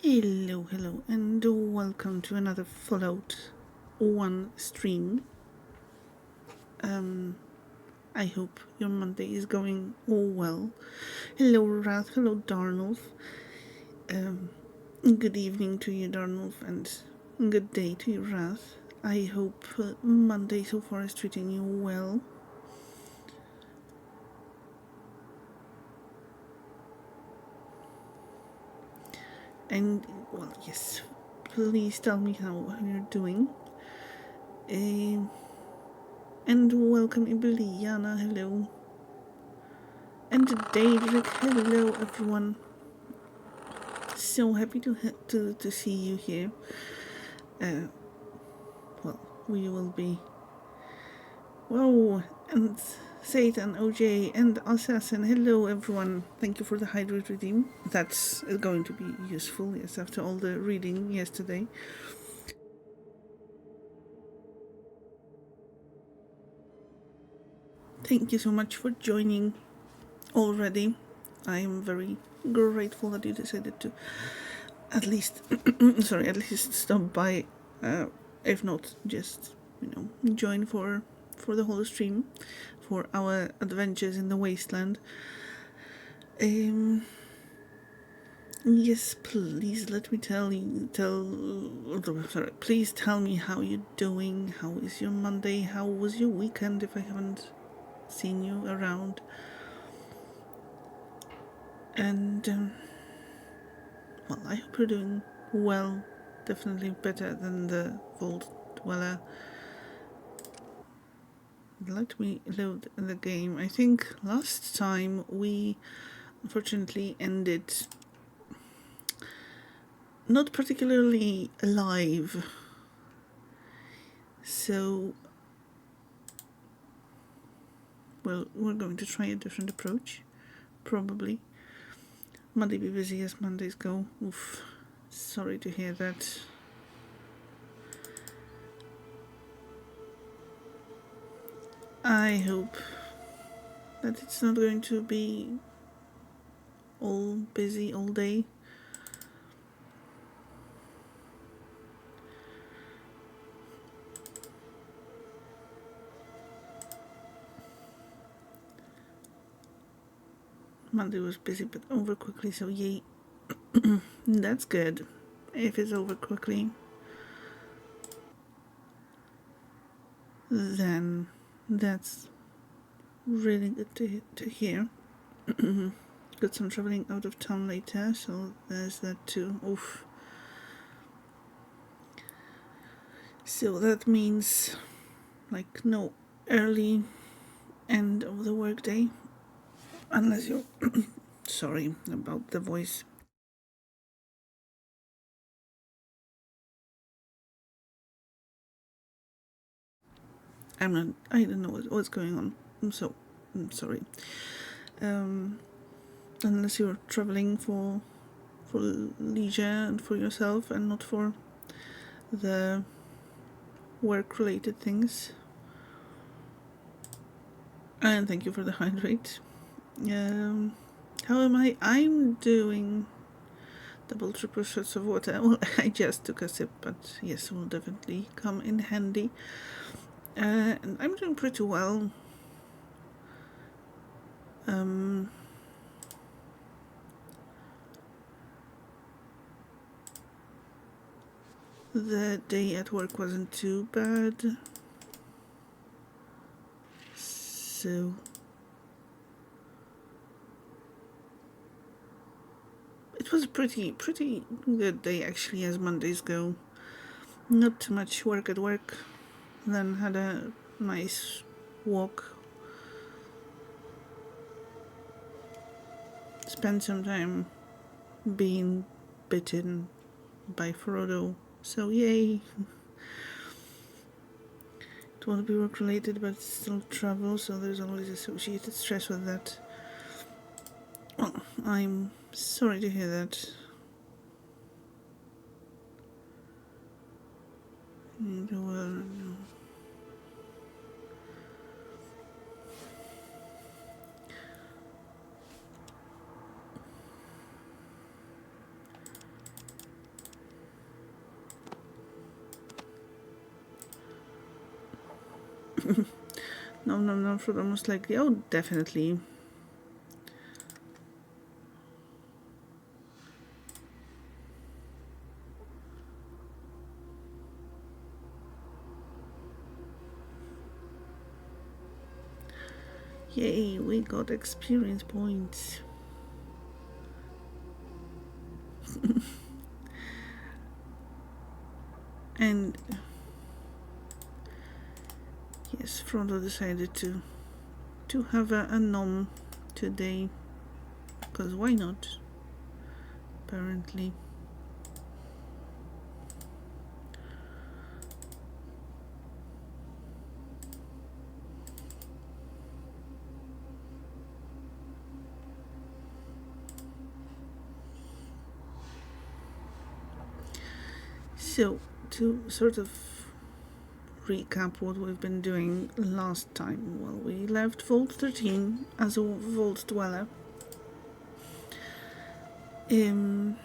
Hello, and welcome to another Fallout 1 stream. I hope your Monday is going all well. Hello, Wrath. Hello, Darnulf. Good evening to you, Darnulf, and good day to you, Wrath. I hope Monday so far is treating you well. And, well, yes, please tell me how you're doing. And welcome, Ibiliana. Hello. And Daedric, hello everyone. So happy to see you here. Well, we will be. Whoa, and Satan, OJ, and Assassin. Hello everyone. Thank you for the hydrate redeem. That's going to be useful, yes, after all the reading yesterday. Thank you so much for joining already. I am very grateful that you decided to at least stop by, if not just join for the whole stream, for our adventures in the wasteland. Yes, please let me please tell me how you're doing. How is your Monday? How was your weekend, if I haven't seen you around? And well, I hope you're doing well. Definitely better than the Vault Dweller. Let me load the game. I think last time we unfortunately ended not particularly alive. So, well, we're going to try a different approach. Probably. Monday be busy as Mondays go. Oof. Sorry to hear that. I hope that it's not going to be all busy all day. Monday was busy but over quickly, so yay. That's good if it's over quickly. Then that's really good to hear. Got some traveling out of town later, so there's that too. Oof. So that means like no early end of the workday, unless you're sorry about the voice. I don't know what's going on. I'm sorry. Unless you're traveling for leisure and for yourself and not for the work related things. And thank you for the hydrate. How am I? I'm doing double, triple shots of water. Well, I just took a sip, but yes, will definitely come in handy. And I'm doing pretty well. The day at work wasn't too bad. So it was a pretty good day actually, as Mondays go. Not too much work at work. Then had a nice walk. Spent some time being bitten by Frodo. So yay. It won't be work related, but still travel, so there's always associated stress with that. Well, I'm sorry to hear that. Well, No, fruit almost likely. Oh, definitely. Yay, we got experience points. And yes, Frodo decided to have a nom today, because why not? Apparently. So, to sort of recap what we've been doing last time, well, we left Vault 13 as a Vault Dweller. And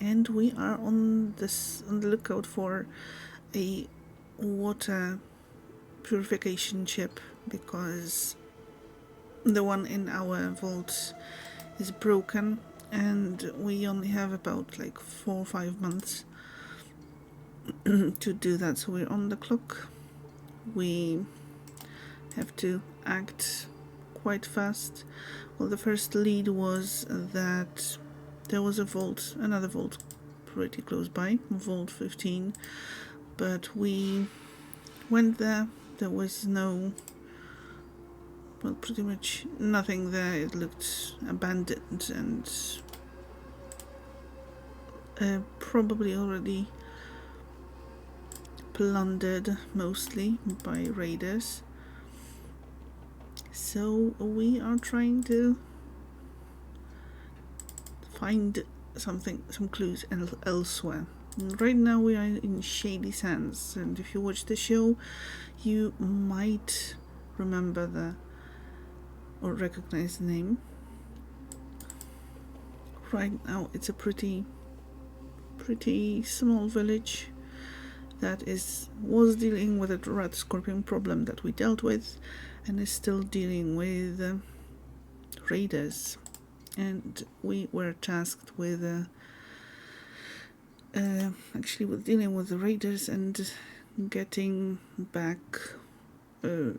we are on the lookout for a water purification chip, because the one in our vault is broken and we only have about like 4 or 5 months to do that, so we're on the clock. We have to act quite fast. Well, the first lead was that there was another vault pretty close by, Vault 15, but we went there. There was pretty much nothing there. It looked abandoned and probably already plundered, mostly by raiders. So we are trying to find some clues elsewhere. Right now we are in Shady Sands, and if you watch the show, you might remember or recognize the name. Right now it's a pretty small village that was dealing with a rat scorpion problem that we dealt with, and is still dealing with raiders. And we were tasked with with dealing with the raiders and getting back freeing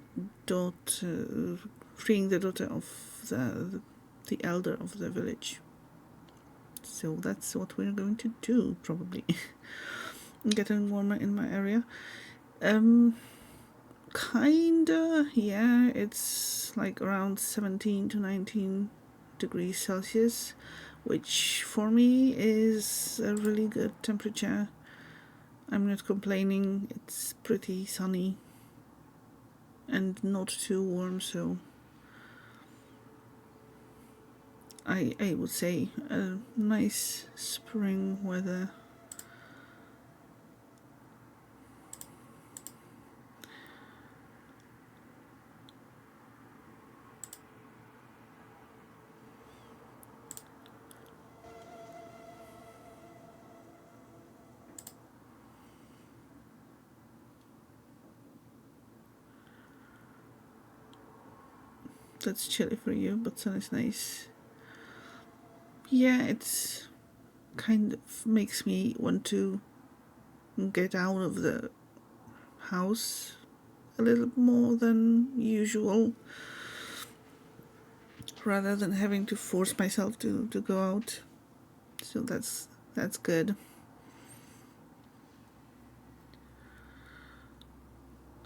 the daughter of the elder of the village. So that's what we're going to do, probably. Getting warmer in my area. Kinda, yeah, it's like around 17 to 19 degrees Celsius, which for me is a really good temperature. I'm not complaining. It's pretty sunny and not too warm, so I would say a nice spring weather. That's chilly for you, but sun is nice. Yeah, it's kind of makes me want to get out of the house a little more than usual, rather than having to force myself to go out. So that's good.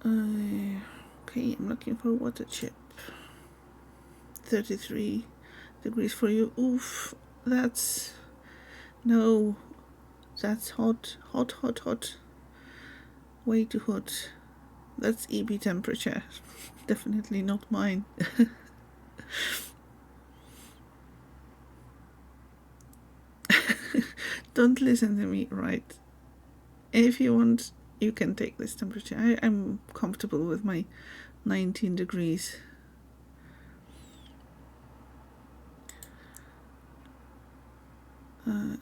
Okay, I'm looking for water chip. 33 degrees for you. Oof, that's hot. Way too hot. That's EB temperature. Definitely not mine. Don't listen to me, right? If you want, you can take this temperature. I'm comfortable with my 19 degrees.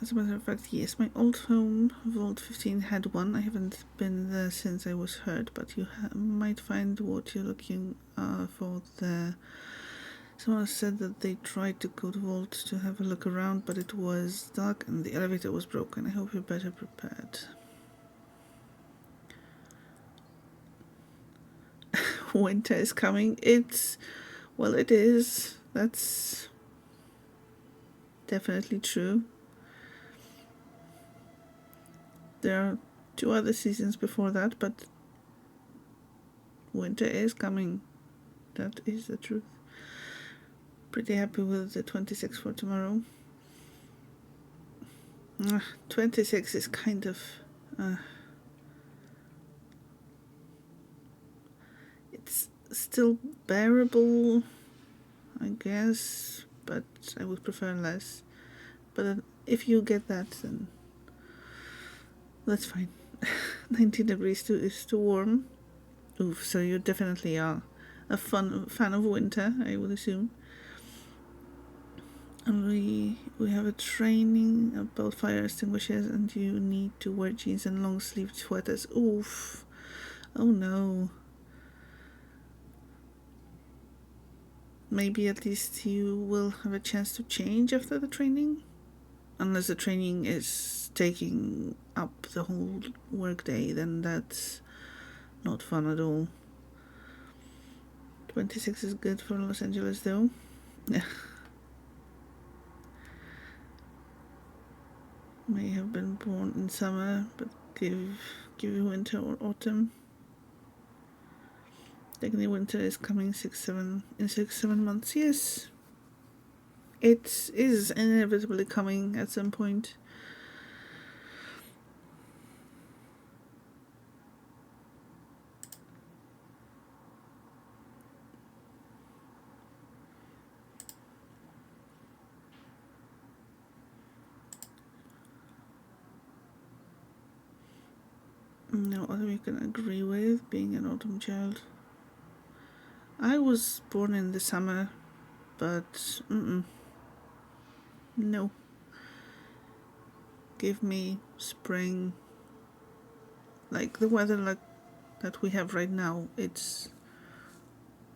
As a matter of fact, yes, my old home, Vault 15, had one. I haven't been there since I was hurt, but you might find what you're looking for there. Someone said that they tried to go to Vault to have a look around, but it was dark and the elevator was broken. I hope you're better prepared. Winter is coming. Well, it is. That's definitely true. There are 2 other seasons before that, but winter is coming. That is the truth. Pretty happy with the 26 for tomorrow. 26 is kind of... it's still bearable, I guess, but I would prefer less. But if you get that, then that's fine. 19 degrees is too warm. Oof, so you definitely are a fan of winter, I would assume. And we have a training about fire extinguishers, and you need to wear jeans and long sleeved sweaters. Oof. Oh no. Maybe at least you will have a chance to change after the training? Unless the training is taking up the whole workday, then that's not fun at all. 26 is good for Los Angeles though. Yeah. May have been born in summer, but give you winter or autumn. Technically winter is coming in 6-7 months. Yes, it is inevitably coming at some point. No other you can agree with, being an autumn child. I was born in the summer, but no. Give me spring. Like the weather that we have right now,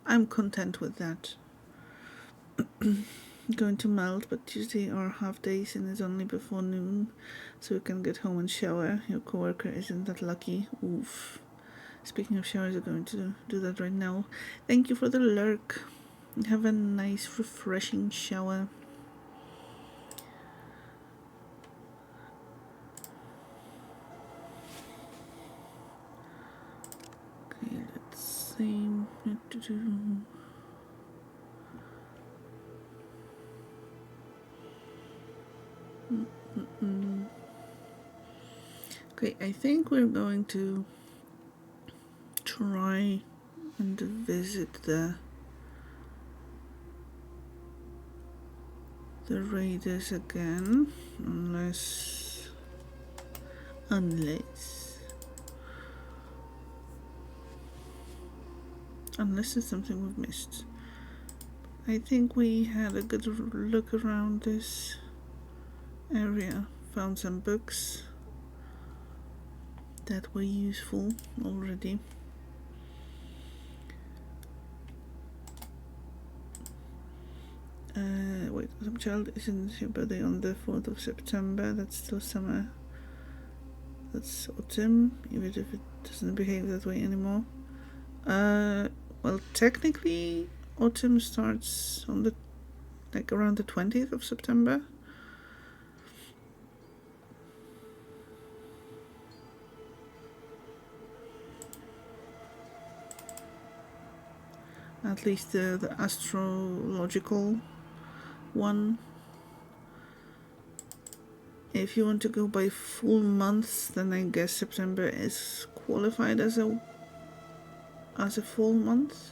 I'm content with that. Going to melt, but Tuesday are half days and it's only before noon, so you can get home and shower. Your coworker isn't that lucky. Oof. Speaking of showers, I'm going to do that right now. Thank you for the lurk. Have a nice, refreshing shower. Okay, let's see. Okay, I think we're going to try and visit the raiders again, unless it's something we've missed. I think we had a good look around this area, found some books that were useful already. Wait, some child isn't your birthday on the 4th of September, that's still summer. That's autumn, even if it doesn't behave that way anymore. Well, technically, autumn starts on around the 20th of September. At least the astrological one. If you want to go by full months, then I guess September is qualified as a full month.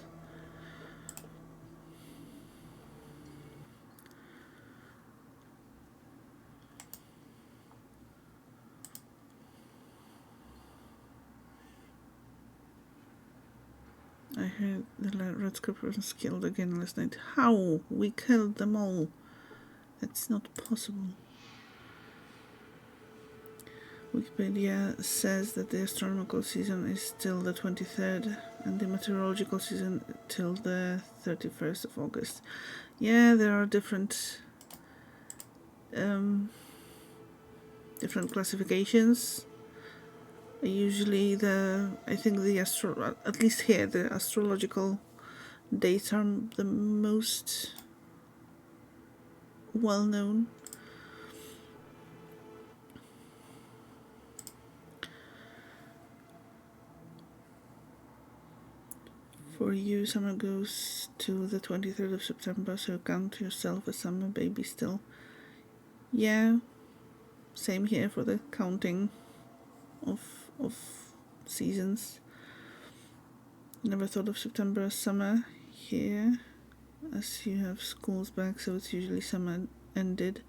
I heard the Red Scorpion was killed again last night. How? We killed them all. That's not possible. Wikipedia says that the astronomical season is still the 23rd and the meteorological season till the 31st of August. Yeah, there are different classifications. Usually I think at least here, the astrological dates are the most well known. For you, summer goes to the 23rd of September, so count yourself a summer baby still. Yeah, same here for the counting of seasons. Never thought of September as summer here, as you have schools back, so it's usually summer ended.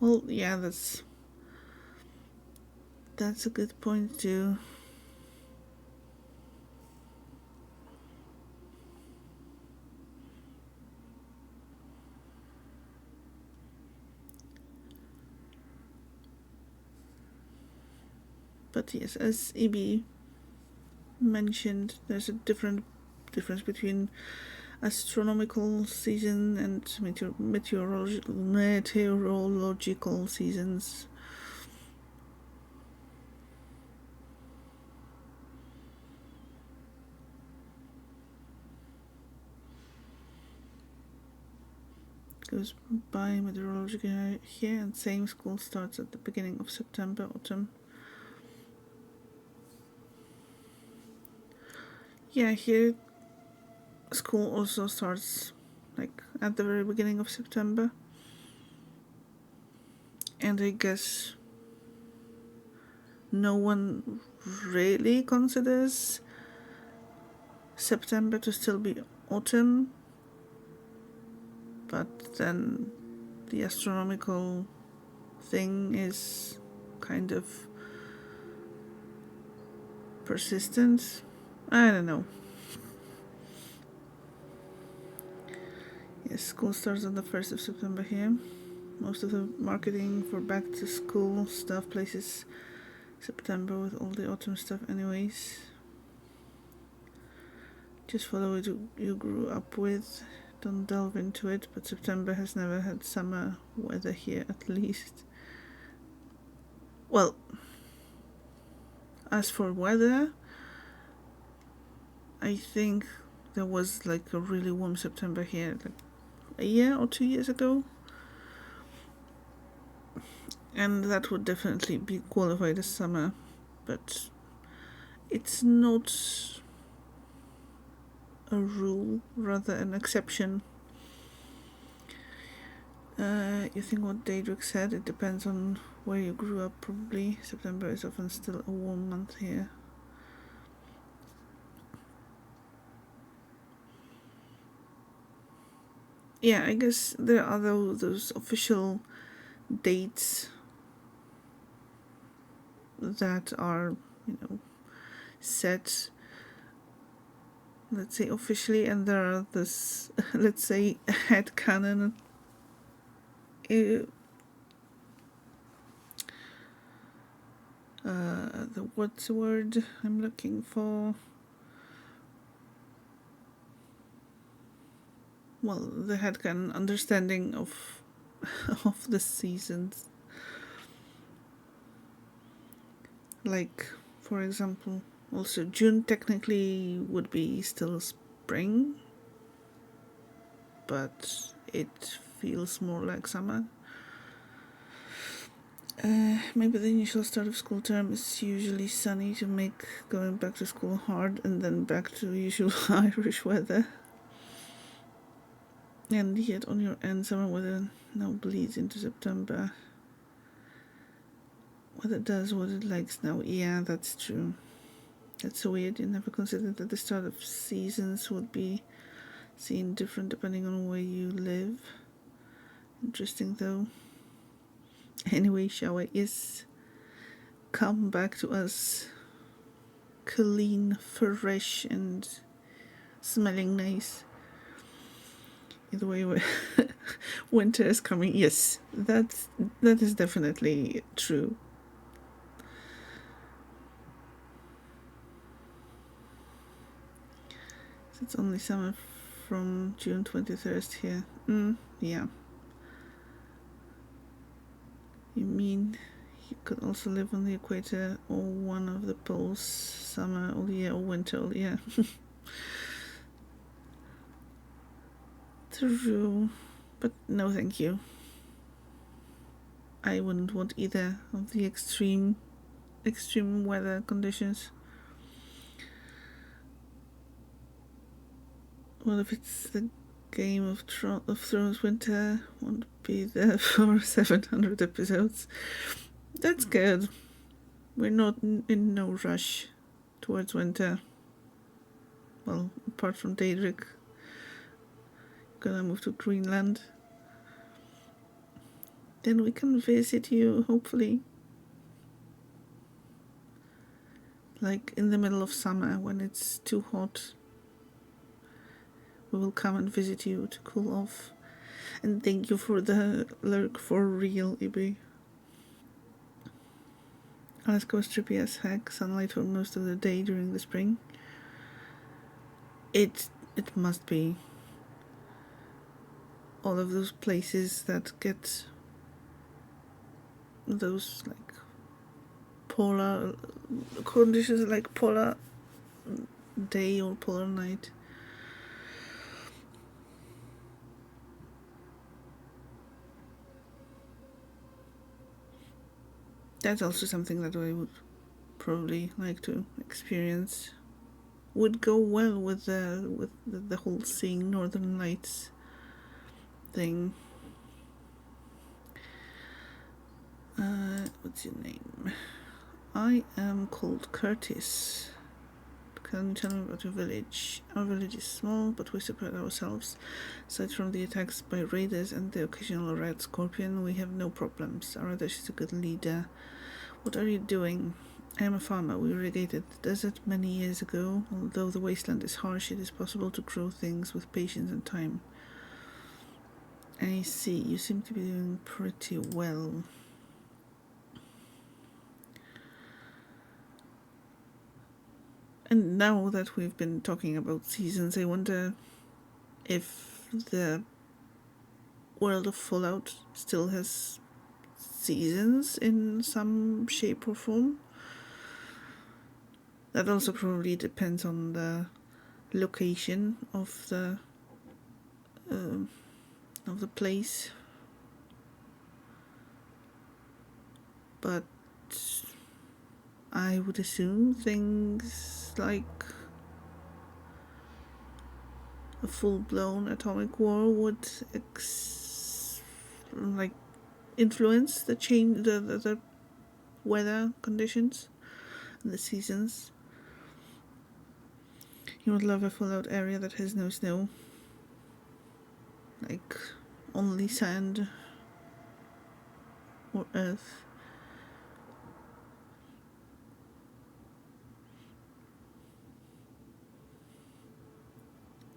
Well, yeah, that's a good point too. But yes, as EB mentioned, there's a difference between astronomical season and meteorological seasons. Goes by meteorological here, and same school starts at the beginning of September, autumn. Yeah, here school also starts like at the very beginning of September. And I guess no one really considers September to still be autumn, but then the astronomical thing is kind of persistent. I don't know. Yes, school starts on the 1st of September here. Most of the marketing for back to school stuff places September with all the autumn stuff anyways. Just follow what you grew up with. Don't delve into it, but September has never had summer weather here, at least. Well, as for weather, I think there was like a really warm September here, like a year or 2 years ago. And that would definitely be qualified as summer, but it's not a rule, rather an exception. You think what Daedric said, it depends on where you grew up probably. September is often still a warm month here. Yeah, I guess there are those official dates that are, set, let's say, officially, and there are this, let's say, headcanon. What's the word I'm looking for? Well, the headcanon understanding of the seasons. Like, for example, also June technically would be still spring, but it feels more like summer. Maybe the initial start of school term is usually sunny to make going back to school hard, and then back to usual Irish weather. And yet on your end, summer weather now bleeds into September. What it does, what it likes now. Yeah, that's true. That's so weird. You never considered that the start of seasons would be seen different depending on where you live. Interesting though. Anyway, shower is come back to us clean, fresh, and smelling nice. Either way, winter is coming. Yes, that is definitely true. It's only summer from June 23rd here. Yeah. You mean you could also live on the equator or one of the poles, summer all year or winter all year? True, but no thank you. I wouldn't want either of the extreme weather conditions. Well, if it's the Game of Thrones winter, won't be there for 700 episodes. That's good. We're not in no rush towards winter. Well, apart from Daedric, gonna move to Greenland. Then we can visit you, hopefully. Like in the middle of summer when it's too hot. We will come and visit you to cool off. And thank you for the lurk for real, Ibi. Alaska's trippy as heck, sunlight for most of the day during the spring. It must be all of those places that get those like polar conditions, like polar day or polar night. That's also something that I would probably like to experience. Would go well with the whole seeing Northern Lights thing. What's your name? I am called Curtis. Can you tell me about your village? Our village is small, but we separate ourselves. Aside from the attacks by raiders and the occasional red scorpion, we have no problems. Our Radish is a good leader. What are you doing? I am a farmer. We irrigated the desert many years ago. Although the wasteland is harsh, it is possible to grow things with patience and time. I see. You seem to be doing pretty well. And now that we've been talking about seasons, I wonder if the world of Fallout still has seasons in some shape or form. That also probably depends on the location of the place. But I would assume things like a full-blown atomic war would influence the change, the weather conditions and the seasons. You would love a Fallout area that has no snow, like only sand or earth.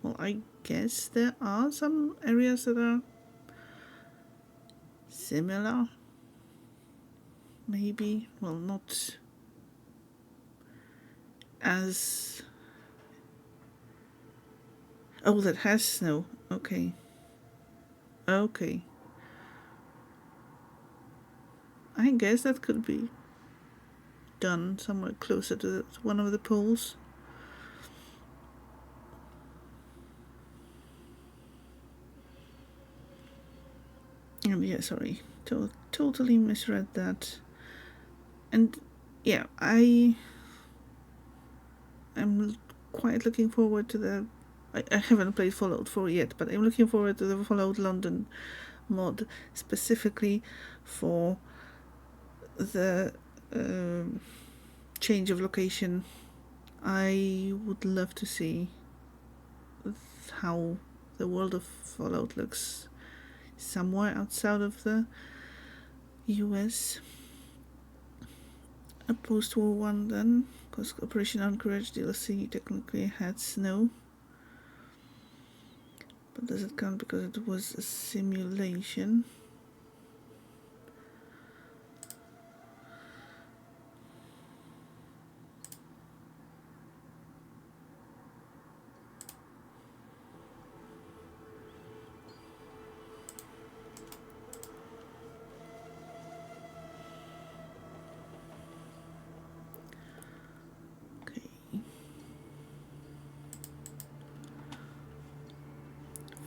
Well, I guess there are some areas that are similar. Maybe, well, not as... Oh, that has snow. Okay. I guess that could be done somewhere closer to one of the poles. Yeah, sorry. Totally misread that. And yeah, I'm quite looking forward to the... I haven't played Fallout 4 yet, but I'm looking forward to the Fallout London mod, specifically for the change of location. I would love to see how the world of Fallout looks somewhere outside of the US. A post-war one then, because Operation Anchorage DLC technically had snow. But does it count because it was a simulation?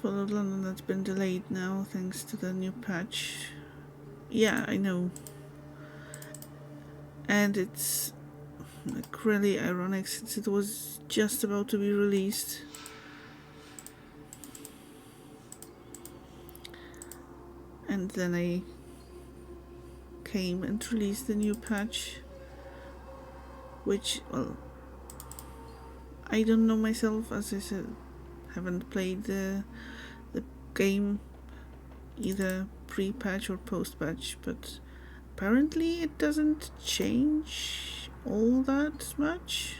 Followed London that's been delayed now thanks to the new patch. Yeah, I know. And it's like really ironic since it was just about to be released. And then I came and released the new patch, which, well, I don't know myself, as I said, haven't played the game either pre-patch or post-patch, but apparently it doesn't change all that much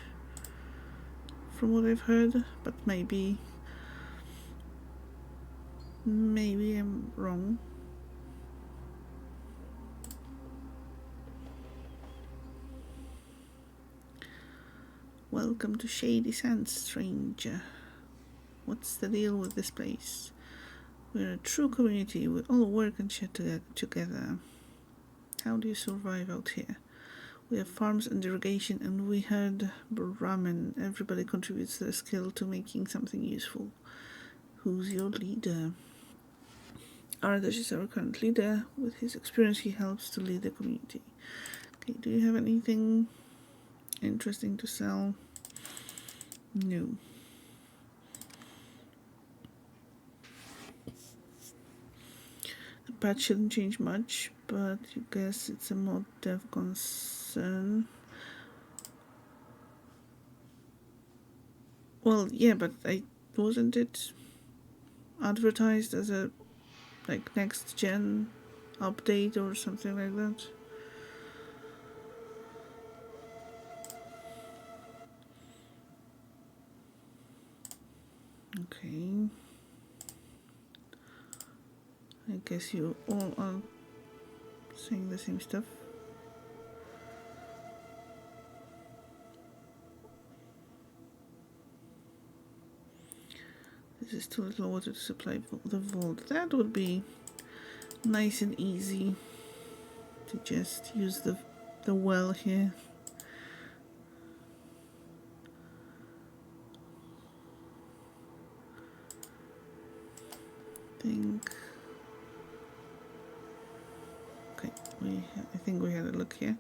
from what I've heard, but maybe I'm wrong. Welcome to Shady Sands, stranger. What's the deal with this place? We're a true community. We all work and share together. How do you survive out here? We have farms and irrigation, and we herd Brahmin. Everybody contributes their skill to making something useful. Who's your leader? Ardash is our current leader. With his experience, he helps to lead the community. Okay, do you have anything interesting to sell? No. The patch shouldn't change much, but you guess it's a mod dev concern. Well, yeah, but wasn't it advertised as a next gen update or something like that? Okay. I guess you all are saying the same stuff. This is too little water to supply the vault. That would be nice and easy to just use the well here. I think we had a look here.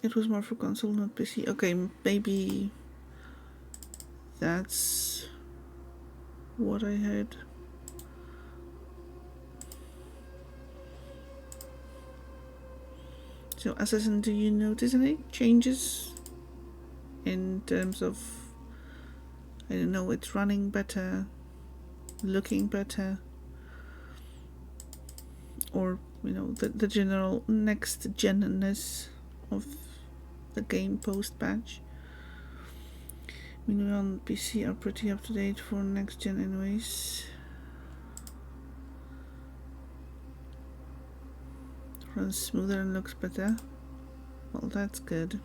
It was more for console, not PC. Okay, maybe that's what I heard. So, Assassin, do you notice any changes in terms of, I don't know, it's running better, looking better, or, the general next gen-ness of the game post-patch? I mean, we on PC are pretty up to date for next gen anyways. Runs smoother and looks better. Well, that's good.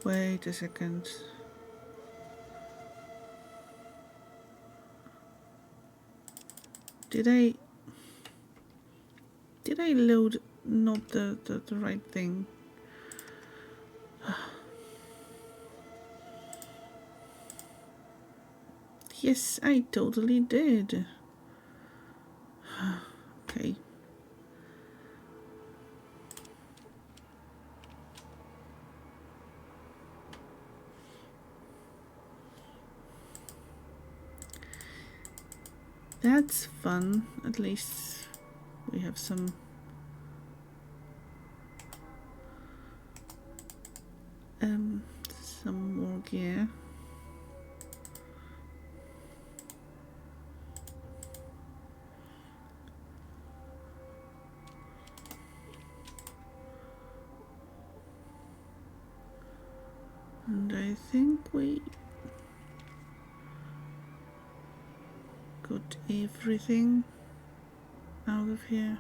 Wait a second. Did I load not the right thing? Yes, I totally did. Okay. That's fun. At least we have some more gear. And I think we got everything out of here.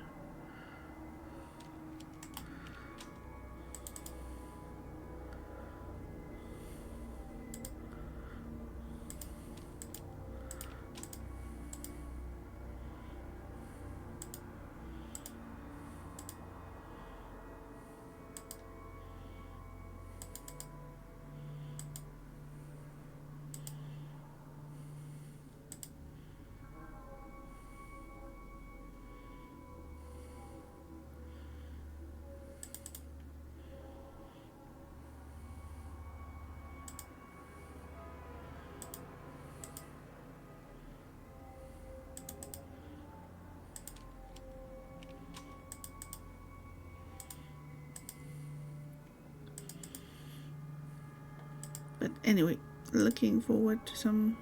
But anyway, looking forward to some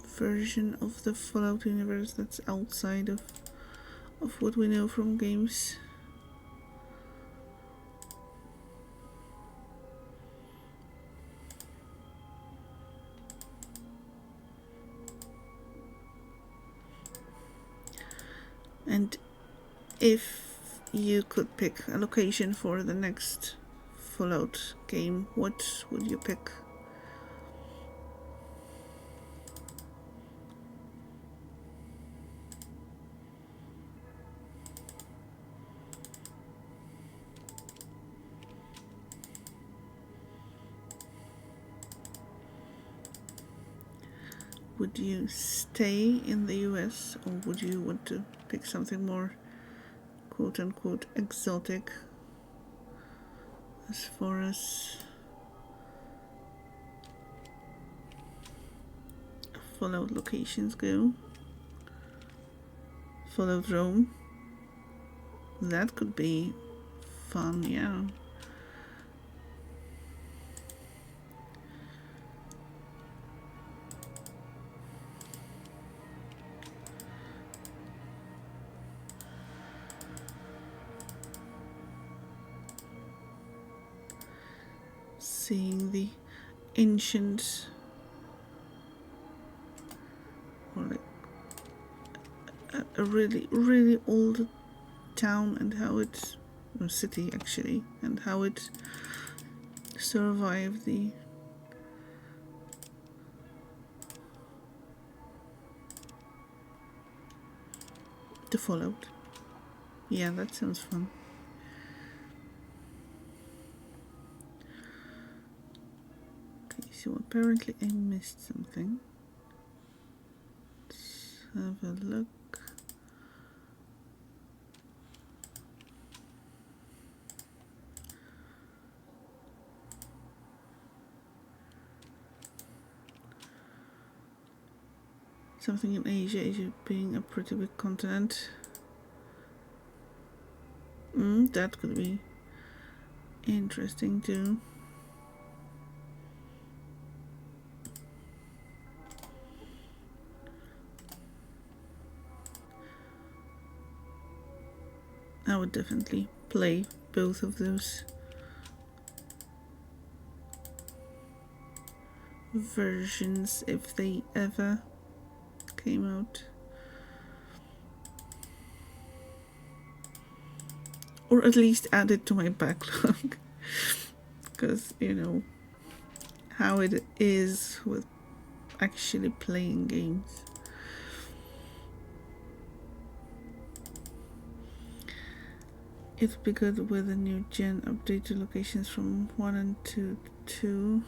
version of the Fallout universe that's outside of what we know from games. And if you could pick a location for the next Fallout game, what would you pick? Would you stay in the US, or would you want to pick something more quote-unquote exotic as far as Fallout locations go? Fallout Rome. That could be fun, yeah. Seeing the ancient, or like a really old town, and how it, or city actually, and how it survived the Fallout. Yeah, that sounds fun. Okay, so apparently I missed something. Let's have a look. Something in Asia, Asia being a pretty big continent. That could be interesting too. I would definitely play both of those versions if they ever came out. Or at least add it to my backlog. Because, you know, how it is with actually playing games. It would be good with a new gen update to locations from 1 and 2 to 2.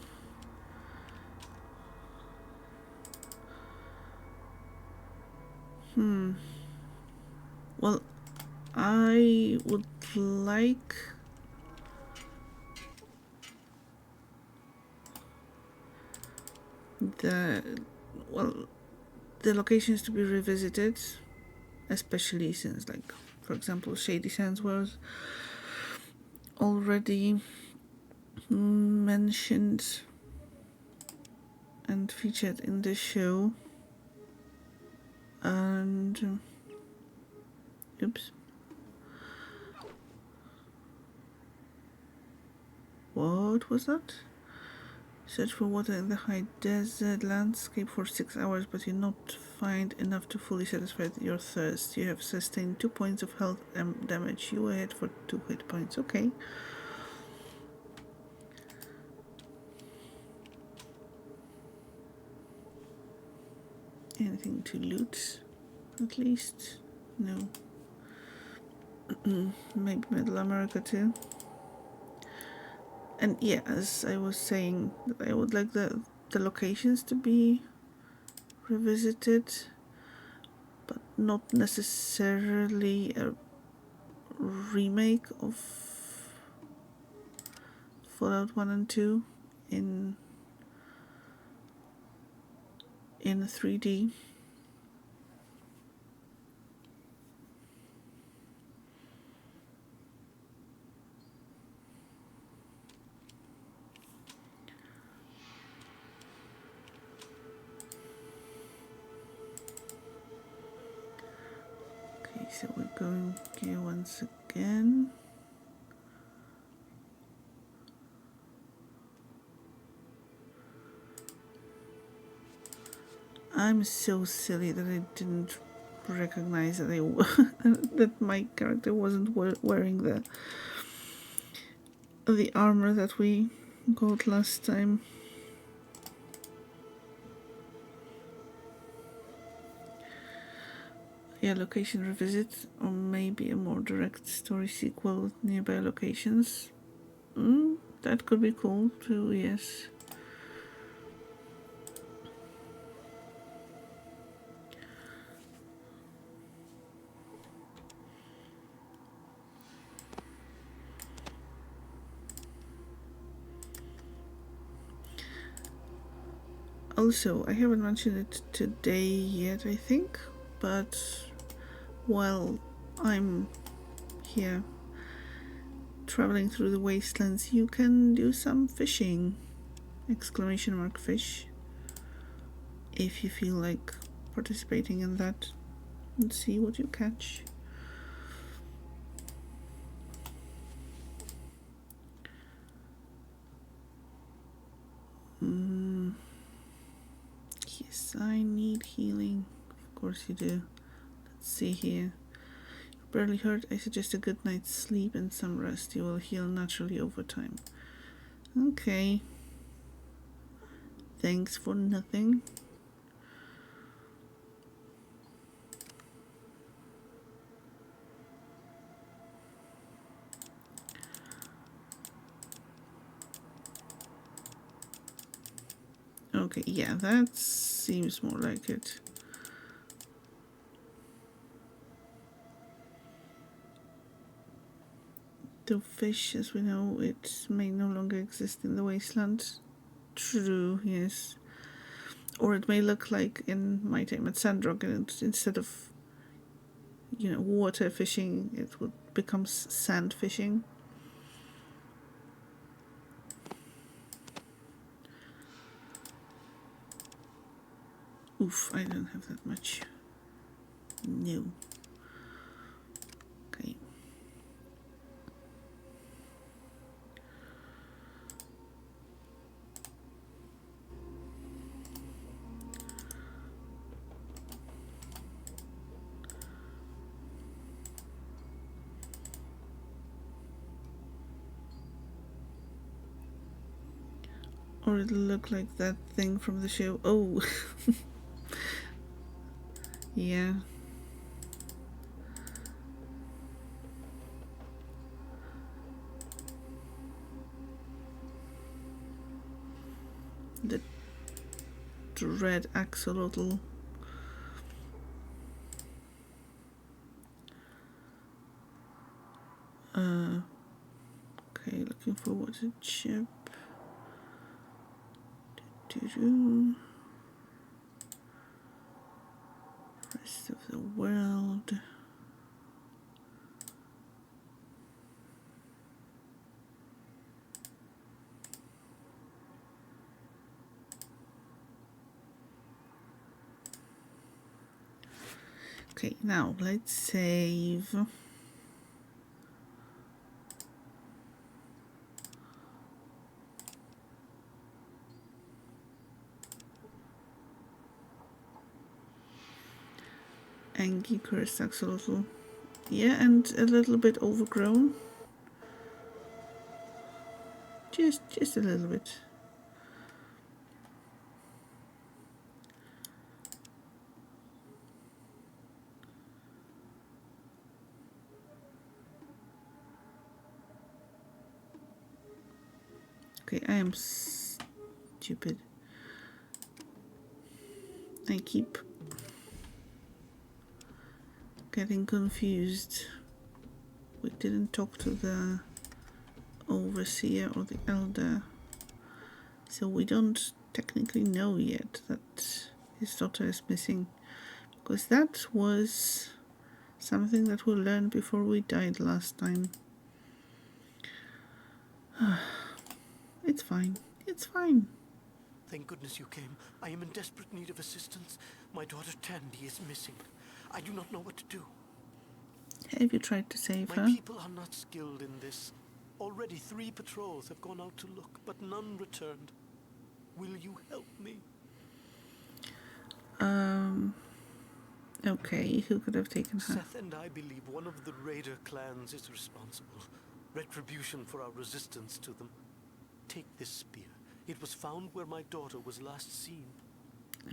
Well, I would like the locations to be revisited, especially since, like, for example, Shady Sands was already mentioned and featured in the show. And oops, what was that? Search for water in the high desert landscape for 6 hours, but you not find enough to fully satisfy your thirst. You have sustained 2 points of health damage. You ahead for 2 hit points. Okay. Anything to loot, at least? No. Maybe Middle America too. And yeah, as I was saying, I would like the locations to be revisited, but not necessarily a remake of Fallout 1 and 2 in 3D. Okay, so we're going here once again. I'm so silly that I didn't recognize that that my character wasn't wearing the armor that we got last time. Yeah, location revisit, or maybe a more direct story sequel with nearby locations. That could be cool too, yes. Also, I haven't mentioned it today yet, I think, but while I'm here traveling through the wastelands, you can do some fishing. Exclamation mark fish. If you feel like participating in that and see what you catch. Yes, I need healing. Of course you do. Let's see here. You're barely hurt. I suggest a good night's sleep and some rest. You will heal naturally over time. Okay. Thanks for nothing. Okay, yeah, that seems more like it. The fish, as we know, it may no longer exist in the wasteland. True, yes. Or it may look like in my time at Sandrock, and instead of, water fishing, it would become sand fishing. Oof, I don't have that much. No. Okay. Or it'll look like that thing from the show. Oh. Yeah. The dread axolotl. Okay, looking for water chip. Rest of the world. Okay, now let's save. Angie cursed axolotl. Yeah, and a little bit overgrown. Just a little bit. Okay, I am stupid. I keep getting confused. We didn't talk to the overseer or the elder, so we don't technically know yet that his daughter is missing, because that was something that we learned before we died last time. It's fine. It's fine. Thank goodness you came. I am in desperate need of assistance. My daughter Tandy is missing. I do not know what to do. Have you tried to save her? My people are not skilled in this. Already 3 patrols have gone out to look, but none returned. Will you help me? Okay, who could have taken her? Seth and I believe one of the raider clans is responsible. Retribution for our resistance to them. Take this spear. It was found where my daughter was last seen.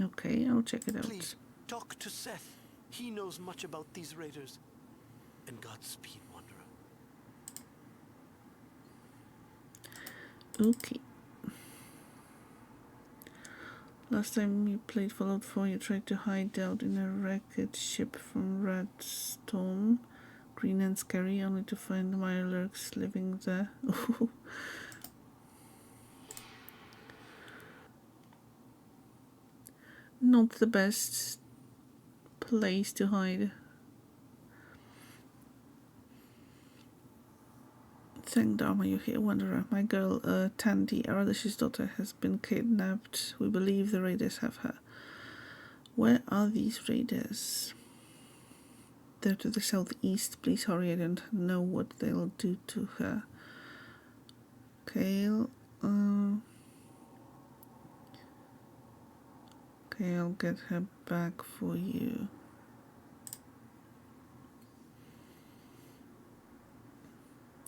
Okay, I'll check it out. Please, talk to Seth. He knows much about these raiders. And Godspeed, Wanderer. Okay. Last time you played Fallout 4, you tried to hide out in a wrecked ship from Redstone. Green and scary, only to find Mirelurks living there. Not the best place to hide. Thank Dharma you're here, Wanderer. My girl, Tandy, Ardash's daughter, has been kidnapped. We believe the raiders have her. Where are these raiders? They're to the southeast. Please hurry. I don't know what they'll do to her. Okay, okay, I'll get her back for you.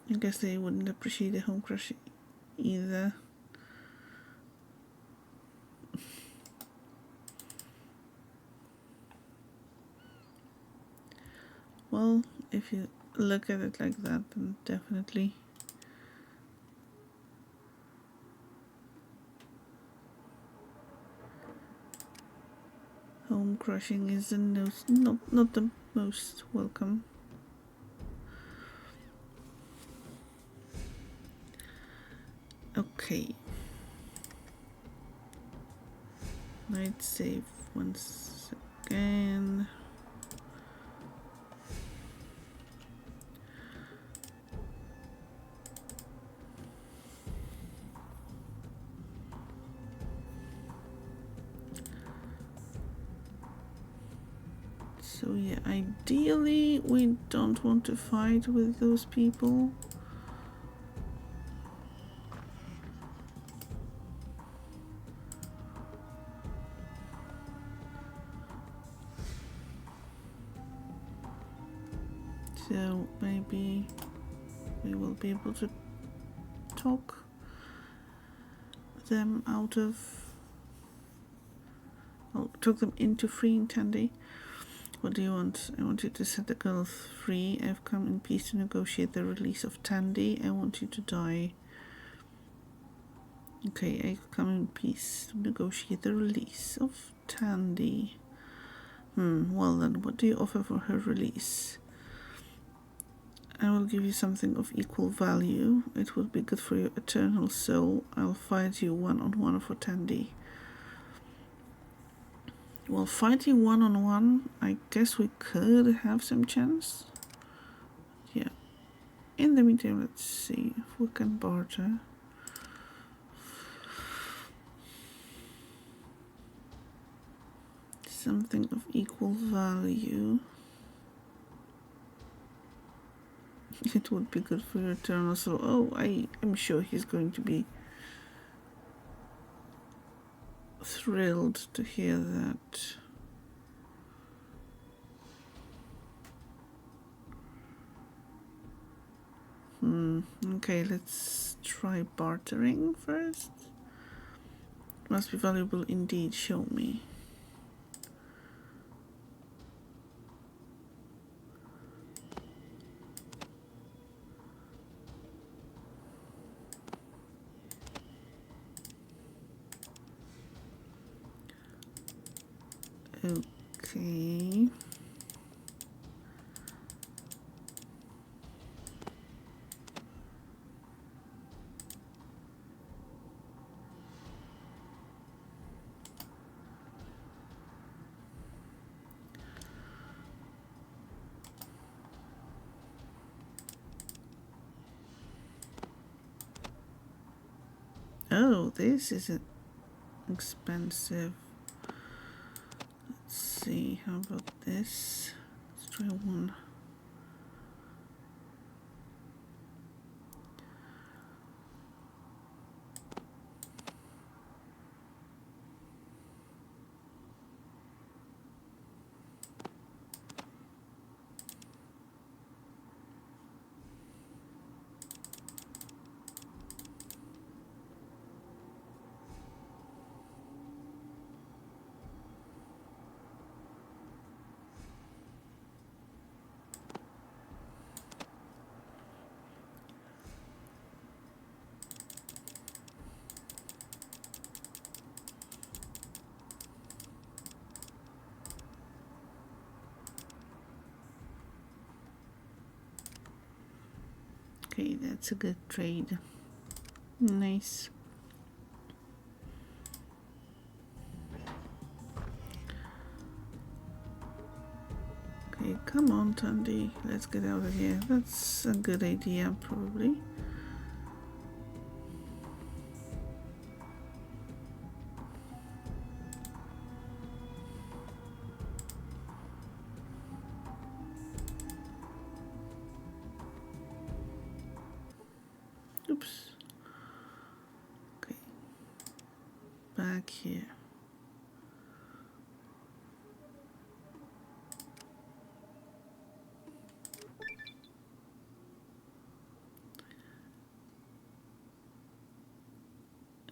I guess they wouldn't appreciate a home crush either. Well, if you look at it like that, then definitely. Home crushing is not the most welcome. Okay. Night save once again. So yeah, ideally we don't want to fight with those people. So maybe we will be able to talk them out of, well, talk them into freeing Tandy. What do you want? I want you to set the girl free. I've come in peace to negotiate the release of Tandy. I want you to die. Okay, I've come in peace to negotiate the release of Tandy. Well then, what do you offer for her release? I will give you something of equal value. It will be good for your eternal soul. I'll fight you one-on-one for Tandy. Well, fighting one-on-one, I guess we could have some chance. Yeah. In the meantime, let's see if we can barter. Something of equal value. It would be good for your eternal soul. Oh, I'm sure he's going to be thrilled to hear that. Okay, let's try bartering first. Must be valuable indeed, show me. Okay. Oh, this is expensive. Let's see, how about this? Let's try one. Okay, that's a good trade. Nice. Okay, come on, Tandy. Let's get out of here. That's a good idea, probably. Oops. Okay, back here.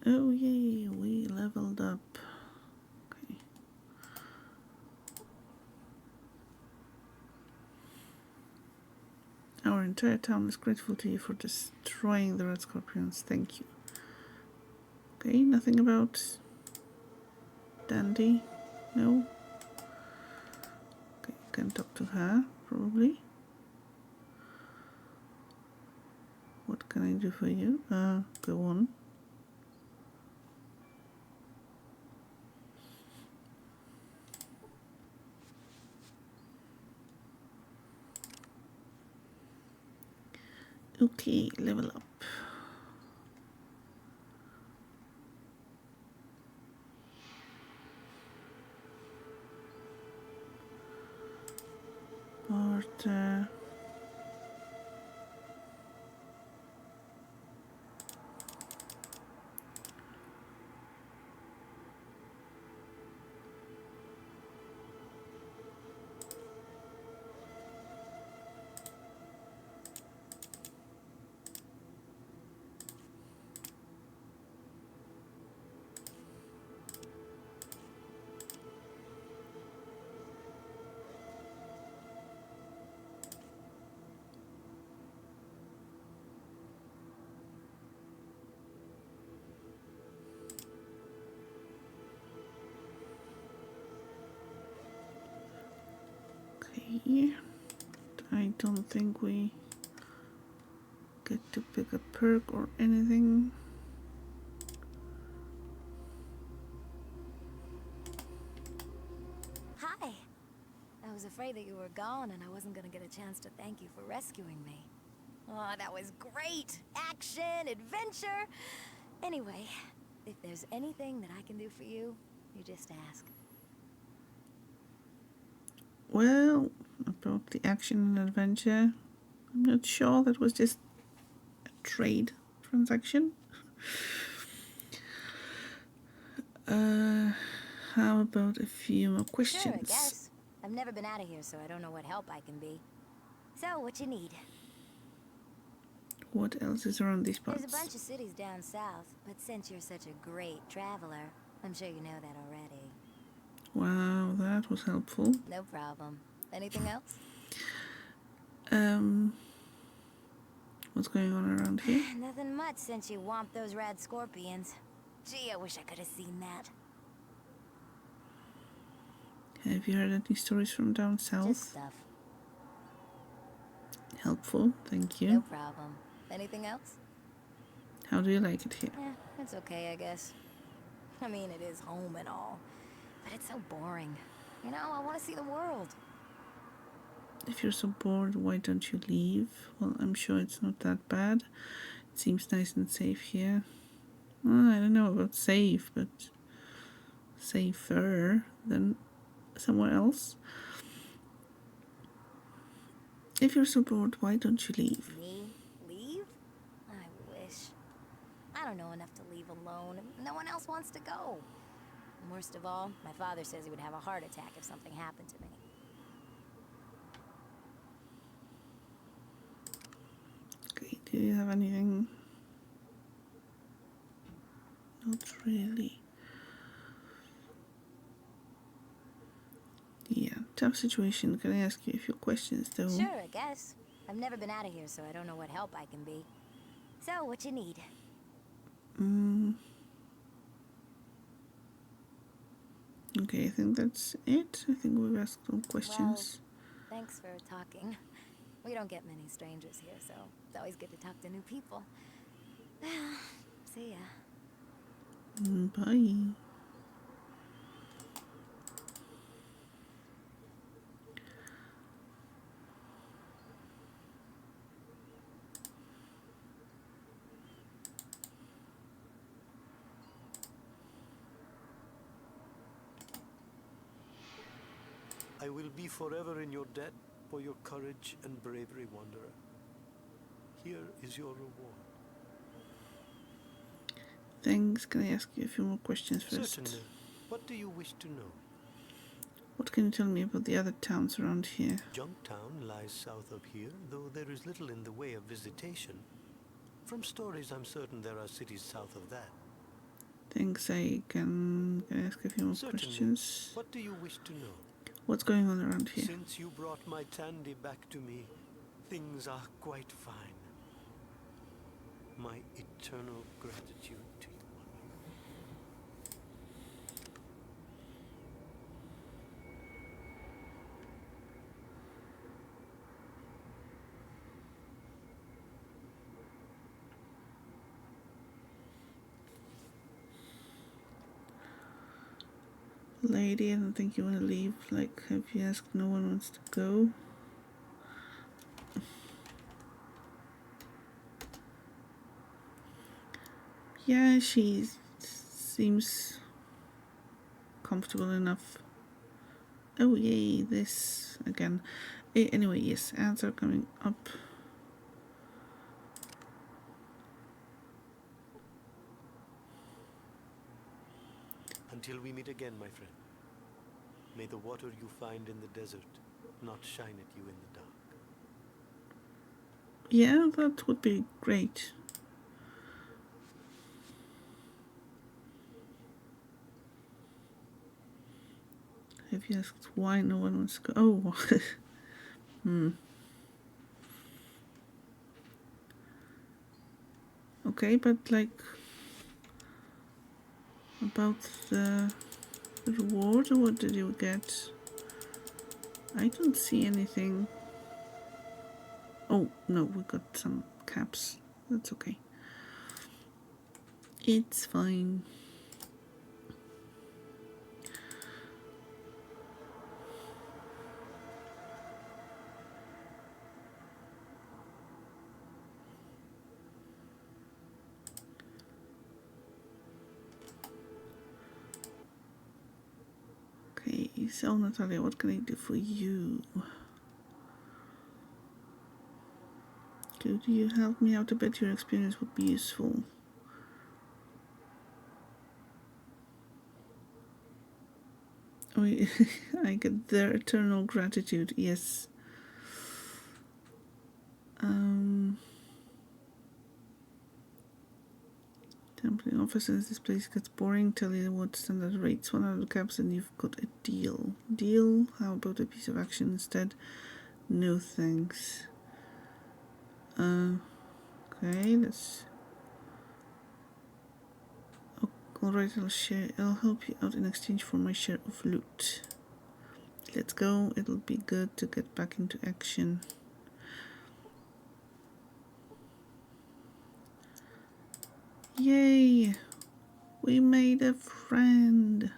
Oh yay, we leveled up. Okay. Our entire town is grateful to you for destroying the red scorpions. Thank you. Okay, nothing about Dandy? No? Okay, can talk to her, probably. What can I do for you? Go on. Okay, level up. Barter. Okay. I don't think we get to pick a perk or anything. Hi. I was afraid that you were gone and I wasn't gonna get a chance to thank you for rescuing me. Oh, that was great! Action, adventure! Anyway, if there's anything that I can do for you, you just ask. Well, about the action and adventure, I'm not sure. That was just a trade transaction. How about a few more questions? Sure, I guess. I've never been out of here, so I don't know what help I can be. So, what you need? What else is around these There's a parts? bunch of cities down south, but since you're such a great traveler, I'm sure you know that already. Wow, that was helpful. No problem. Anything else? What's going on around here? Nothing much since you whomped those rad scorpions. Gee, I wish I could have seen that. Have you heard any stories from down south? Just stuff. Helpful, thank you. No problem. Anything else? How do you like it here? It's okay, I guess. I mean, it is home and all, but it's so boring. You know, I want to see the world. If you're so bored, why don't you leave? Well, I'm sure it's not that bad. It seems nice and safe here. Well, I don't know about safe, but safer than somewhere else. If you're so bored, why don't you leave? Me? Leave? I wish. I don't know enough to leave alone. No one else wants to go. And worst of all, my father says he would have a heart attack if something happened to me. Okay, do you have anything? Not really. Yeah, tough situation. Can I ask you a few questions though? Sure, I guess. I've never been out of here, so I don't know what help I can be. So, what you need? Okay, I think that's it. I think we've asked all questions. Well, thanks for talking. We don't get many strangers here, so it's always good to talk to new people. See ya. Bye. I will be forever in your debt for your courage and bravery, Wanderer. Here is your reward. Thanks. Can I ask you a few more questions first? Certainly. What do you wish to know? What can you tell me about the other towns around here? Junktown lies south of here, though there is little in the way of visitation. From stories, I'm certain there are cities south of that. Thanks. Can I ask a few more Certainly. questions? What do you wish to know? What's going on around here? Since you brought my Tandy back to me, things are quite fine. My eternal gratitude to you, Wanderer. Lady, I don't think you want to leave. Like, have you asked? No one wants to go. Yeah, she seems comfortable enough. Oh, yay, this again. Anyway, yes, ads are coming up. Until we meet again, my friend. May the water you find in the desert not shine at you in the dark. Yeah, that would be great. Have you asked why no one wants to go? Oh. Okay, but like about the reward, what did you get? I don't see anything. Oh no, we got some caps. That's okay. It's fine. Okay, so Natalia, what can I do for you? Could you help me out a bit? Your experience would be useful. Oh, I get their eternal gratitude, yes. the offices, this place gets boring. Tell you what standard rates, 100 caps, and you've got a deal. Deal? How about a piece of action instead? No thanks. Okay, let's... Alright, I'll help you out in exchange for my share of loot. Let's go, it'll be good to get back into action. Yay! We made a friend!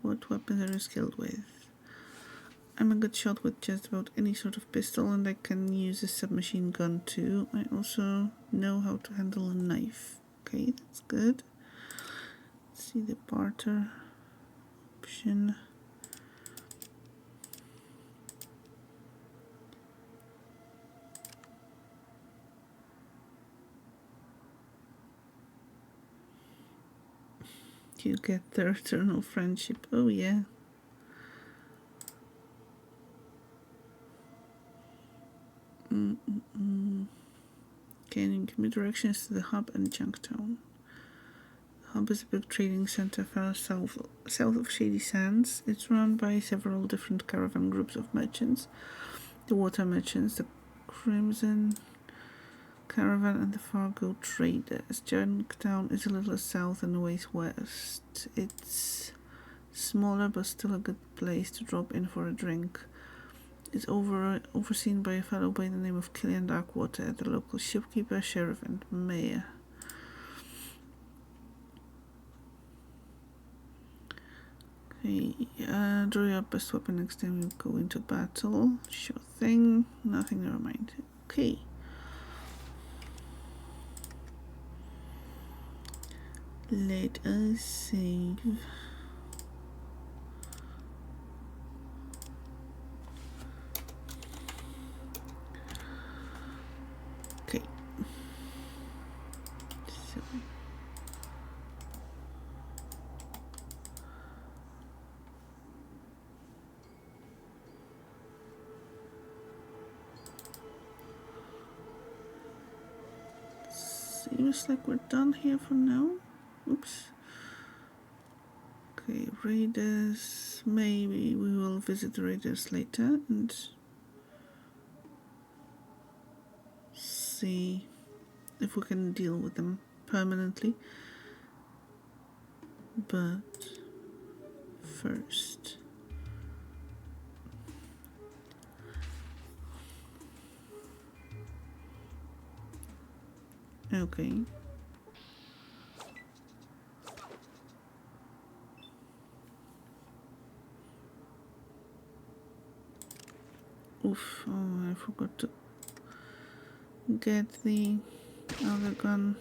What weapons are you skilled with? I'm a good shot with just about any sort of pistol, and I can use a submachine gun too. I also know how to handle a knife. Okay, that's good. Let's see the barter option. You get their eternal friendship. Oh yeah. Can you give me directions to the hub and Junktown? The hub is a big trading center far south of Shady Sands. It's run by several different caravan groups of merchants. The water merchants, the Crimson Caravan, and the Fargo Traders. Junktown is a little south and a ways west. It's smaller but still a good place to drop in for a drink. It's overseen by a fellow by the name of Killian Darkwater, the local shipkeeper, sheriff, and mayor. Okay, draw your best weapon next time you go into battle. Sure thing. Nothing, never mind. Okay. Let us save. Okay. So. Seems like we're done here for now. Oops. Okay, raiders. Maybe we will visit the raiders later and see if we can deal with them permanently. But first, okay. Oof, oh, I forgot to get the other gun.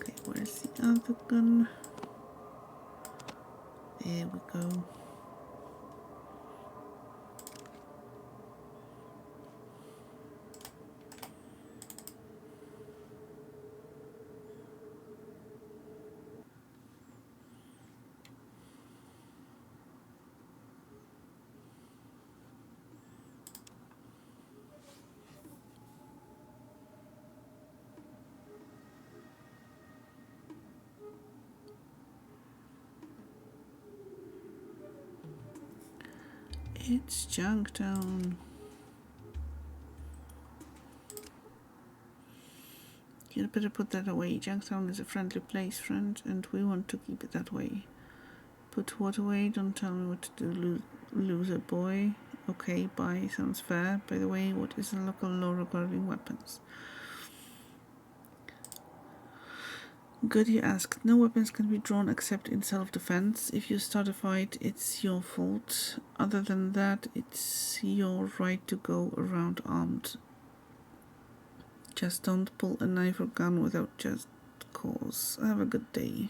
Okay, where's the other gun? There we go. It's Junktown. You'd better put that away. Junktown is a friendly place, friend, and we want to keep it that way. Put what away? Don't tell me what to do, loser boy. Okay, bye. Sounds fair. By the way, what is the local law regarding weapons? Good, you asked. No weapons can be drawn except in self-defense. If you start a fight, it's your fault. Other than that, it's your right to go around armed. Just don't pull a knife or gun without just cause. Have a good day.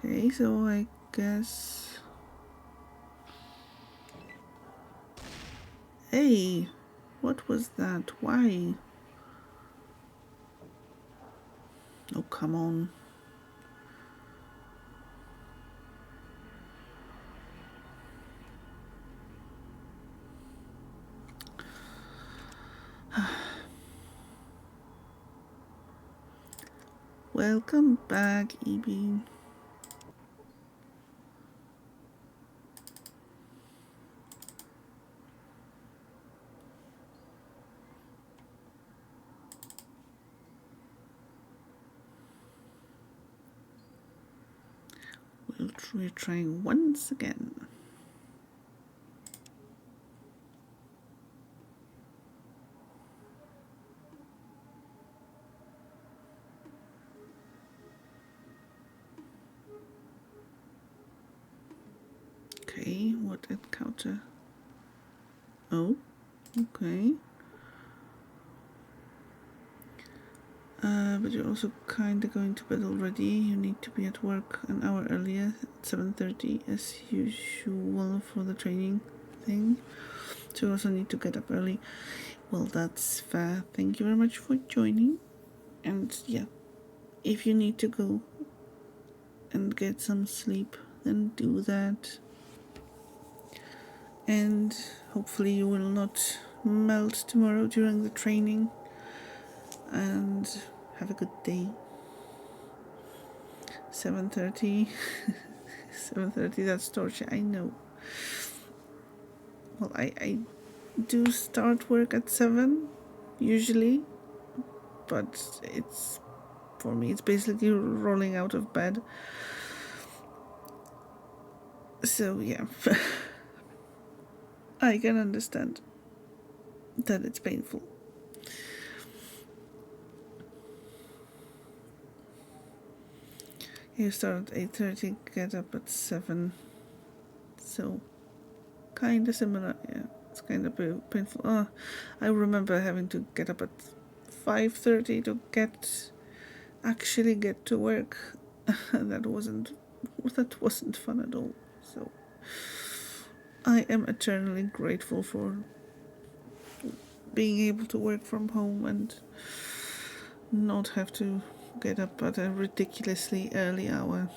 Okay, so I guess... Hey! What was that? Why? Oh, come on. Welcome back, EB. We're trying once again. Okay, what encounter? Oh, okay. But you're also kinda going to bed already. You need to be at work an hour earlier at 7:30 as usual for the training thing. So you also need to get up early. Well, that's fair. Thank you very much for joining. And yeah, if you need to go and get some sleep, then do that. And hopefully you will not melt tomorrow during the training. And have a good day. 7:30. 7:30, that's torture, I know. Well, I do start work at 7, usually. But it's, for me, it's basically rolling out of bed. So, yeah. I can understand that it's painful. You start at 8:30, get up at 7. So, kinda similar, yeah. It's kind of painful. I remember having to get up at 5:30 to actually get to work. that wasn't fun at all. So I am eternally grateful for being able to work from home and not have to get up at a ridiculously early hour.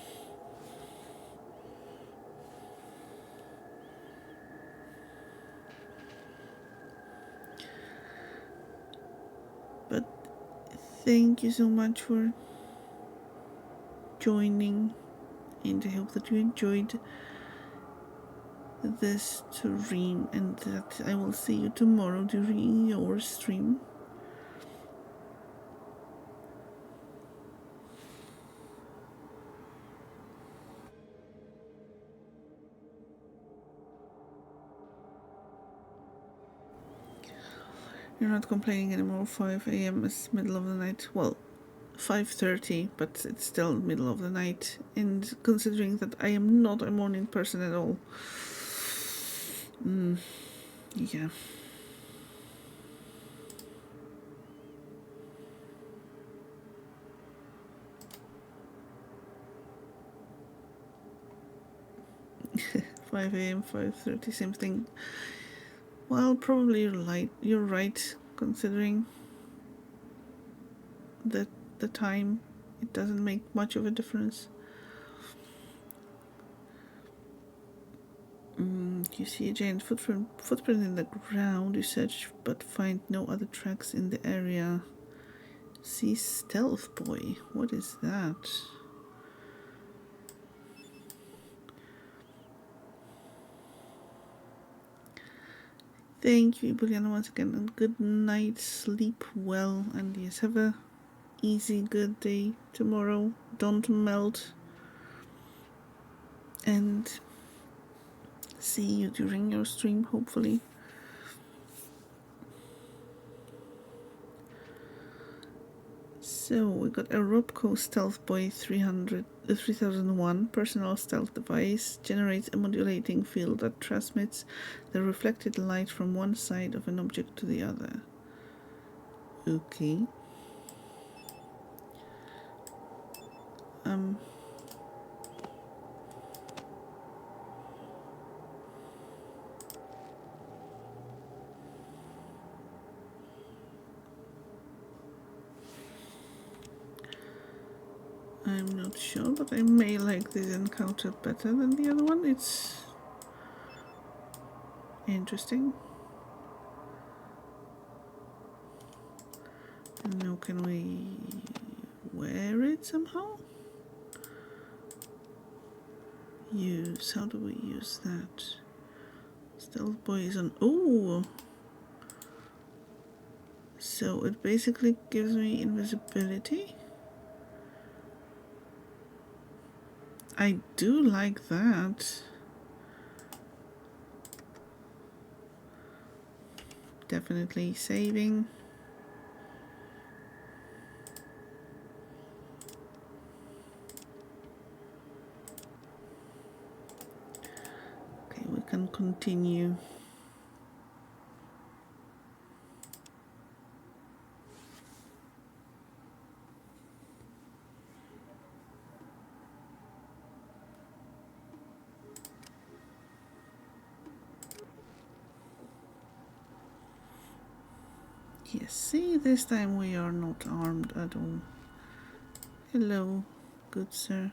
But thank you so much for joining, and I hope that you enjoyed this stream and that I will see you tomorrow during your stream. You're not complaining anymore. 5 a.m. is middle of the night. Well, 5:30, but it's still middle of the night. And considering that I am not a morning person at all, yeah. Five a.m., 5:30, same thing. Well, probably you're right, considering that the time, it doesn't make much of a difference. You see a giant footprint in the ground. You search but find no other tracks in the area. See Stealth Boy. What is that? Thank you, Juliana, once again, and good night. Sleep well, and yes, have a easy, good day tomorrow. Don't melt. And see you during your stream, hopefully. So we got a Robco Stealth Boy 3001 personal stealth device, generates a modulating field that transmits the reflected light from one side of an object to the other. Okay. I'm not sure, but I may like this encounter better than the other one. It's interesting. And now can we wear it somehow? Use, how do we use that? Stealth Boy is on, ooh! So it basically gives me invisibility. I do like that. Definitely saving. Okay, we can continue. Yes, see, this time we are not armed at all. Hello, good sir.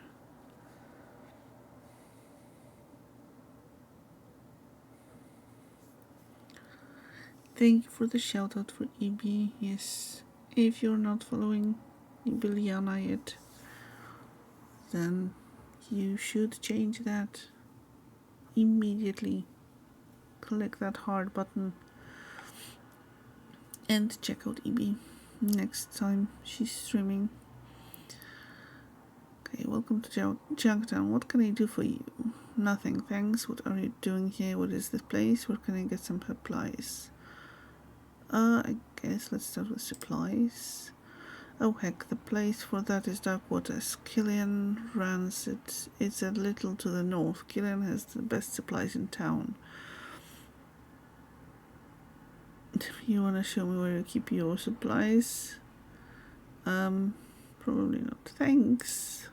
Thank you for the shout out for EB. Yes, if you're not following Ibiliana yet, then you should change that immediately. Click that heart button and check out EB next time she's streaming. Okay, welcome to Junktown. What can I do for you? Nothing, thanks. What are you doing here? What is this place? Where can I get some supplies? I guess let's start with supplies. Oh heck, the place for that is Darkwaters. Killian runs it. It's a little to the north. Killian has the best supplies in town. You wanna show me where you keep your supplies? Probably not. Thanks.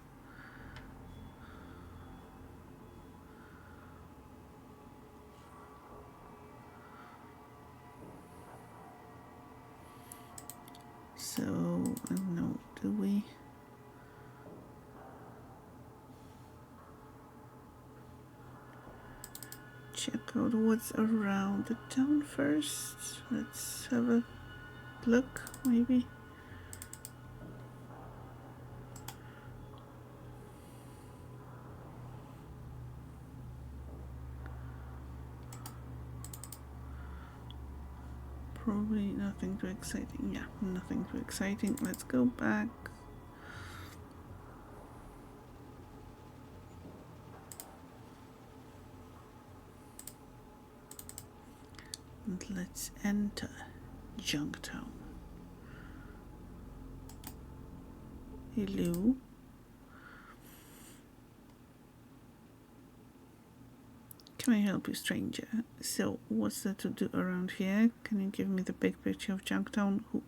So, I don't know, do we? Check out what's around the town first. Let's have a look, maybe. Probably nothing too exciting. Yeah, nothing too exciting. Let's go back. And let's enter Junktown. Hello. Can I help you, stranger? So, what's there to do around here? Can you give me the big picture of Junktown? Who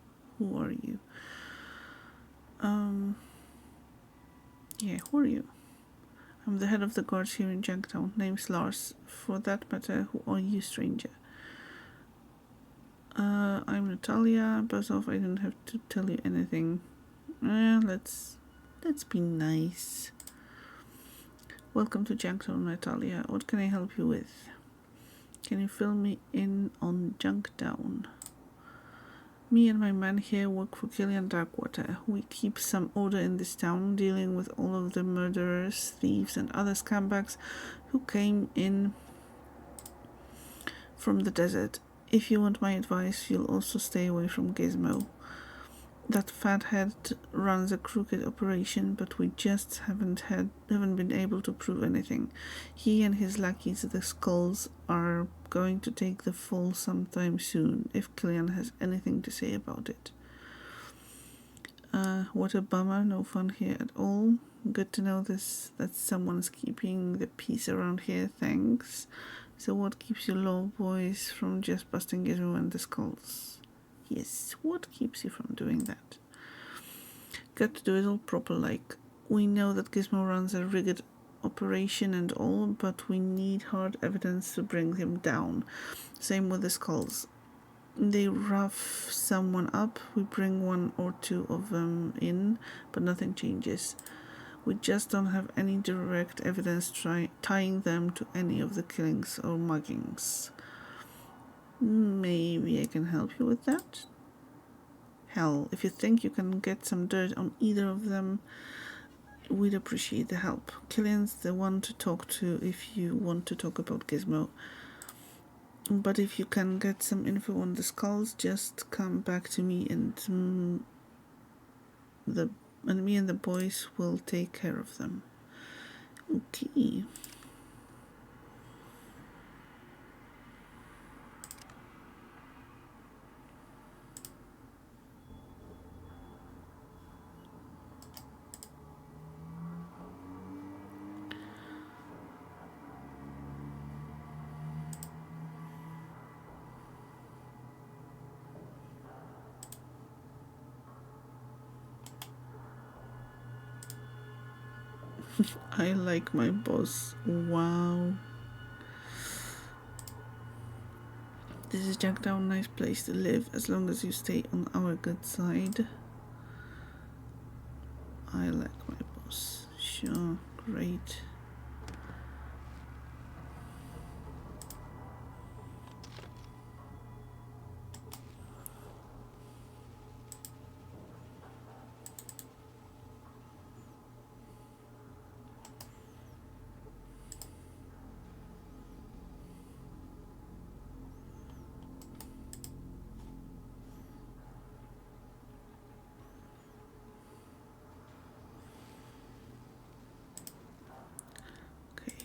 are you? Yeah, who are you? I'm the head of the guards here in Junktown. Name's Lars. For that matter, who are you, stranger? I'm Natalia. Buzz off, I don't have to tell you anything. Let's be nice. Welcome to Junktown, Natalia. What can I help you with? Can you fill me in on Junktown? Me and my man here work for Killian Darkwater. We keep some order in this town, dealing with all of the murderers, thieves, and other scumbags who came in from the desert. If you want my advice, you'll also stay away from Gizmo. that fathead runs a crooked operation, but we just haven't been able to prove anything. He and his lackeys, the Skulls, are going to take the fall sometime soon, if Killian has anything to say about it. What a bummer, no fun here at all. Good to know that someone's keeping the peace around here, thanks. So what keeps you law boys from just busting Gizmo and the Skulls? Yes, what keeps you from doing that? Got to do it all proper, like, we know that Gizmo runs a rigged operation and all, but we need hard evidence to bring him down. Same with the Skulls. They rough someone up, we bring one or two of them in, but nothing changes. We just don't have any direct evidence tying them to any of the killings or muggings. Maybe I can help you with that? Hell, if you think you can get some dirt on either of them, we'd appreciate the help. Killian's the one to talk to if you want to talk about Gizmo. But if you can get some info on the Skulls, just come back to me and me and the boys will take care of them. Okay. I like my boss. Wow. This is Jacktown, nice place to live as long as you stay on our good side. I like my boss. Sure, great.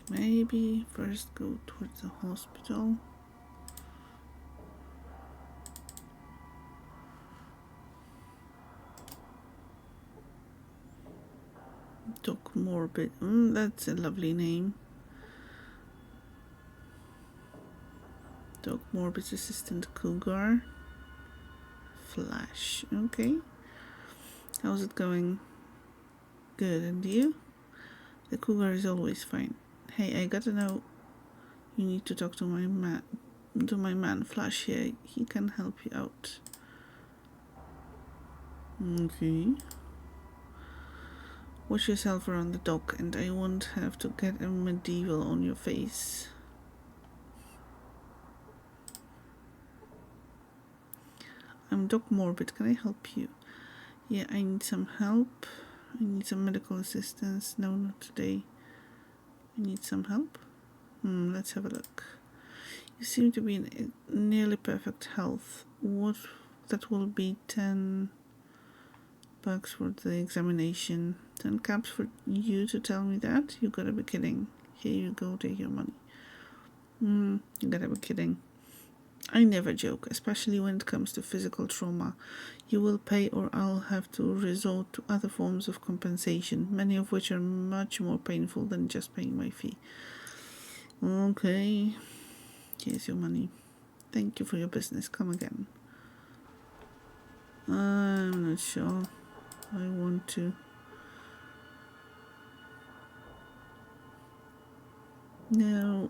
Maybe first go towards the hospital. Doc Morbid. That's a lovely name. Doc Morbid's assistant Cougar. Flash. Okay. How's it going? Good, and you? The Cougar is always fine. Hey, I gotta know. You need to talk to my man Flash here. He can help you out. Okay. Watch yourself around the dock, and I won't have to get a medieval on your face. I'm Doc Morbid. Can I help you? Yeah, I need some help. I need some medical assistance. No, not today. I need some help. Let's have a look. You seem to be in nearly perfect health. That will be 10 bucks for the examination. 10 caps for you to tell me that? You gotta be kidding. Here you go, take your money. You gotta be kidding. I never joke, especially when it comes to physical trauma. You will pay or I'll have to resort to other forms of compensation, many of which are much more painful than just paying my fee. Okay, here's your money. Thank you for your business. Come again. I'm not sure I want to. No,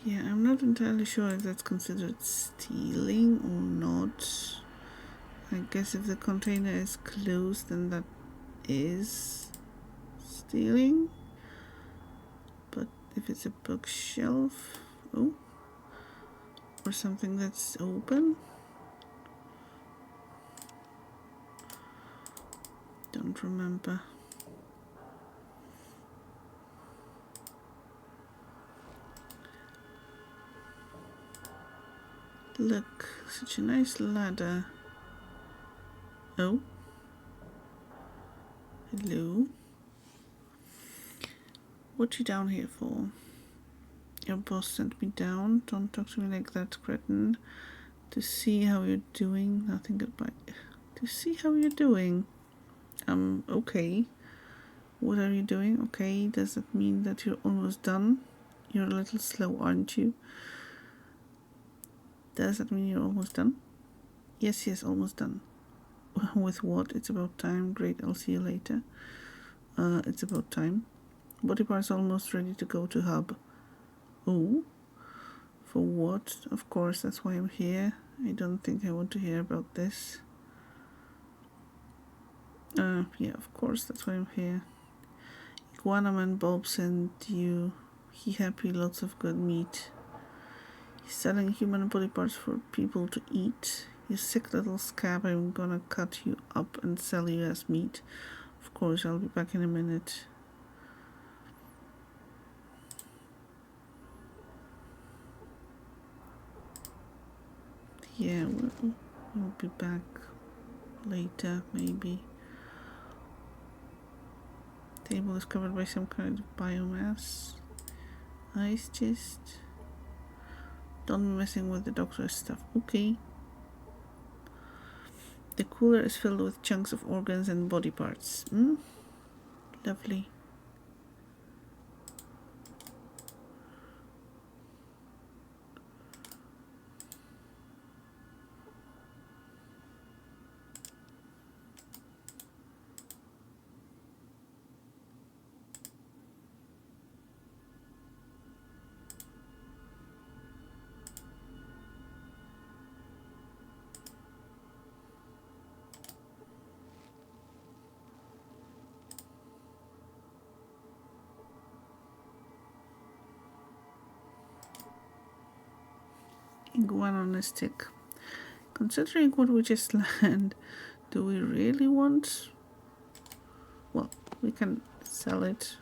yeah, I'm not entirely sure if that's considered stealing or not. I guess if the container is closed, then that is stealing. But if it's a bookshelf, oh, or something that's open? Don't remember. Look, such a nice ladder. Oh. Hello. What you down here for? Your boss sent me down. Don't talk to me like that, cretin. To see how you're doing. Nothing goodbye. To see how you're doing. Okay. What are you doing? Okay, does that mean that you're almost done? You're a little slow, aren't you? Does that mean you're almost done? Yes, almost done. With what? It's about time. Great, I'll see you later. It's about time. Body parts almost ready to go to hub. Oh? For what? Of course, that's why I'm here. I don't think I want to hear about this. Yeah, of course, that's why I'm here. Iguana Man Bob sent you. He happy, lots of good meat. He's selling human body parts for people to eat. You sick little scab, I'm gonna cut you up and sell you as meat. Of course, I'll be back in a minute. Yeah, we'll be back later, maybe. Table is covered by some kind of biomass. Ice chest. Don't be messing with the doctor's stuff. Okay. The cooler is filled with chunks of organs and body parts. Lovely. Iguana on a stick. Considering what we just learned, do we really want? Well, we can sell it,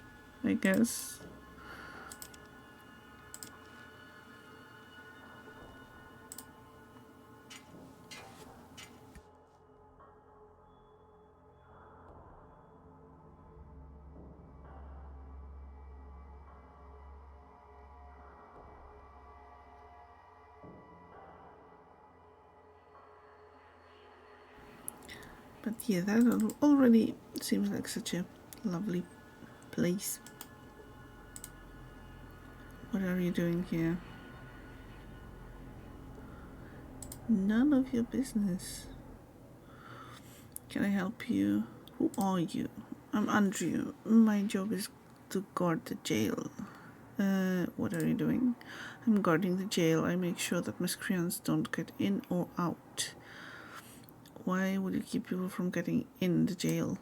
I guess. But yeah, that already seems like such a lovely place. What are you doing here? None of your business. Can I help you? Who are you? I'm Andrew. My job is to guard the jail. What are you doing? I'm guarding the jail. I make sure that miscreants don't get in or out. Why would you keep people from getting in the jail?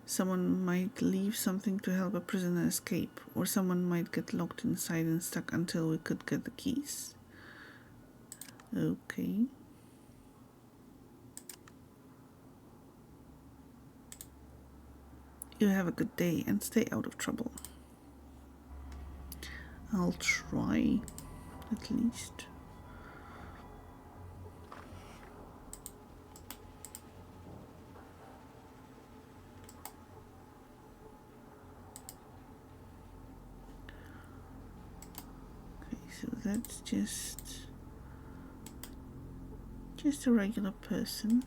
Someone might leave something to help a prisoner escape, or someone might get locked inside and stuck until we could get the keys. Okay. You have a good day and stay out of trouble. I'll try, at least. Okay, so that's just a regular person.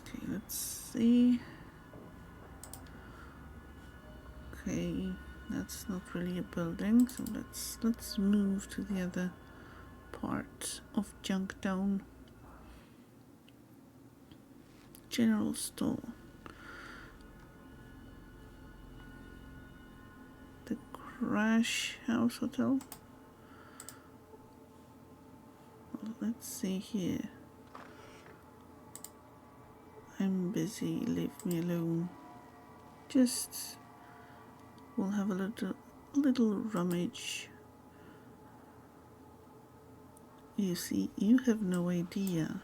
Okay, let's see. Okay, that's not really a building, so let's move to the other part of Junktown. General store. Crash House Hotel. Well, let's see here. I'm busy, leave me alone. Just we'll have a little rummage. You see, you have no idea.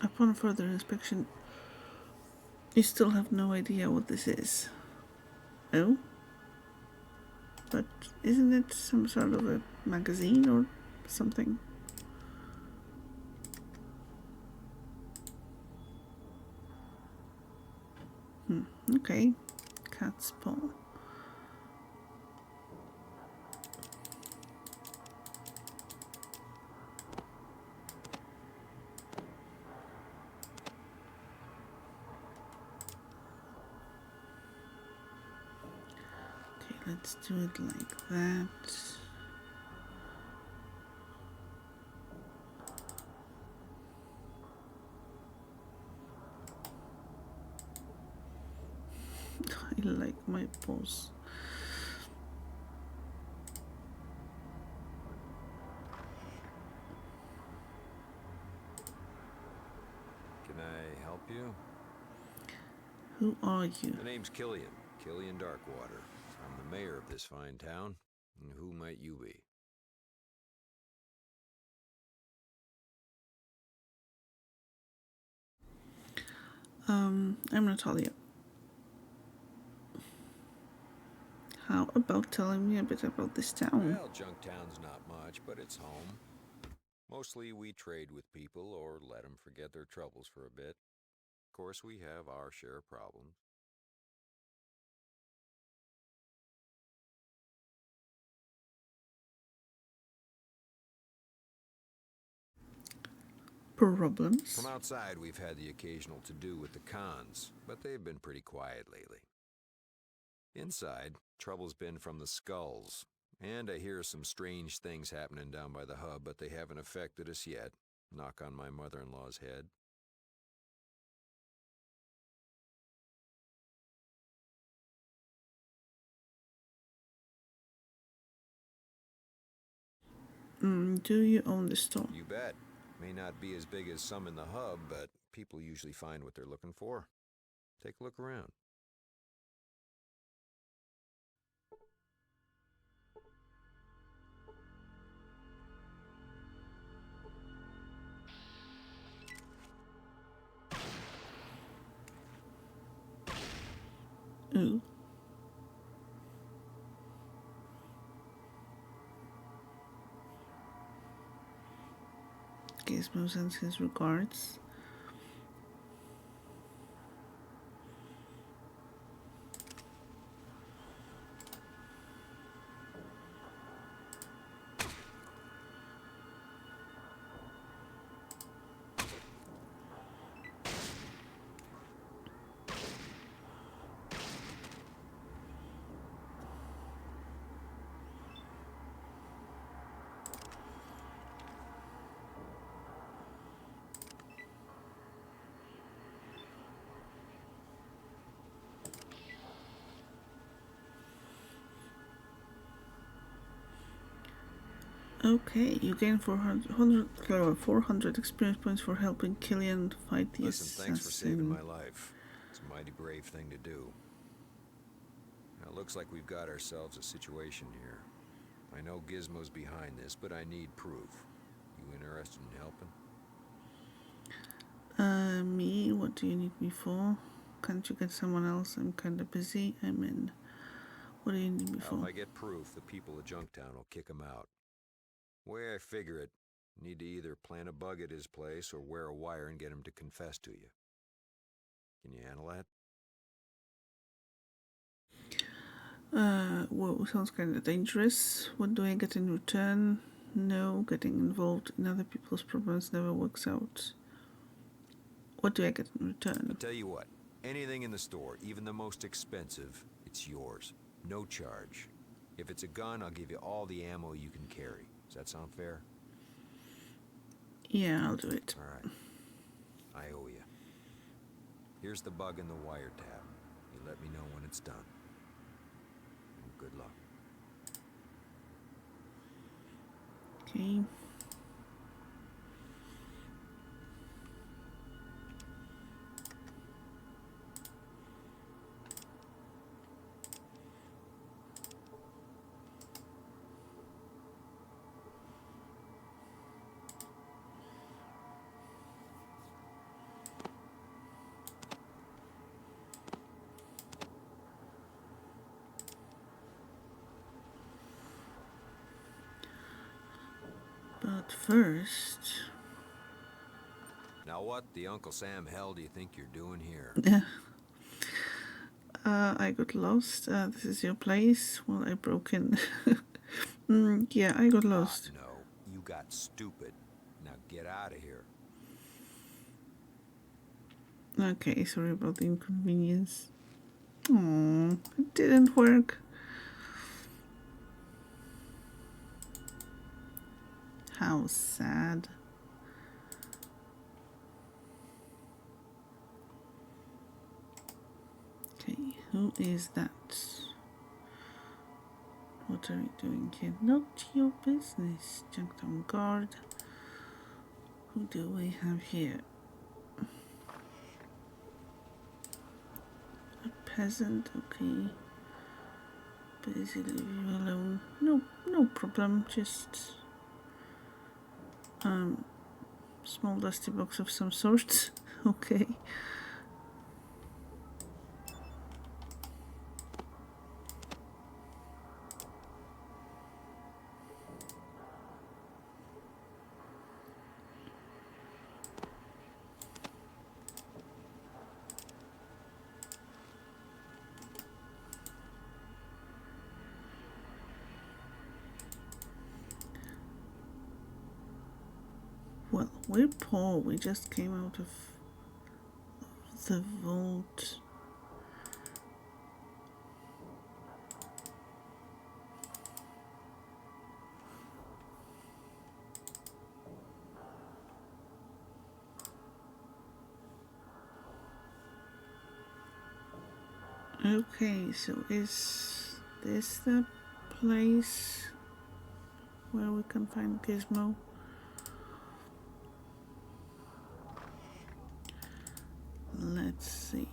Upon further inspection, you still have no idea what this is. Oh? But isn't it some sort of a magazine or something? Okay. Cat's paw. Okay, let's do it like that. I like my paws. Can I help you? Who are you? The name's Killian Darkwater. I'm the mayor of this fine town. And who might you be? I'm Natalia. How about telling me a bit about this town? Well, Junktown's not much, but it's home. Mostly we trade with people or let them forget their troubles for a bit. Of course, we have our share of problems. Problems? From outside, we've had the occasional to-do with the cons, but they've been pretty quiet lately. Inside, trouble's been from the skulls, and I hear some strange things happening down by the hub, but they haven't affected us yet. Knock on my mother-in-law's head. Do you own the store? You bet. May not be as big as some in the hub, but people usually find what they're looking for. Take a look around. Ooh. Gizmo sends his regards. Okay, you gain 400 experience points for helping Killian fight the Listen, thanks for saving my assassin. life. It's a mighty brave thing to do. Now, it looks like we've got ourselves a situation here. I know Gizmo's behind this, but I need proof. You interested in helping? Me? What do you need me for? Can't you get someone else? I'm kinda busy. I'm in. What do you need me Well, for? if I get proof, the people of Junktown will kick him out. Way I figure it, need to either plant a bug at his place or wear a wire and get him to confess to you. Can you handle that? Whoa, sounds kinda dangerous. What do I get in return? No, getting involved in other people's problems never works out. What do I get in return? I'll tell you what, anything in the store, even the most expensive, it's yours. No charge. If it's a gun, I'll give you all the ammo you can carry. Does that sound fair? Yeah, I'll do it. All right. I owe you. Here's the bug in the wiretap. You let me know when it's done. And good luck. Okay. But first... Now what the Uncle Sam hell do you think you're doing here? I got lost. This is your place? Well, I broke in. Yeah, I got lost. No, you got stupid. Now get out of here. Okay, sorry about the inconvenience. Oh, it didn't work. How sad. Okay, who is that? What are you doing here? Not your business. Junked on guard. Who do we have here? A peasant, okay. Busy, leave you alone. No problem. Just small dusty box of some sort. Okay. Well, we're poor. We just came out of the vault. Okay, so is this the place where we can find Gizmo? Let's see.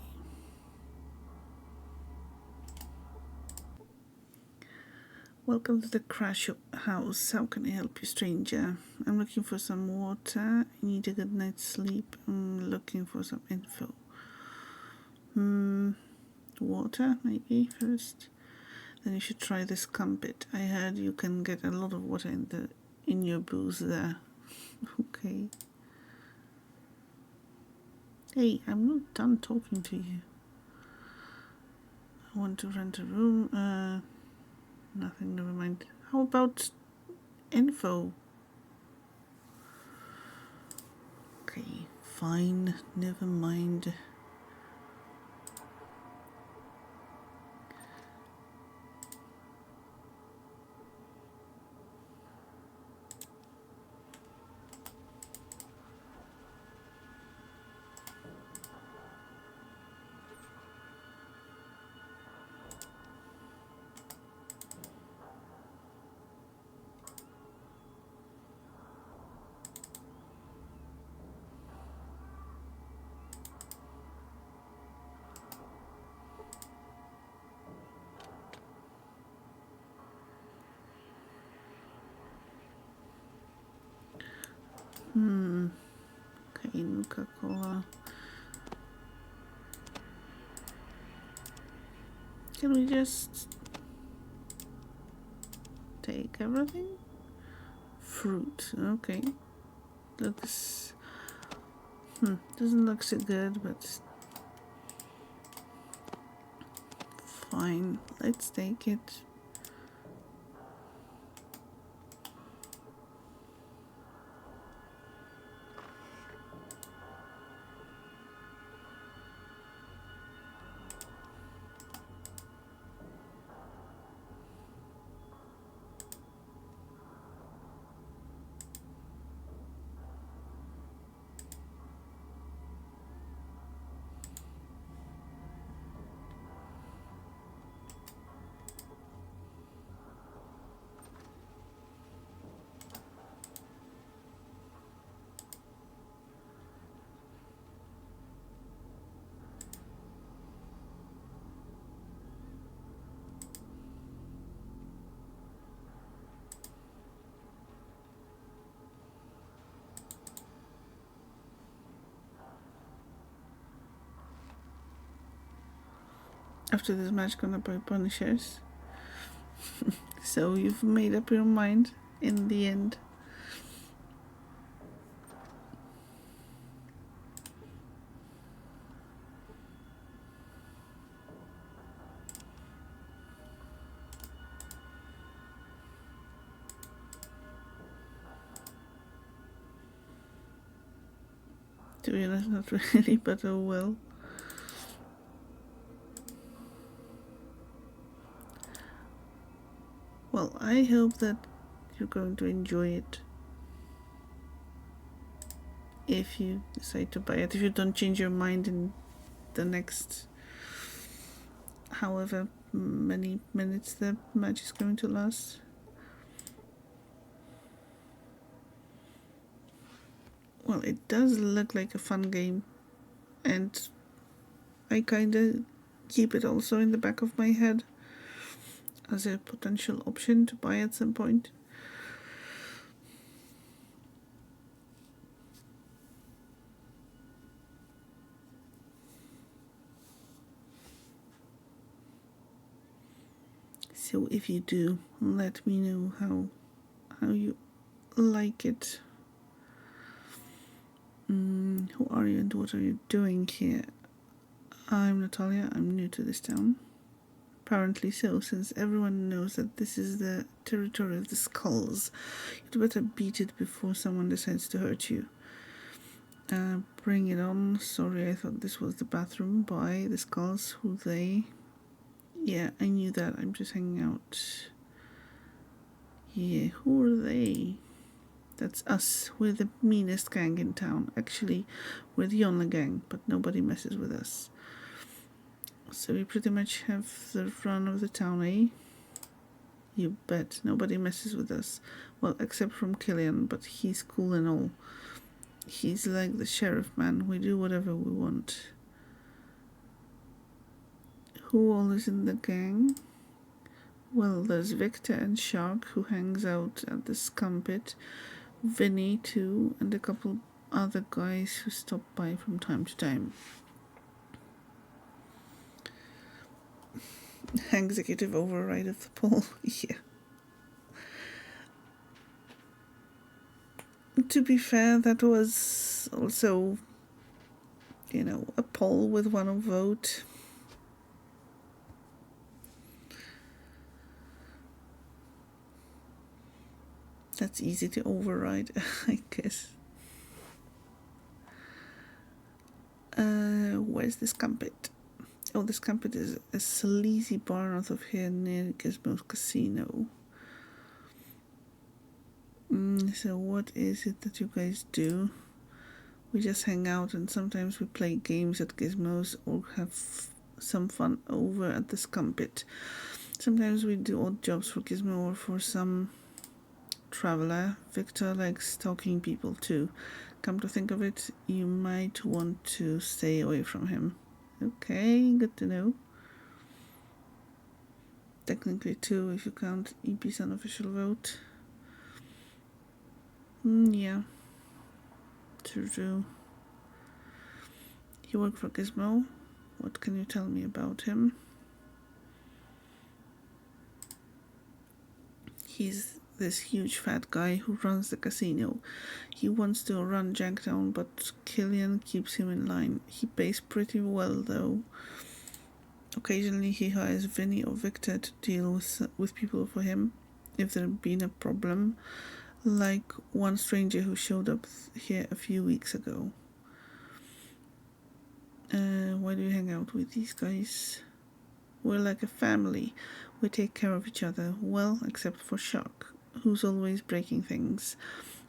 Welcome to the crash house. How can I help you, stranger? I'm looking for some water. I need a good night's sleep. I'm looking for some info. Water, maybe first. Then you should try this Cumpit. I heard you can get a lot of water in your booze there. Okay. Hey, I'm not done talking to you. I want to rent a room. Nothing, never mind. How about info? Okay, fine, never mind. Okay, Nuka-Cola. Can we just take everything? Fruit, okay. Looks... doesn't look so good, but... fine, let's take it. after this match gonna buy Punishers. So you've made up your mind in the end. To be honest, not really, but oh well. Well, I hope that you're going to enjoy it. If you decide to buy it, if you don't change your mind in the next however many minutes the match is going to last. Well, it does look like a fun game, and I kinda keep it also in the back of my head as a potential option to buy at some point. So if you do, let me know how you like it. Who are you and what are you doing here? I'm Natalia, I'm new to this town. Apparently so, since everyone knows that this is the territory of the skulls. You'd better beat it before someone decides to hurt you. Bring it on. Sorry, I thought this was the bathroom. By the skulls. Who they? Yeah, I knew that. I'm just hanging out. Yeah, who are they? That's us. We're the meanest gang in town. Actually, we're the only gang, but nobody messes with us. So we pretty much have the run of the town, eh? You bet. Nobody messes with us. Well, except from Killian, but he's cool and all. He's like the sheriff, man. We do whatever we want. Who all is in the gang? Well, there's Victor and Shark, who hangs out at the scum pit. Vinny, too, and a couple other guys who stop by from time to time. Executive override of the poll. Yeah. To be fair, that was also, a poll with one vote. That's easy to override, I guess. Where's this Scumpit? Oh, the Scumpit is a sleazy bar north of here near Gizmo's Casino. So what is it that you guys do? We just hang out and sometimes we play games at Gizmo's or have some fun over at the Scumpit. Sometimes we do odd jobs for Gizmo or for some traveler. Victor likes stalking people too. Come to think of it, you might want to stay away from him. Okay, good to know. Technically 2 if you count EP's unofficial vote. Yeah. True. You work for Gizmo. What can you tell me about him? He's this huge fat guy who runs the casino. He wants to run Janktown, but Killian keeps him in line. He pays pretty well, though. Occasionally he hires Vinny or Victor to deal with people for him if there'd been a problem, like one stranger who showed up here a few weeks ago. Why do you hang out with these guys? We're like a family. We take care of each other, well, except for Shark, who's always breaking things,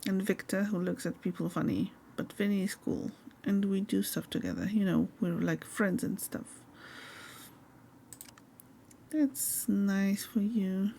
and Victor, who looks at people funny. But Vinny is cool, and we do stuff together. We're like friends and stuff. That's nice for you.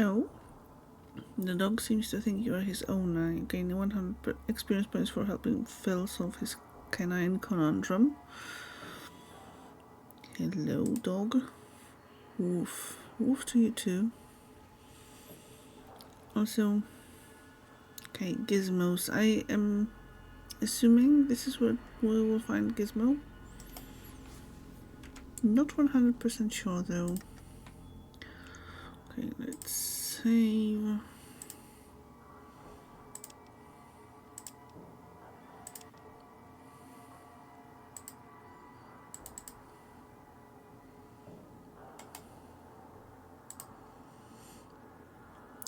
Oh, the dog seems to think you are his owner. You gain 100 experience points for helping Phil solve his canine conundrum. Hello, dog. Woof. Woof to you too. Also, okay, gizmos. I am assuming this is where we will find Gizmo. Not 100% sure though. Okay, let's save.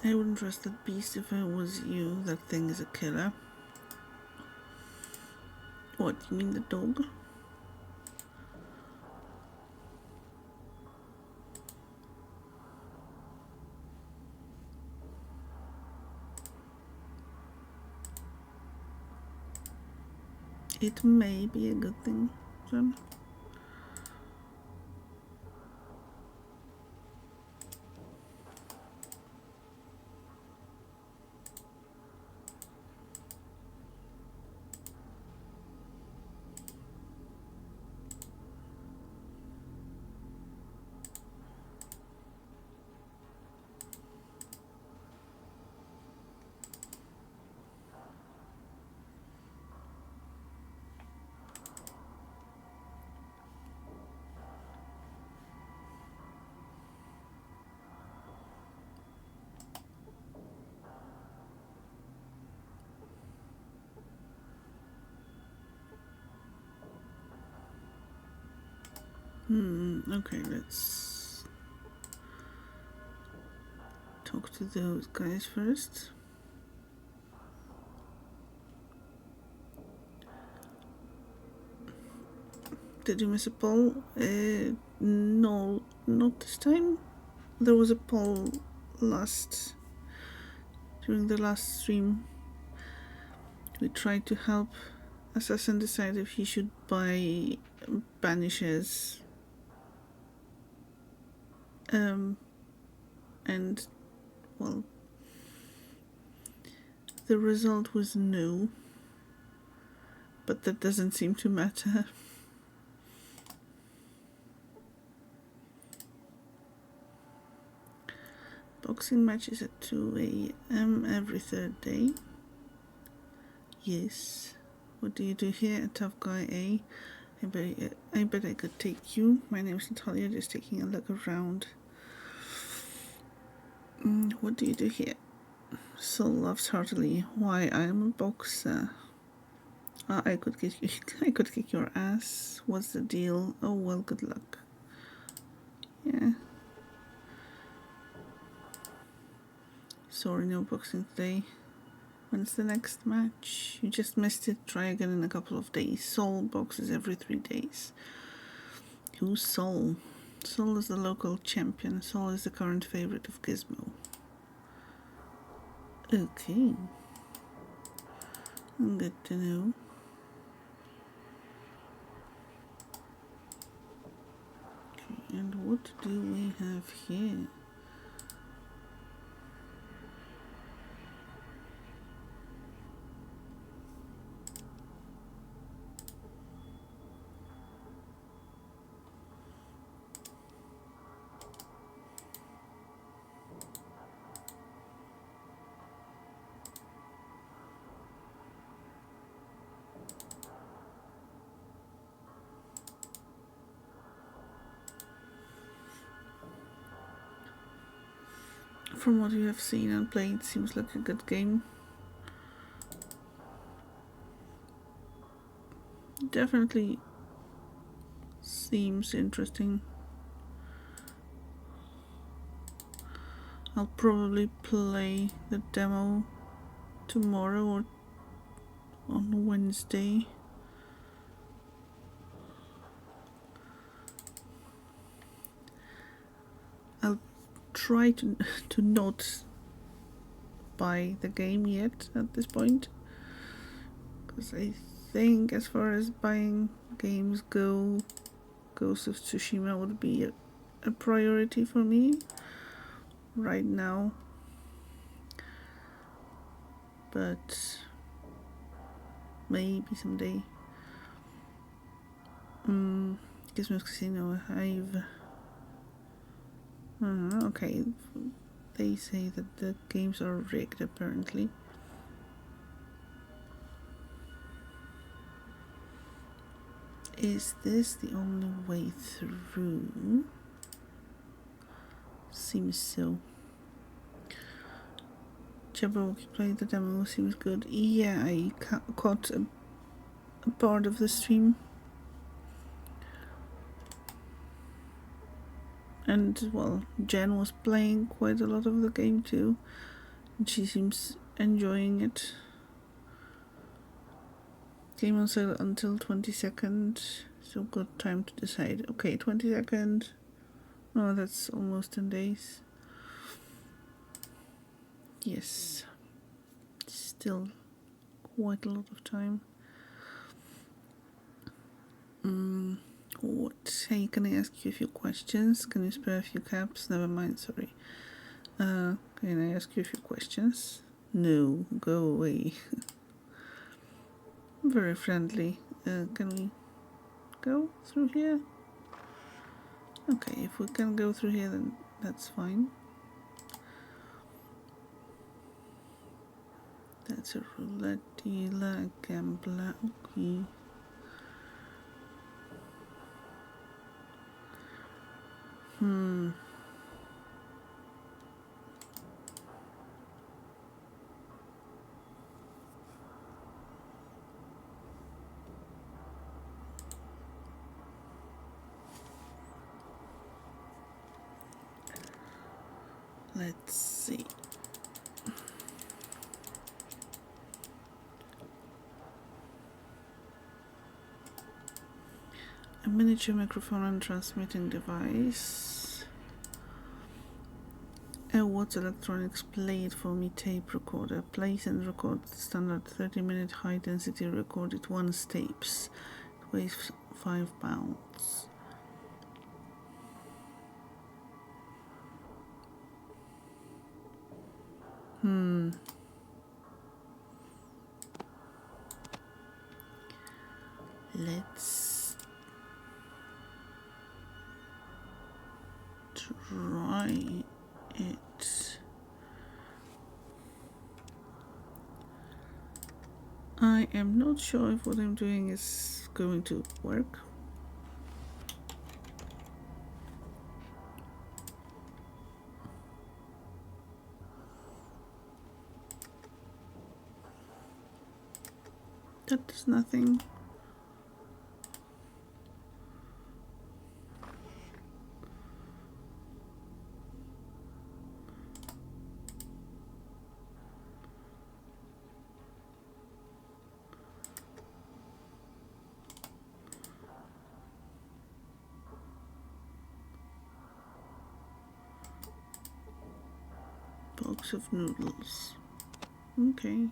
I wouldn't trust that beast if I was you. That thing is a killer. What, you mean the dog? It may be a good thing, John. Okay, let's talk to those guys first. Did you miss a poll? No, not this time. There was a poll during the last stream. We tried to help Assassin decide if he should buy banishes. And, well, the result was no, but that doesn't seem to matter. Boxing matches at 2 a.m. every third day. Yes. What do you do here? A tough guy, eh? I bet I could take you. My name's Natalia, just taking a look around. What do you do here? Sol laughs heartily. Why, I am a boxer. I could kick your ass. What's the deal? Oh well, good luck. Yeah. Sorry, no boxing today. When's the next match? You just missed it. Try again in a couple of days. Sol boxes every 3 days. Who's Sol? Sol is the local champion. Sol is the current favorite of Gizmo. Okay. Good to know. Okay, and what do we have here? From what you have seen and played, seems like a good game. Definitely seems interesting. I'll probably play the demo tomorrow or on Wednesday. I'll try to not buy the game yet at this point, because I think as far as buying games go, Ghost of Tsushima would be a priority for me. right now. But maybe someday. Gizmo's Casino Hive. Okay, they say that the games are rigged apparently. Is this the only way through? Seems so. Jabberwocky played the demo, seems good. Yeah, I caught a part of the stream. And, well, Jen was playing quite a lot of the game too. And she seems enjoying it. Game on sale until 22nd. So got time to decide. Okay, 22nd. Oh, that's almost 10 days. Yes. Still quite a lot of time. What? Hey, can I ask you a few questions? Can you spare a few caps? Never mind, sorry. Can I ask you a few questions? No, go away. Very friendly. Can we go through here? Okay, if we can go through here, then that's fine. That's a roulette dealer, a gambler, okay. Let's see. A miniature microphone and transmitting device. A Watts Electronics Play-It For Me tape recorder. Plays and records standard 30-minute high-density recorded once tapes. It weighs 5 pounds. Let's try it. I am not sure if what I'm doing is going to work. That does nothing. Box of noodles. Okay.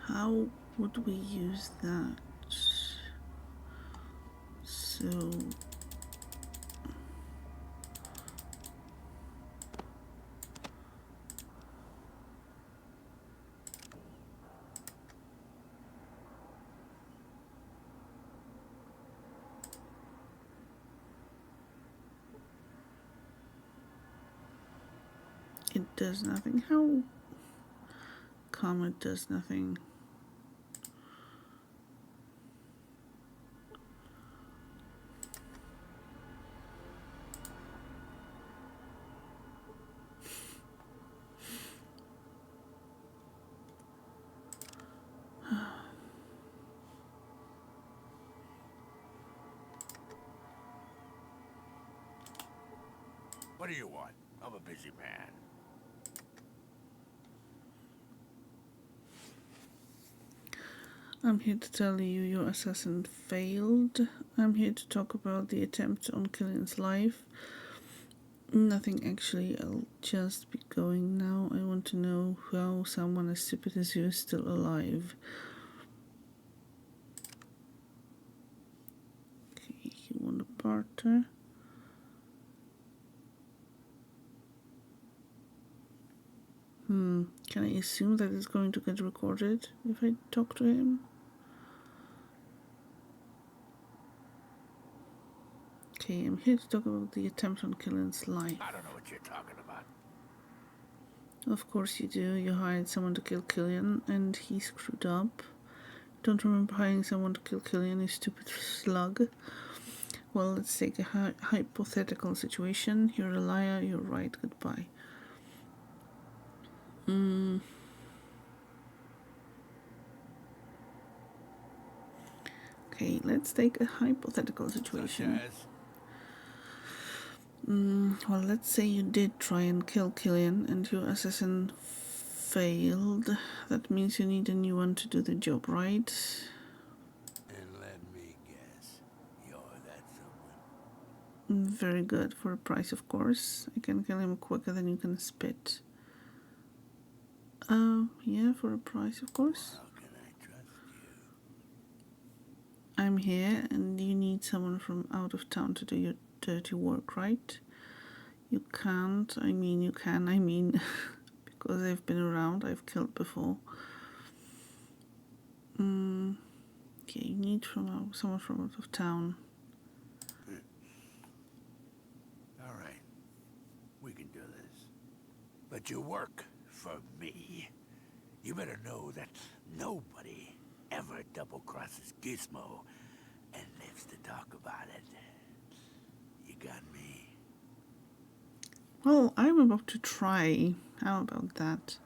How would we use that? So it does nothing. How come it does nothing? What do you want? I'm a busy man. I'm here to tell you your assassin failed. I'm here to talk about the attempt on Killian's life. Nothing actually, I'll just be going now. I want to know how someone as stupid as you is still alive. Okay, you want a partner. Can I assume that it's going to get recorded if I talk to him? Okay, I'm here to talk about the attempt on Killian's life. I don't know what you're talking about. Of course you do. You hired someone to kill Killian, and he screwed up. Don't remember hiring someone to kill Killian, you stupid slug. Well, let's take a hypothetical situation. You're a liar, you're right, goodbye. Okay, let's take a hypothetical situation. Such as? Well, let's say you did try and kill Killian and your assassin failed. That means you need a new one to do the job, right? And let me guess, you're that someone. Very good. For a price, of course. I can kill him quicker than you can spit. Yeah, for a price, of course. How can I trust you? I'm here and you need someone from out of town to do your dirty work, right? You can't, I mean you can, I mean because I've been around, I've killed before. Okay, you need someone from out of town. All right, we can do this. But you work for me. You better know that nobody ever double-crosses Gizmo and lives to talk about it. You got me? Well, I'm about to try. How about that?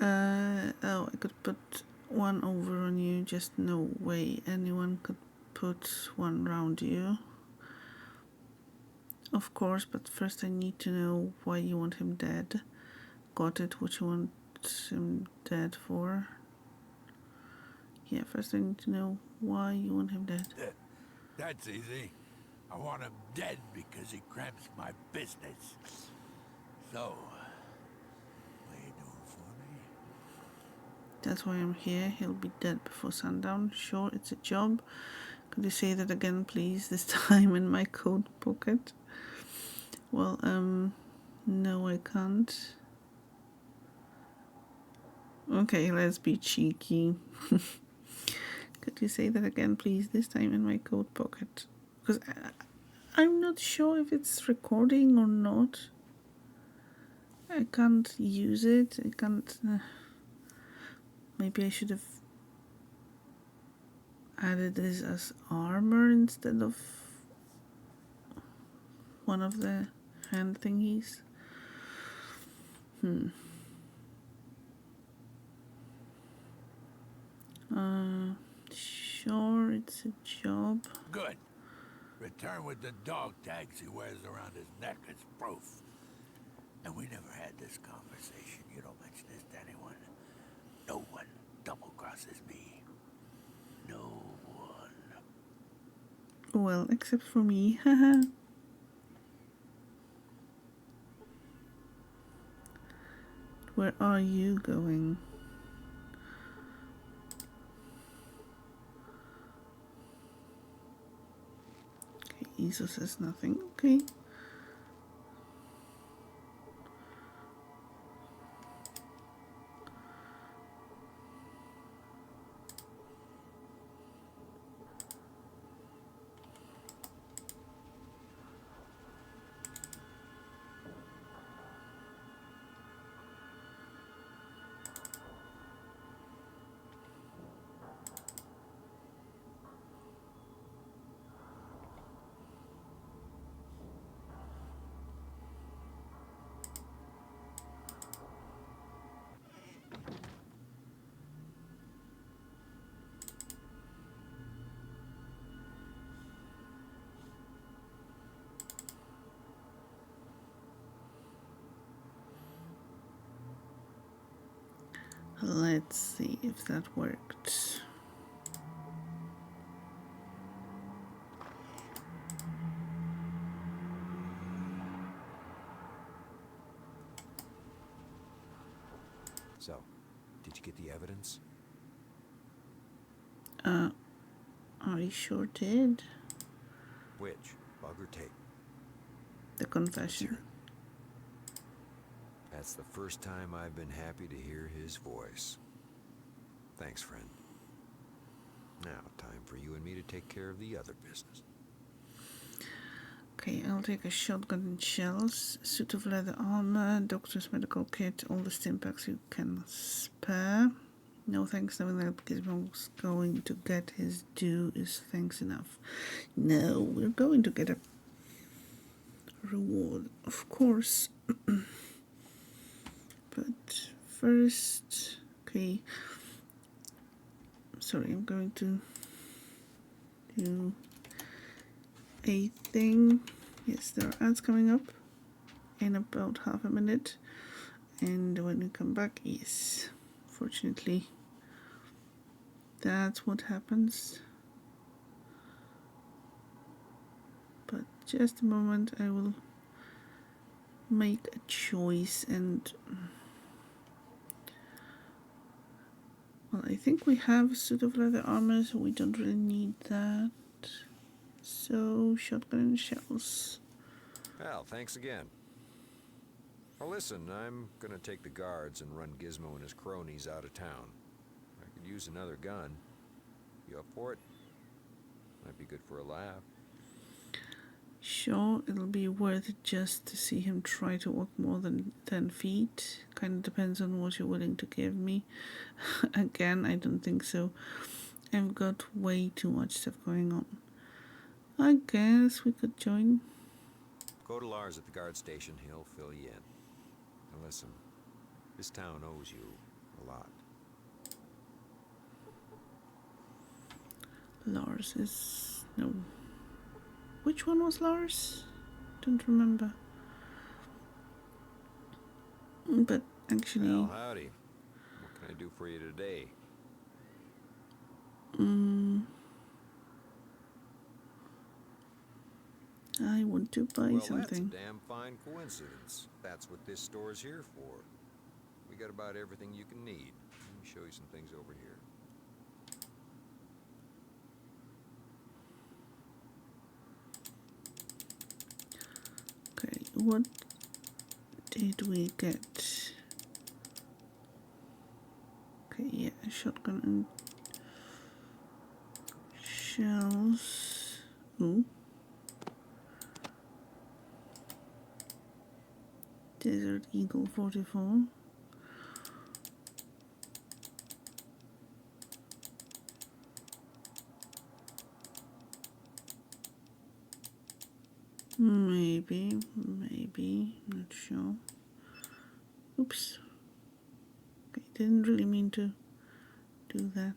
Oh, I could put one over on you. Just no way anyone could put one round you. Of course, but first I need to know why you want him dead. Got it, what you want him dead for. Yeah, first I need to know why you want him dead. That's easy. I want him dead because he cramps my business. So, what are you doing for me? That's why I'm here. He'll be dead before sundown. Sure, it's a job. Could you say that again, please? This time in my coat pocket. Well, no, I can't. Okay, let's be cheeky. Could you say that again, please? This time in my coat pocket. Because I'm not sure if it's recording or not. I can't use it. I can't. Maybe I should have added this as armor instead of one of the hand thingies. Sure, it's a job. Good. Return with the dog tags he wears around his neck as proof. And we never had this conversation. You don't mention this to anyone. No one double-crosses me. No one. Well, except for me. Haha. Where are you going? Okay, Isa says nothing. Okay. Let's see if that worked. So, did you get the evidence? I sure did. Which? Bug or tape? The confession. That's the first time I've been happy to hear his voice. Thanks, friend. Now, time for you and me to take care of the other business. Okay, I'll take a shotgun and shells, suit of leather armor, doctor's medical kit, all the stimpaks you can spare. No thanks, knowing that Gizmo's going to get his due is thanks enough. No, we're going to get a reward, of course. But first, okay. Sorry, I'm going to do a thing. Yes, there are ads coming up in about half a minute. And when we come back, yes, fortunately, that's what happens. But just a moment, I will make a choice and well, I think we have a suit of leather armor, so we don't really need that. So, shotgun and shells. Well, thanks again. Well, listen, I'm gonna take the guards and run Gizmo and his cronies out of town. I could use another gun. You up for it? Might be good for a laugh. Sure, it'll be worth it just to see him try to walk more than 10 feet. Kind of depends on what you're willing to give me. Again, I don't think so. I've got way too much stuff going on. I guess we could join. Go to Lars at the guard station. He'll fill you in. Now listen, this town owes you a lot. Lars is... no. Which one was Lars? Don't remember. But actually... Well, howdy. What can I do for you today? I want to buy Well, something. that's a damn fine coincidence. That's what this store's here for. We got about everything you can need. Let me show you some things over here. Okay, what did we get? Okay, yeah, shotgun and shells. Ooh. Desert Eagle 44. Maybe, not sure. Oops. Okay, didn't really mean to do that.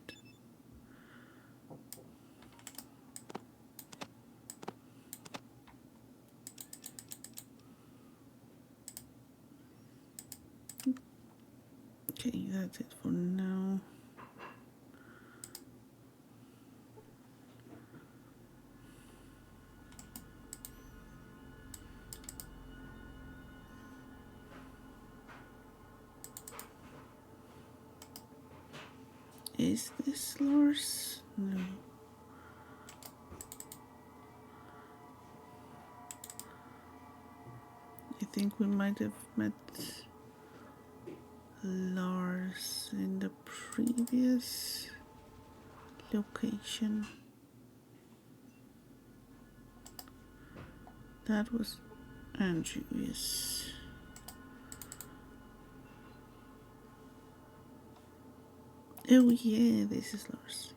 Okay, that's it for now. Is this Lars? No. I think we might have met Lars in the previous location. That was Andrew, yes. Oh yeah, this is Lars.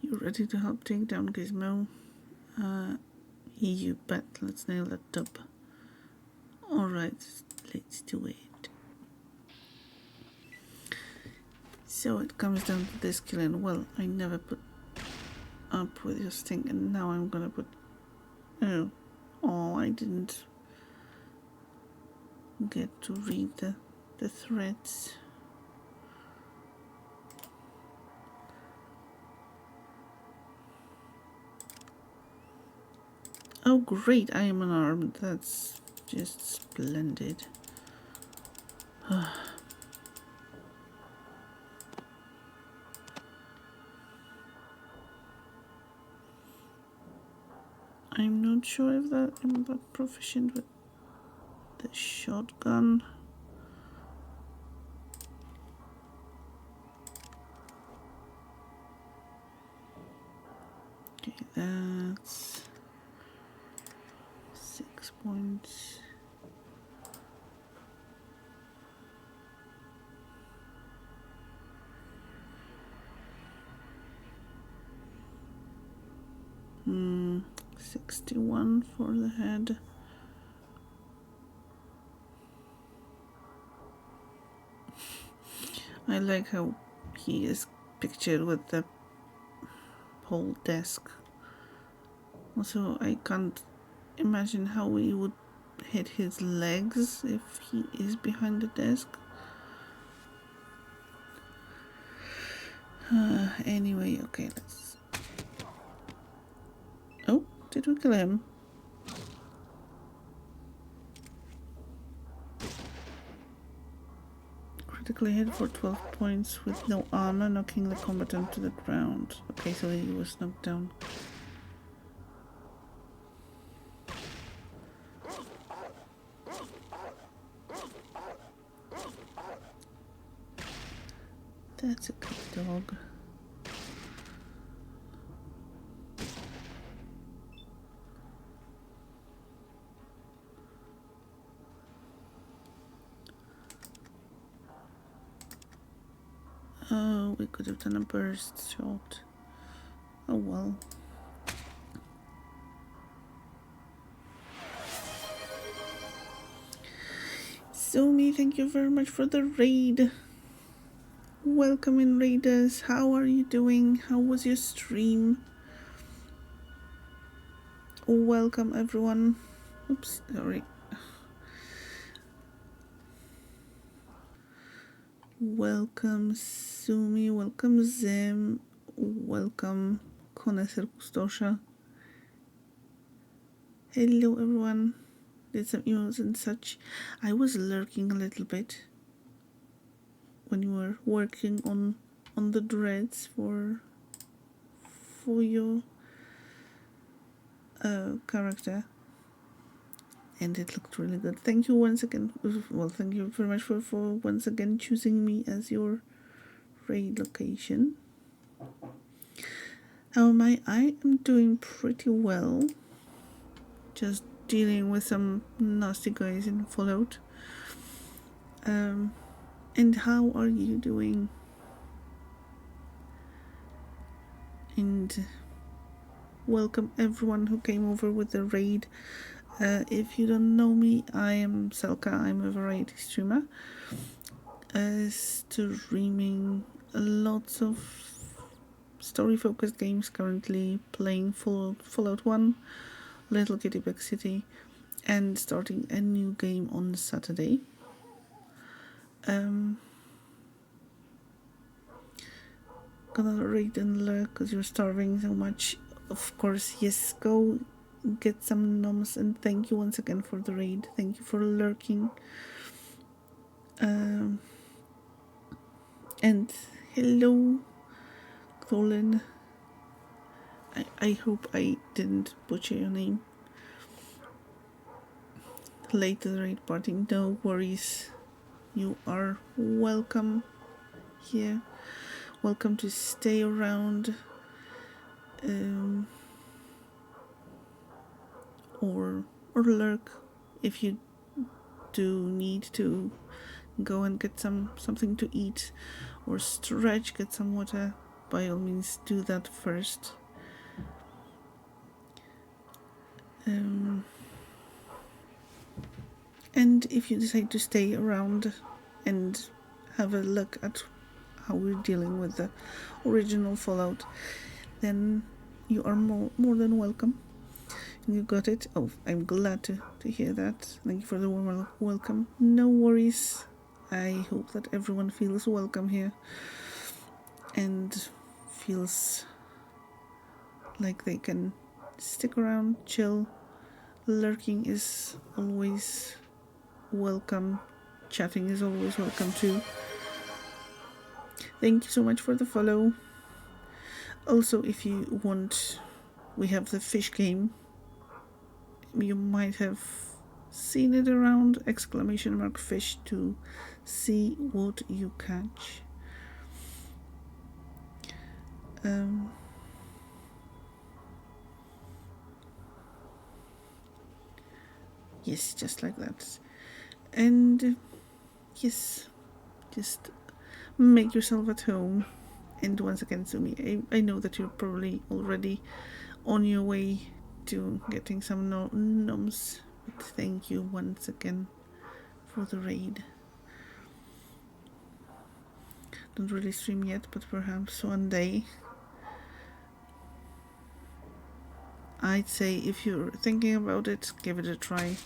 You ready to help take down Gizmo? You bet. Let's nail that top. Alright, let's do it. So it comes down to this killing. Well, I never put up with this thing, and now I'm gonna put... Oh, I didn't get to read the threads. Oh great, I am unarmed. That's just splendid. I'm not sure if I'm that proficient with the shotgun. Okay, that's 6 points. Hmm, 61 for the head. I like how he is pictured with the whole desk. Also, I can't imagine how we would hit his legs if he is behind the desk. Anyway, okay, let's... Oh, did we kill him? Critically hit for 12 points with no armor, knocking the combatant to the ground. Okay, so he was knocked down. That's a good dog. Oh, we could have done a burst shot. Oh well. Zomi, thank you very much for the raid. Welcome in, raiders. How are you doing? How was your stream? Welcome everyone. Oops, sorry. Welcome Sumi, welcome Zim, welcome Connoisseur Kustosha. Hello everyone. Did some emails and such. I was lurking a little bit when you were working on the dreads for your character, and it looked really good. Thank you once again. Well, thank you very much for once again choosing me as your raid location. How am I? I am doing pretty well. Just dealing with some nasty guys in Fallout. And how are you doing? And welcome everyone who came over with the raid. If you don't know me, I am Selka. I'm a variety streamer. Streaming lots of story-focused games currently, playing Fallout 1, Little Kitty Big City, and starting a new game on Saturday. Gonna raid and lurk because you're starving so much. Of course, yes, go get some noms, and thank you once again for the raid. Thank you for lurking. And hello, Colin. I hope I didn't butcher your name. Late to the raid party, no worries. You are welcome here. Welcome to stay around. Or lurk if you do need to go and get something to eat or stretch, get some water. By all means, do that first. And if you decide to stay around and have a look at how we're dealing with the original Fallout, then you are more than welcome. You got it? Oh, I'm glad to hear that. Thank you for the warm welcome. No worries. I hope that everyone feels welcome here and feels like they can stick around, chill. Lurking is always welcome. Chatting is always welcome too. Thank you so much for the follow. Also, if you want, we have the fish game. You might have seen it around, exclamation mark fish, to see what you catch. Yes, just like that. And yes, just make yourself at home. And once again, Sumi, I know that you're probably already on your way to getting some noms, but thank you once again for the raid. Don't really stream yet, but perhaps one day. I'd say if you're thinking about it, give it a try.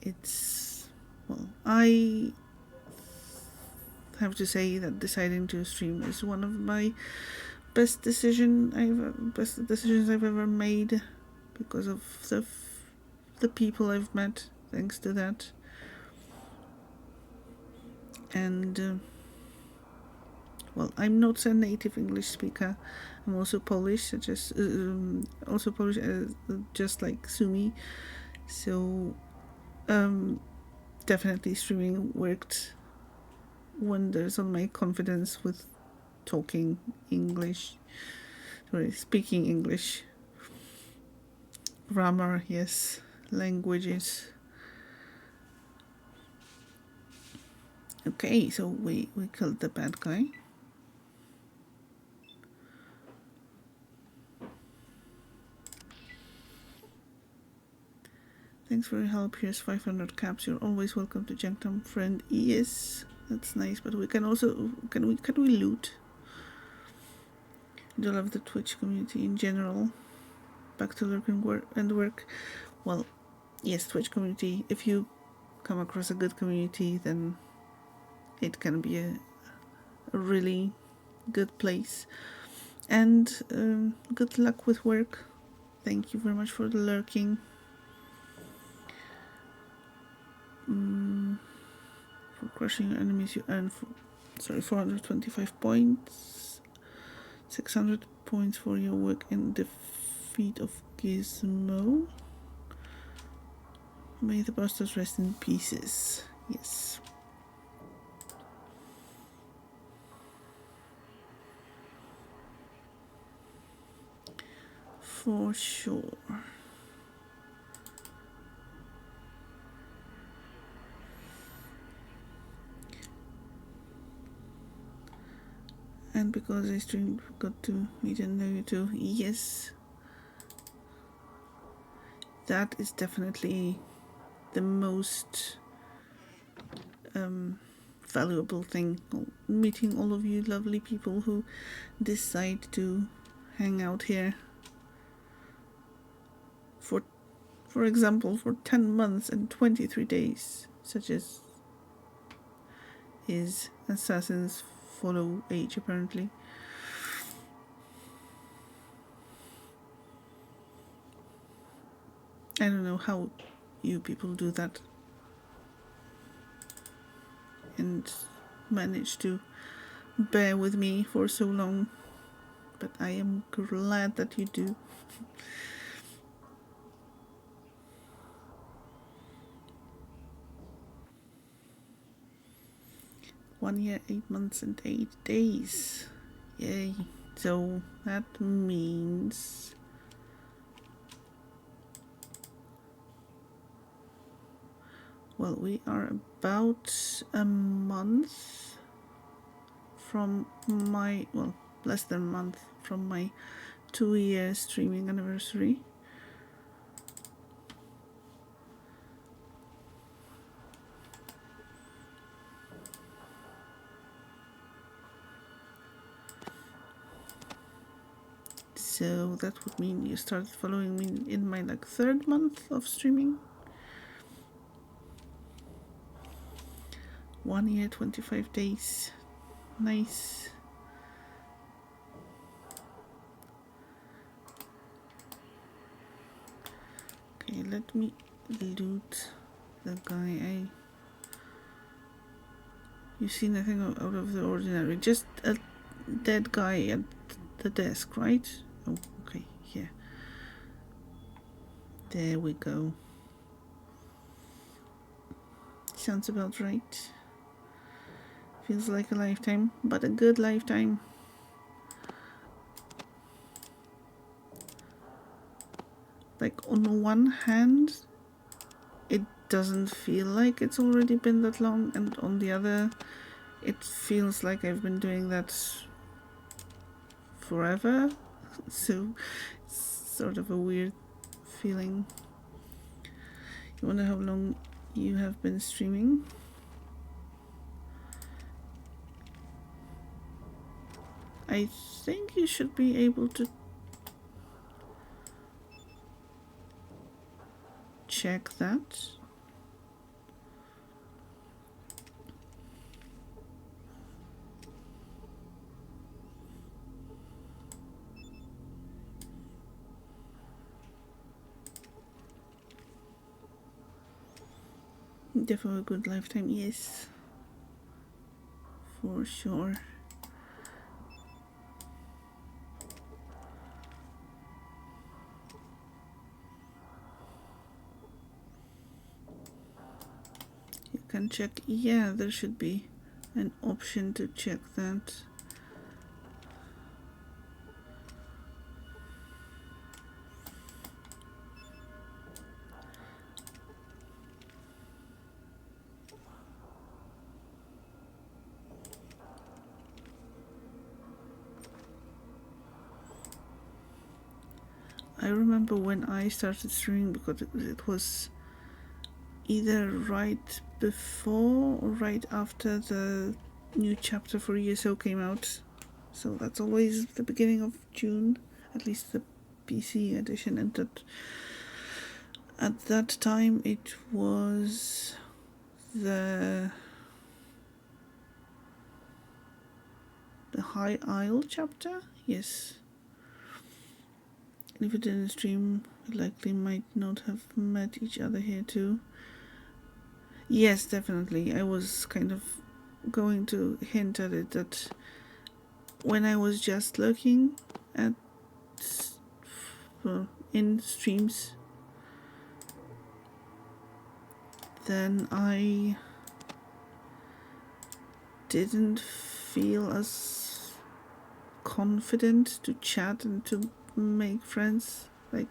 It's, well, I have to say that deciding to stream is one of my best decisions I've ever made, because of the people I've met thanks to that. And well, I'm not a native English speaker. I'm also Polish, just like Sumi. So definitely streaming worked wonders on my confidence with talking English. Sorry, speaking English. Grammar, yes. Languages. Okay, so we killed the bad guy. Thanks for your help. Here's 500 caps. You're always welcome to Janktom, friend. Yes, that's nice. But we can also can we loot? Do love the Twitch community in general. Back to lurk and work. Well, yes, Twitch community. If you come across a good community, then it can be a really good place. And good luck with work. Thank you very much for the lurking. For crushing your enemies, you earn 425 points. 600 points for your work in defeat of Gizmo. May the bastards rest in pieces. Yes. For sure. And because I streamed, got to meet and know you too. Yes. That is definitely the most valuable thing. Meeting all of you lovely people who decide to hang out here for example, for 10 months and 23 days, such as is Assassin's Follow Age, apparently. I don't know how you people do that and manage to bear with me for so long, but I am glad that you do. 1 year, 8 months, and 8 days. Yay. So that means well, we are about a month from my less than a month from my 2-year streaming anniversary. So that would mean you started following me in my like 3rd month of streaming. 1 year, 25 days. Nice. Okay, let me loot the guy. You see nothing out of the ordinary. Just a dead guy at the desk, right? Oh, okay, yeah. There we go. Sounds about right. Feels like a lifetime, but a good lifetime. Like, on one hand, it doesn't feel like it's already been that long, and on the other, it feels like I've been doing that forever. So, it's sort of a weird feeling. You wonder how long you have been streaming? I think you should be able to check that. Definitely a good lifetime, yes. For sure. You can check, yeah, there should be an option to check that. I remember when I started streaming, because it was either right before or right after the new chapter for ESO came out. So that's always the beginning of June, at least the PC edition. And at that time it was the High Isle chapter, yes. If it didn't stream, we likely might not have met each other here too. Yes, definitely. I was kind of going to hint at it, that when I was just looking at in streams, then I didn't feel as confident to chat and to make friends. Like,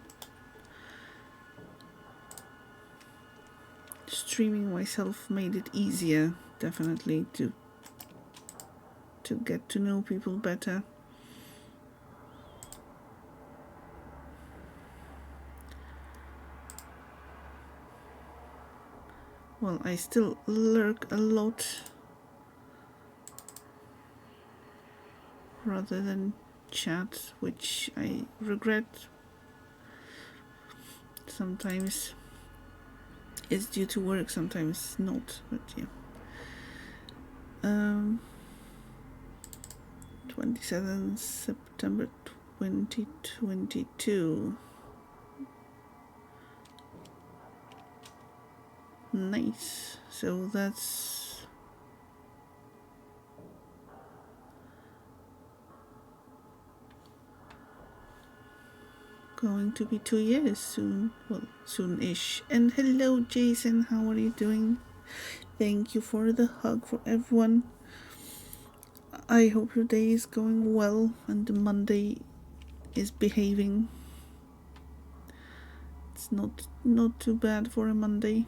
streaming myself made it easier, definitely, to get to know people better. Well, I still lurk a lot rather than chat, which I regret. Sometimes it's due to work, sometimes not, but yeah. 27 September 2022. Nice. So that's going to be 2 years soon. Well, soon-ish. And hello, Jason. How are you doing? Thank you for the hug for everyone. I hope your day is going well and the Monday is behaving. It's not too bad for a Monday.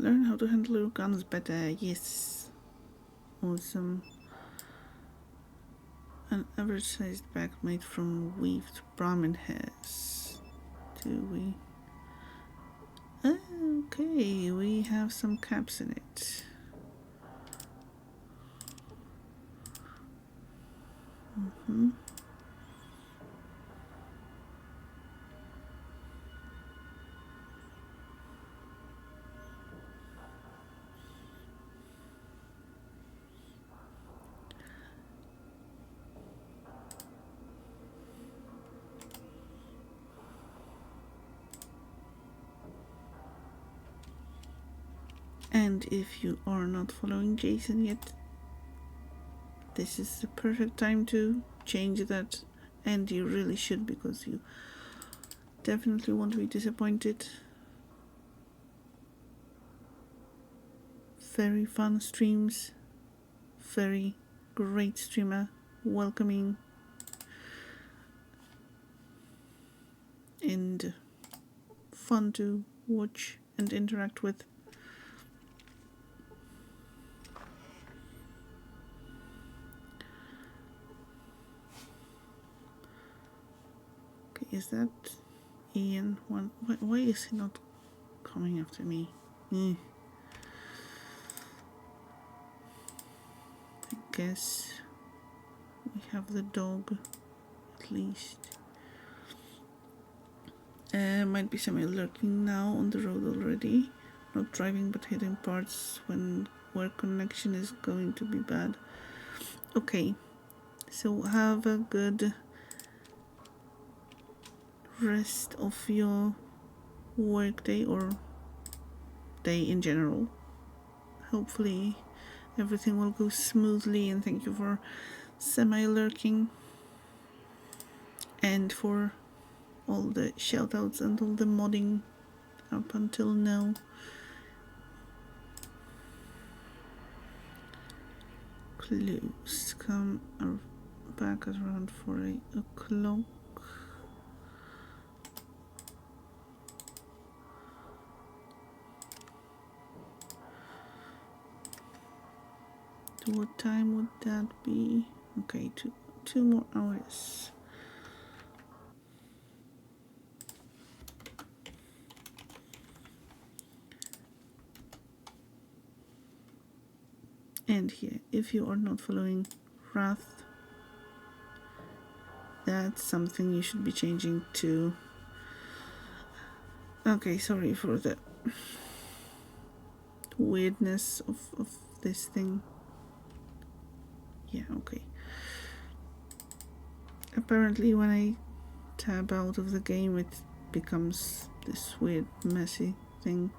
Learn how to handle your guns better. Yes. Awesome. An average-sized bag made from weaved Brahmin hairs. Do we? Okay, we have some caps in it. And if you are not following Jason yet, this is the perfect time to change that, and you really should, because you definitely won't be disappointed. Very fun streams, very great streamer, welcoming, and fun to watch and interact with. Okay, is that Ian? Why is he not coming after me? I guess we have the dog, at least. Might be semi lurking now on the road already. Not driving but hitting parts where connection is going to be bad. Okay, so have a good rest of your work day or day in general. Hopefully everything will go smoothly, and thank you for semi-lurking and for all the shoutouts and all the modding up until now. Clues come back at around 4 o'clock. What time would that be? Okay, two more hours. And here, if you are not following Wrath, that's something you should be changing to. Okay, sorry for the weirdness of this thing. Yeah, okay. Apparently when I tab out of the game, it becomes this weird messy thing.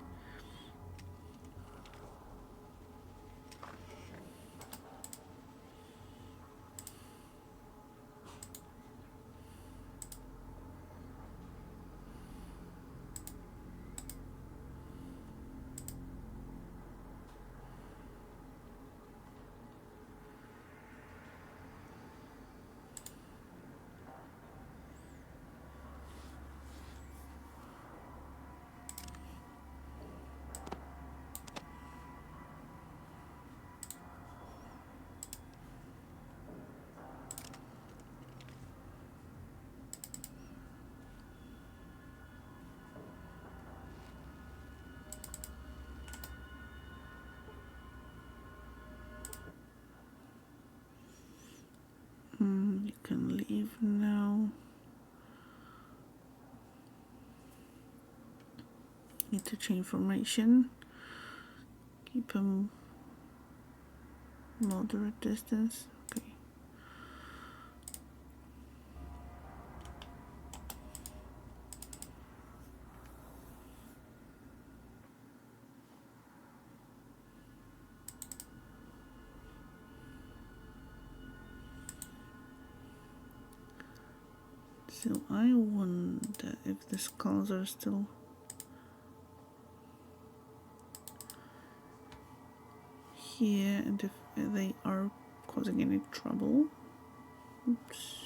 You can leave now. Need to change formation. Keep a moderate distance. Okay. So I wonder if the skulls are still here and if they are causing any trouble. Oops.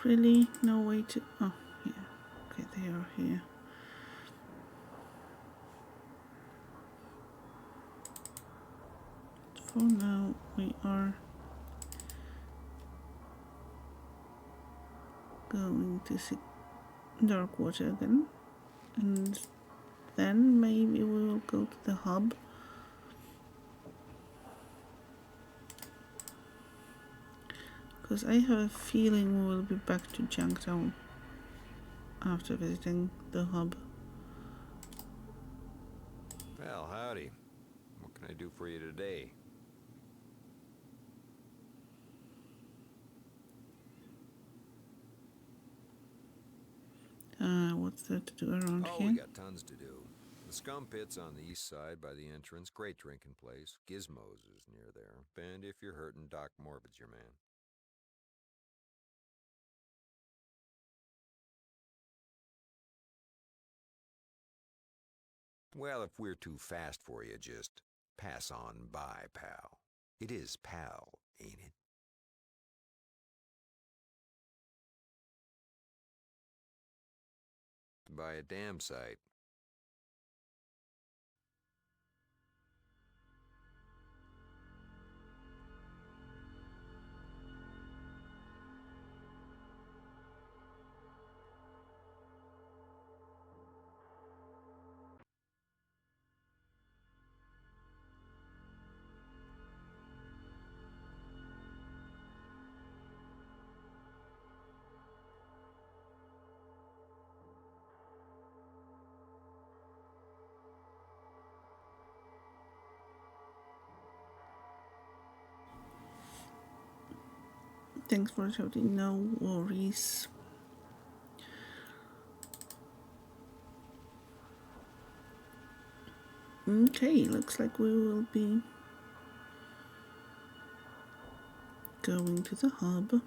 Really? No way to... Oh, yeah. Okay, they are here. For now, we are going to see Darkwater again. And then maybe we will go to the hub. Because I have a feeling we will be back to Jangtown after visiting the hub. Well, howdy. What can I do for you today? What's there to do around Oh, here? we got tons to do. The Scum Pit's on the east side by the entrance. Great drinking place. Gizmo's is near there. And if you're hurting, Doc Morbid's your man. Well, if we're too fast for you, just pass on by, pal. It is pal, ain't it? By a damn sight. Thanks for shouting, no worries. Okay, looks like we will be going to the hub,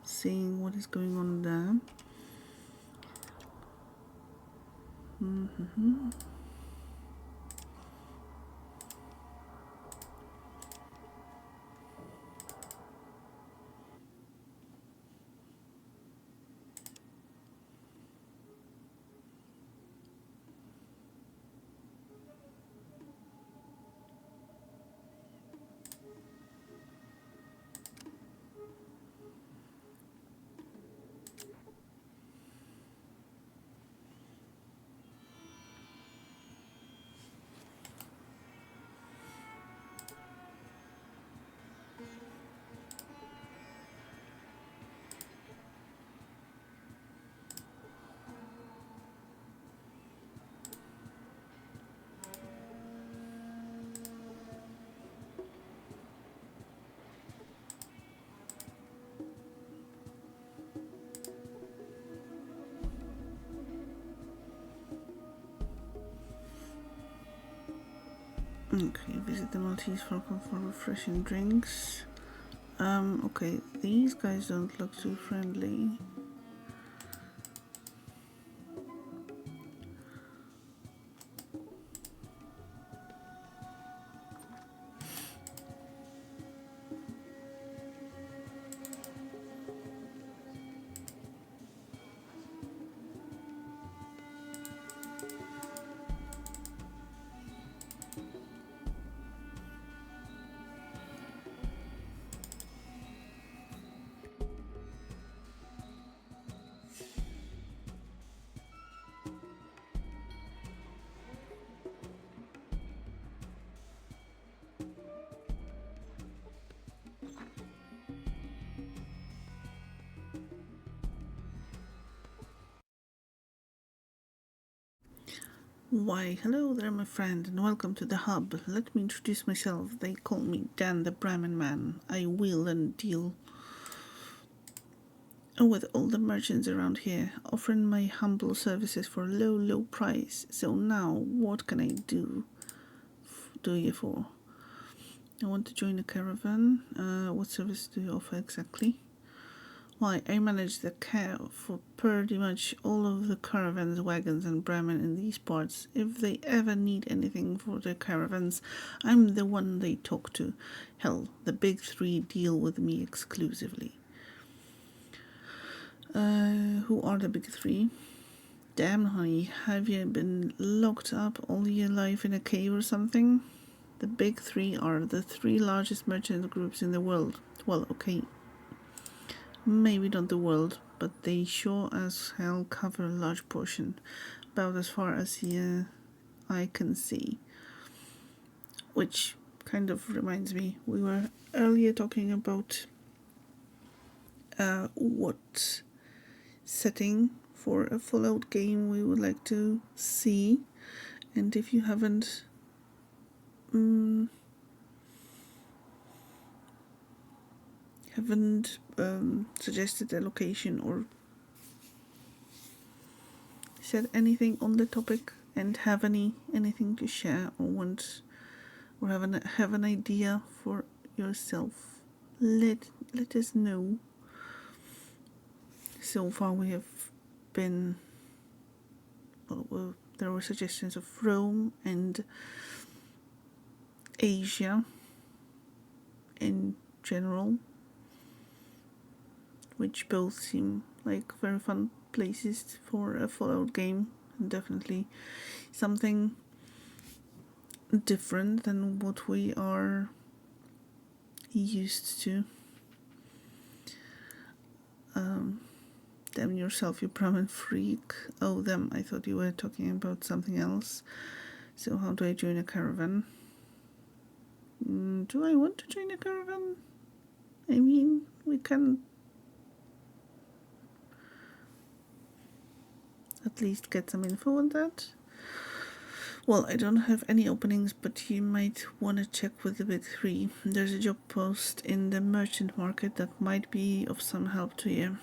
seeing what is going on there. Okay, visit the Maltese Falcon for refreshing drinks. Okay, these guys don't look too friendly. Why, hello there, my friend, and welcome to the hub. Let me introduce myself. They call me Dan the Brahmin Man. I wheel and deal with all the merchants around here, offering my humble services for a low, low price. So now, what can I do you for? I want to join a caravan. What service do you offer exactly? Why, I manage the care for pretty much all of the caravans, wagons, and Bremen in these parts. If they ever need anything for their caravans, I'm the one they talk to. Hell, the big three deal with me exclusively. Who are the big three? Damn, honey, have you been locked up all your life in a cave or something? The big three are the three largest merchant groups in the world. Well, okay, maybe not the world, but they sure as hell cover a large portion, about as far as the eye can see. Which kind of reminds me, we were earlier talking about what setting for a Fallout game we would like to see, and if you haven't suggested a location or said anything on the topic and have anything to share or want or have an idea for yourself, let us know. So far we have been, well, there were suggestions of Rome and Asia in general, which both seem like very fun places for a Fallout game, and definitely something different than what we are used to. Damn yourself, you Brahmin freak. Oh, them, I thought you were talking about something else. So how do I join a caravan? Do I want to join a caravan? I mean, we can at least get some info on that. Well, I don't have any openings, but you might want to check with the big three. There's a job post in the merchant market that might be of some help to you.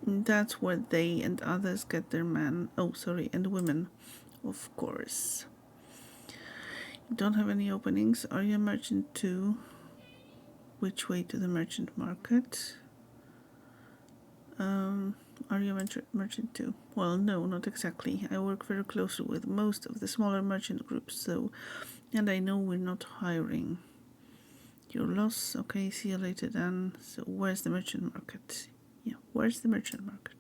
That's where they and others get their and women, of course. You don't have any openings. Are you a merchant too? Which way to the merchant market? Are you a merchant too? Well, no, not exactly. I work very closely with most of the smaller merchant groups, and I know we're not hiring. Your loss? Okay, see you later then. So where's the merchant market? Yeah, where's the merchant market?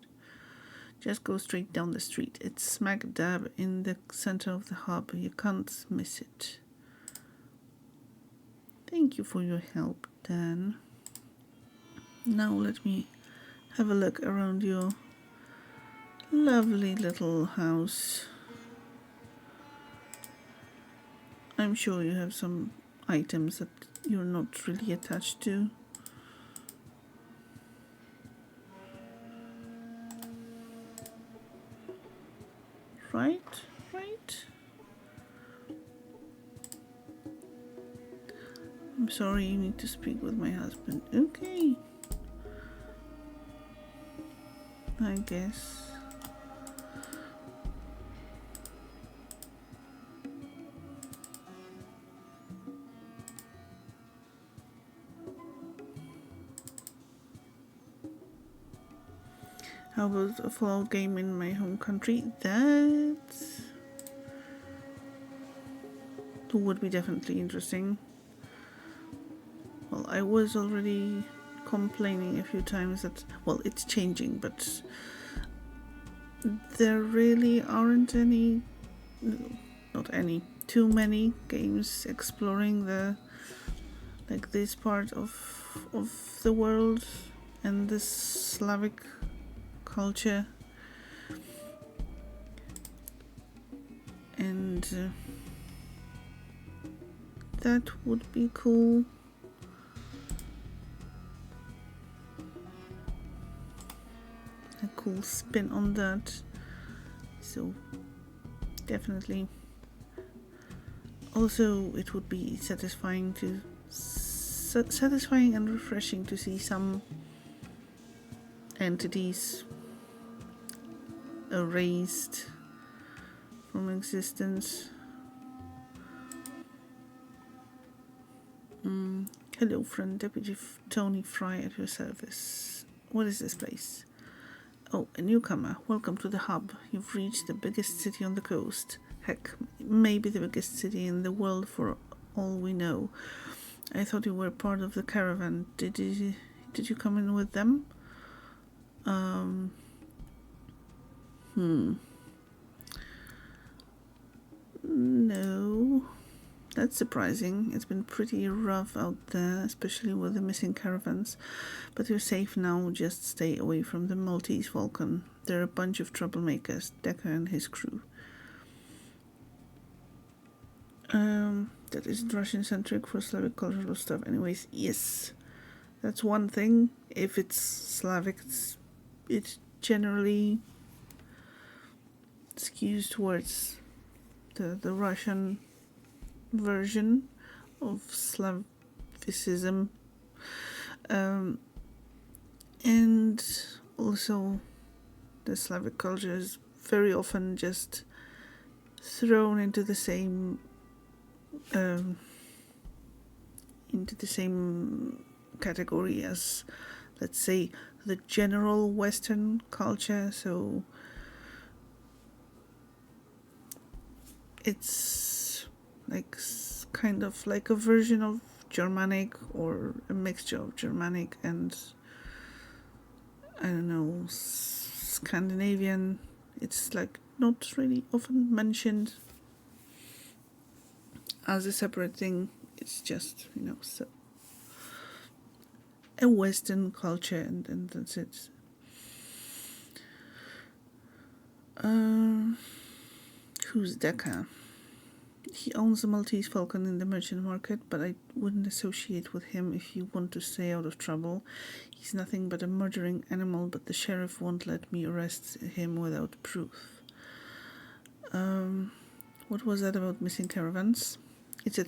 Just go straight down the street. It's smack dab in the center of the hub. You can't miss it. Thank you for your help, Dan. Now let me have a look around your lovely little house. I'm sure you have some items that you're not really attached to. Right? I'm sorry, you need to speak with my husband. Okay. I guess. How about a Fallout game in my home country? That would be definitely interesting. Well, I was already complaining a few times that, well, it's changing, but there really aren't too many games exploring this part of the world and this Slavic culture, and that would be cool. A cool spin on that. So definitely. Also, it would be satisfying and refreshing to see some entities erased from existence. Hello, friend. Deputy Tony Fry at your service. What is this place? Oh, a newcomer. Welcome to the hub. You've reached the biggest city on the coast. Heck, maybe the biggest city in the world for all we know. I thought you were part of the caravan. Did you come in with them? No. That's surprising. It's been pretty rough out there, especially with the missing caravans. But you're safe now, just stay away from the Maltese Falcon. They're a bunch of troublemakers, Decker and his crew. That isn't Russian-centric for Slavic cultural stuff anyways. Yes, that's one thing. If it's Slavic, it's generally skews towards the Russian version of Slavicism, and also the Slavic culture is very often just thrown into the same category as, let's say, the general Western culture. So it's like kind of like a version of Germanic, or a mixture of Germanic and, I don't know, Scandinavian. It's like not really often mentioned as a separate thing. It's just, so a Western culture, and that's it. Who's Decker? He owns the Maltese Falcon in the merchant market, but I wouldn't associate with him if you want to stay out of trouble. He's nothing but a murdering animal, but the sheriff won't let me arrest him without proof. What was that about missing caravans? It's a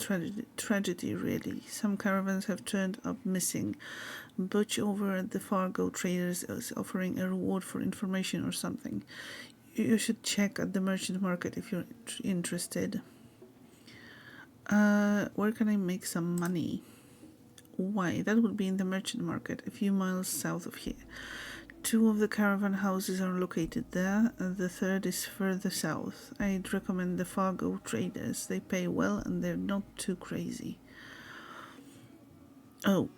tragedy, really. Some caravans have turned up missing. Butch over at the Fargo Traders is offering a reward for information or something. You should check at the merchant market if you're interested. Where can I make some money? Why? That would be in the merchant market, a few miles south of here. 2 of the caravan houses are located there, and the 3rd is further south. I'd recommend the Fargo Traders. They pay well and they're not too crazy. Oh,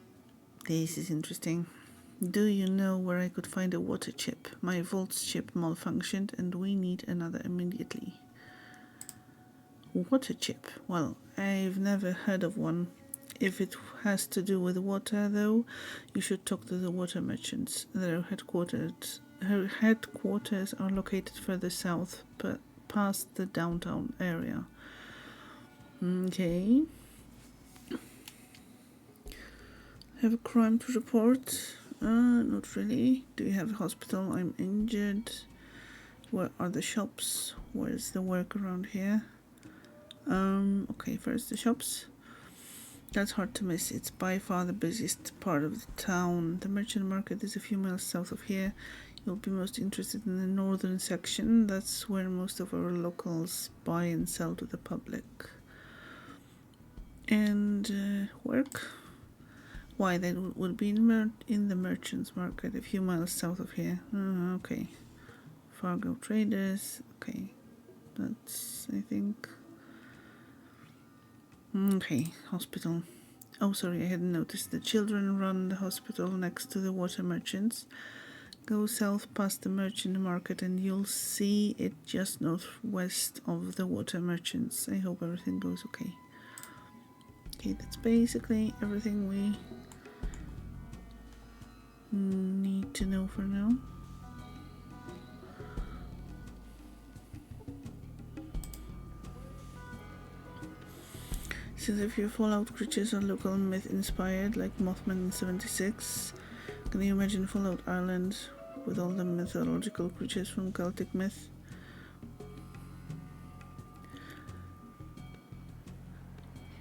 this is interesting. Do you know where I could find a water chip? My Volt's chip malfunctioned and we need another immediately. Water chip? Well, I've never heard of one. If it has to do with water, though, you should talk to the water merchants. Her headquarters are located further south, but past the downtown area. Okay. Have a crime to report? Not really. Do you have a hospital? I'm injured. Where are the shops? Where's the work around here? Okay, first the shops. That's hard to miss. It's by far the busiest part of the town. The merchant market is a few miles south of here. You'll be most interested in the northern section. That's where most of our locals buy and sell to the public. And work? Why, that would be in the merchant's market, a few miles south of here. Okay. Fargo Traders. Okay. That's, I think... Okay, hospital. Oh, sorry, I hadn't noticed. The children run the hospital next to the water merchants. Go south past the merchant market and you'll see it just northwest of the water merchants. I hope everything goes okay. Okay, that's basically everything we need to know for now. Since a few Fallout creatures are local myth inspired, like Mothman in 76, can you imagine Fallout Island with all the mythological creatures from Celtic myth?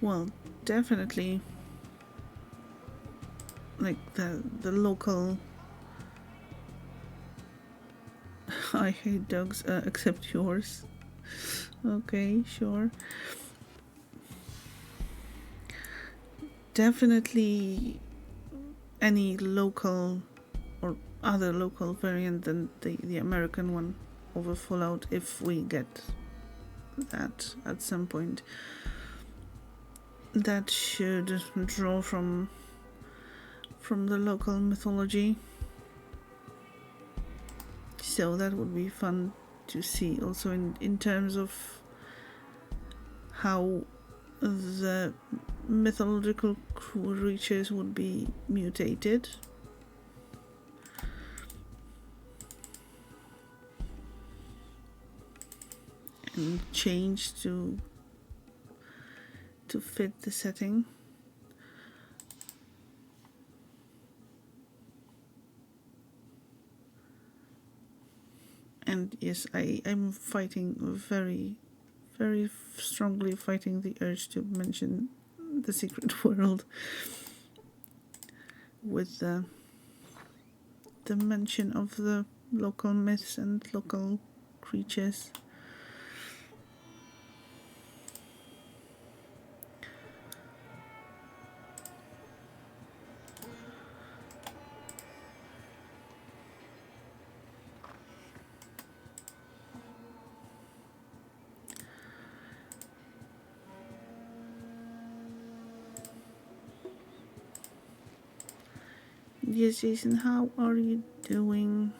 Well, definitely, like the local... I hate dogs, except yours. Okay, sure. Definitely any local or other local variant than the American one over Fallout, if we get that at some point. That should draw from the local mythology. so that would be fun to see. Also in terms of how the mythological creatures would be mutated. And changed to fit the setting. And yes, I'm fighting very strongly fighting the urge to mention the secret world with the mention of the local myths and local creatures. Yes, Jason, how are you doing?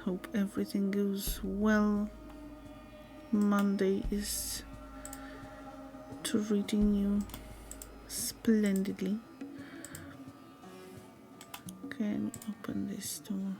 Hope everything goes well. Monday is treating you splendidly. Can open this door.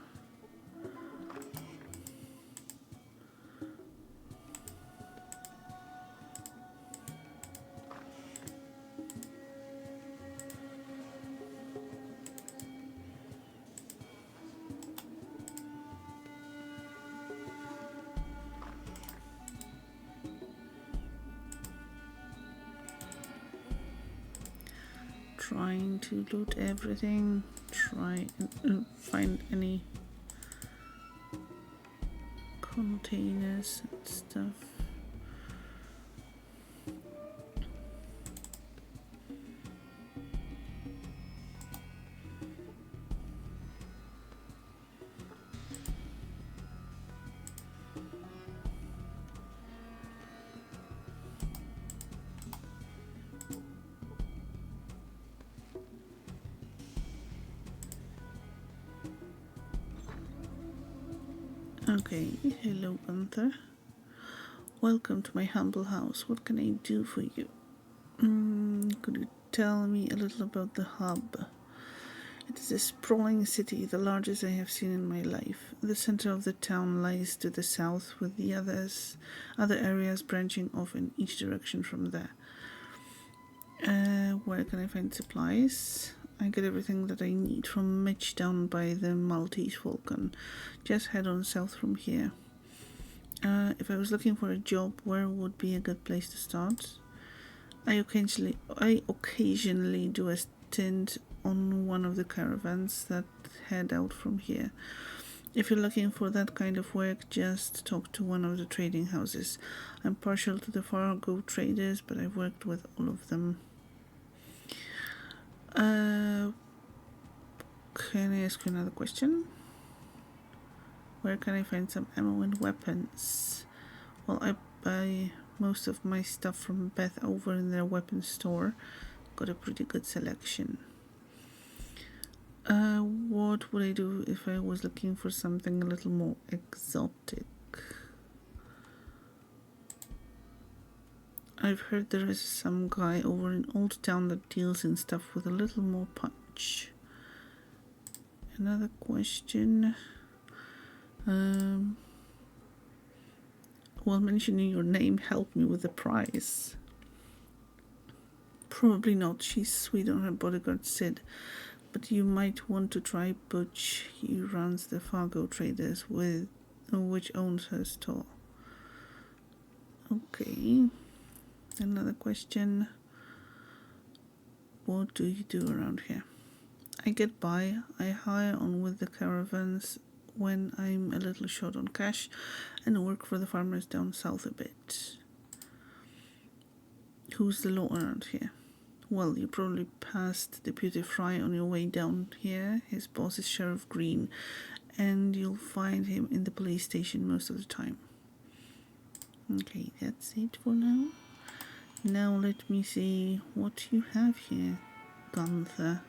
Trying to loot everything, try and find any containers and stuff. Okay, hello Gunther. Welcome to my humble house. What can I do for you? Could you tell me a little about the hub? It is a sprawling city, the largest I have seen in my life. The center of the town lies to the south, with the other areas branching off in each direction from there. Where can I find supplies? I get everything that I need from Mitch down by the Maltese Falcon. Just head on south from here. If I was looking for a job, where would be a good place to start? I occasionally do a stint on one of the caravans that head out from here. If you're looking for that kind of work, just talk to one of the trading houses. I'm partial to the Fargo traders, but I've worked with all of them. Can I ask you another question? Where can I find some ammo and weapons? Well, I buy most of my stuff from Beth over in their weapons store. Got a pretty good selection. What would I do if I was looking for something a little more exotic? I've heard there is some guy over in Old Town that deals in stuff with a little more punch. Another question. Well, mentioning your name helped me with the price. Probably not. She's sweet on her bodyguard, Sid. But you might want to try Butch. He runs the Fargo Traders, which owns her store. Okay. Another question. What do you do around here? I get by. I hire on with the caravans when I'm a little short on cash and work for the farmers down south a bit. Who's the law around here? Well, you probably passed Deputy Fry on your way down here. His boss is Sheriff Green, and you'll find him in the police station most of the time. Okay, that's it for now. Now let me see what you have here, Gunther.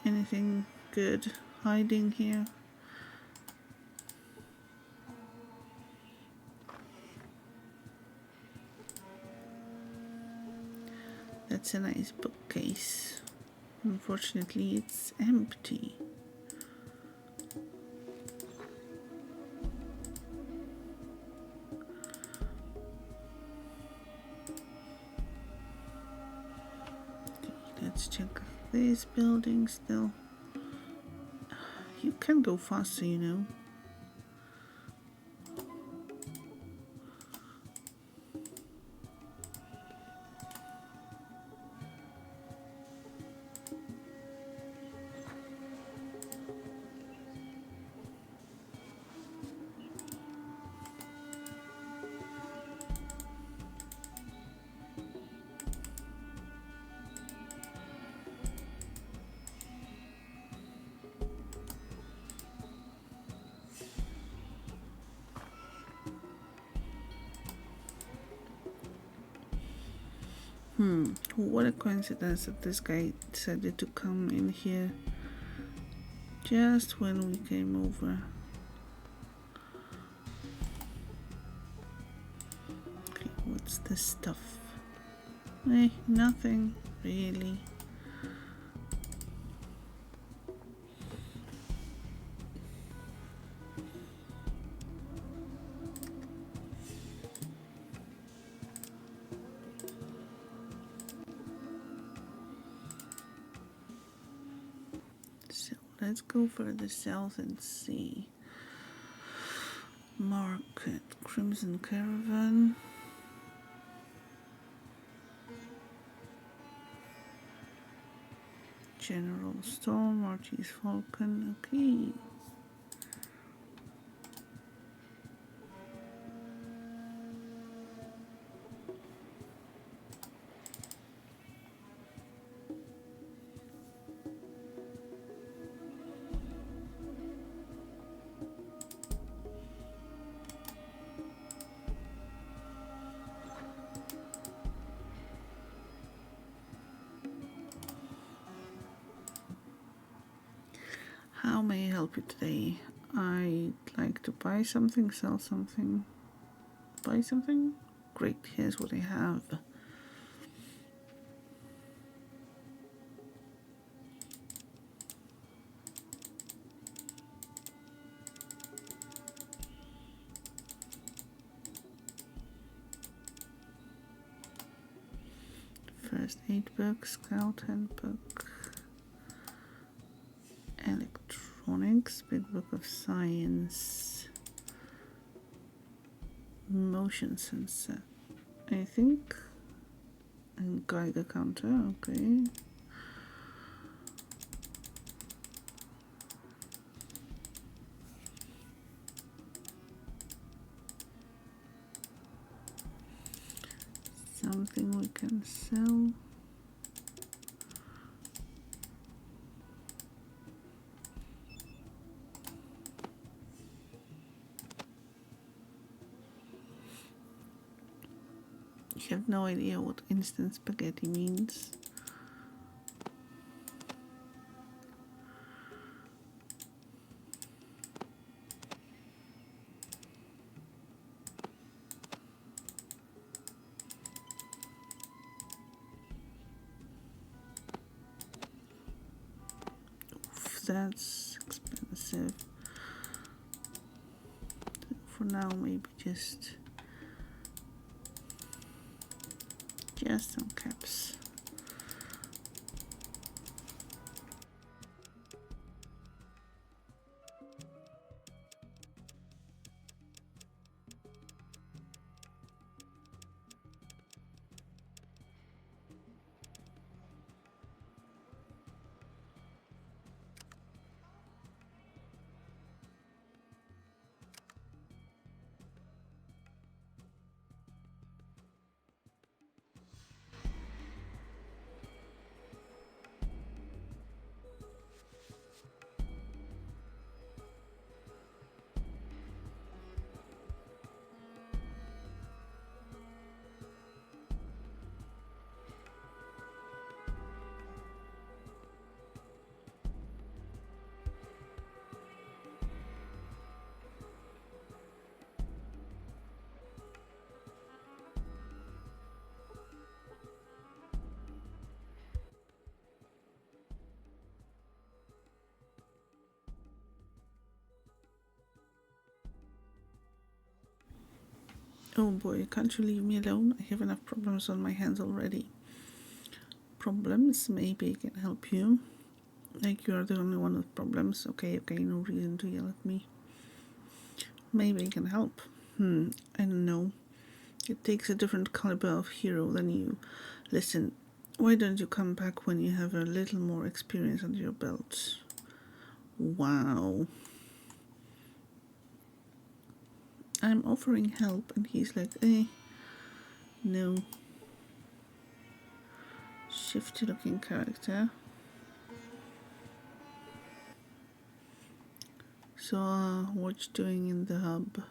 Anything good hiding here? That's a nice bookcase. Unfortunately, it's empty. Let's check this building still. You can go faster, you know. What a coincidence that this guy decided to come in here just when we came over. Okay, what's this stuff? Nothing really. So let's go further south and see. Market, Crimson Caravan. General Store, Marty's Falcon. Okay. How may I help you today? I'd like to buy something, sell something, buy something? Great, here's what I have. First aid book, scout handbook, electronics, big book of science, motion sensor, I think, and Geiger counter, okay. Something we can sell. You have no idea what instant spaghetti means. Oof, that's expensive. For now, maybe just some caps. Oh boy, can't you leave me alone? I have enough problems on my hands already. Problems? Maybe I can help you. Like you're the only one with problems. Okay, no reason to yell at me. Maybe I can help. I don't know. It takes a different caliber of hero than you. Listen, why don't you come back when you have a little more experience under your belt? Wow. I'm offering help and he's like, no. Shifty looking character. So, what you doing in the hub?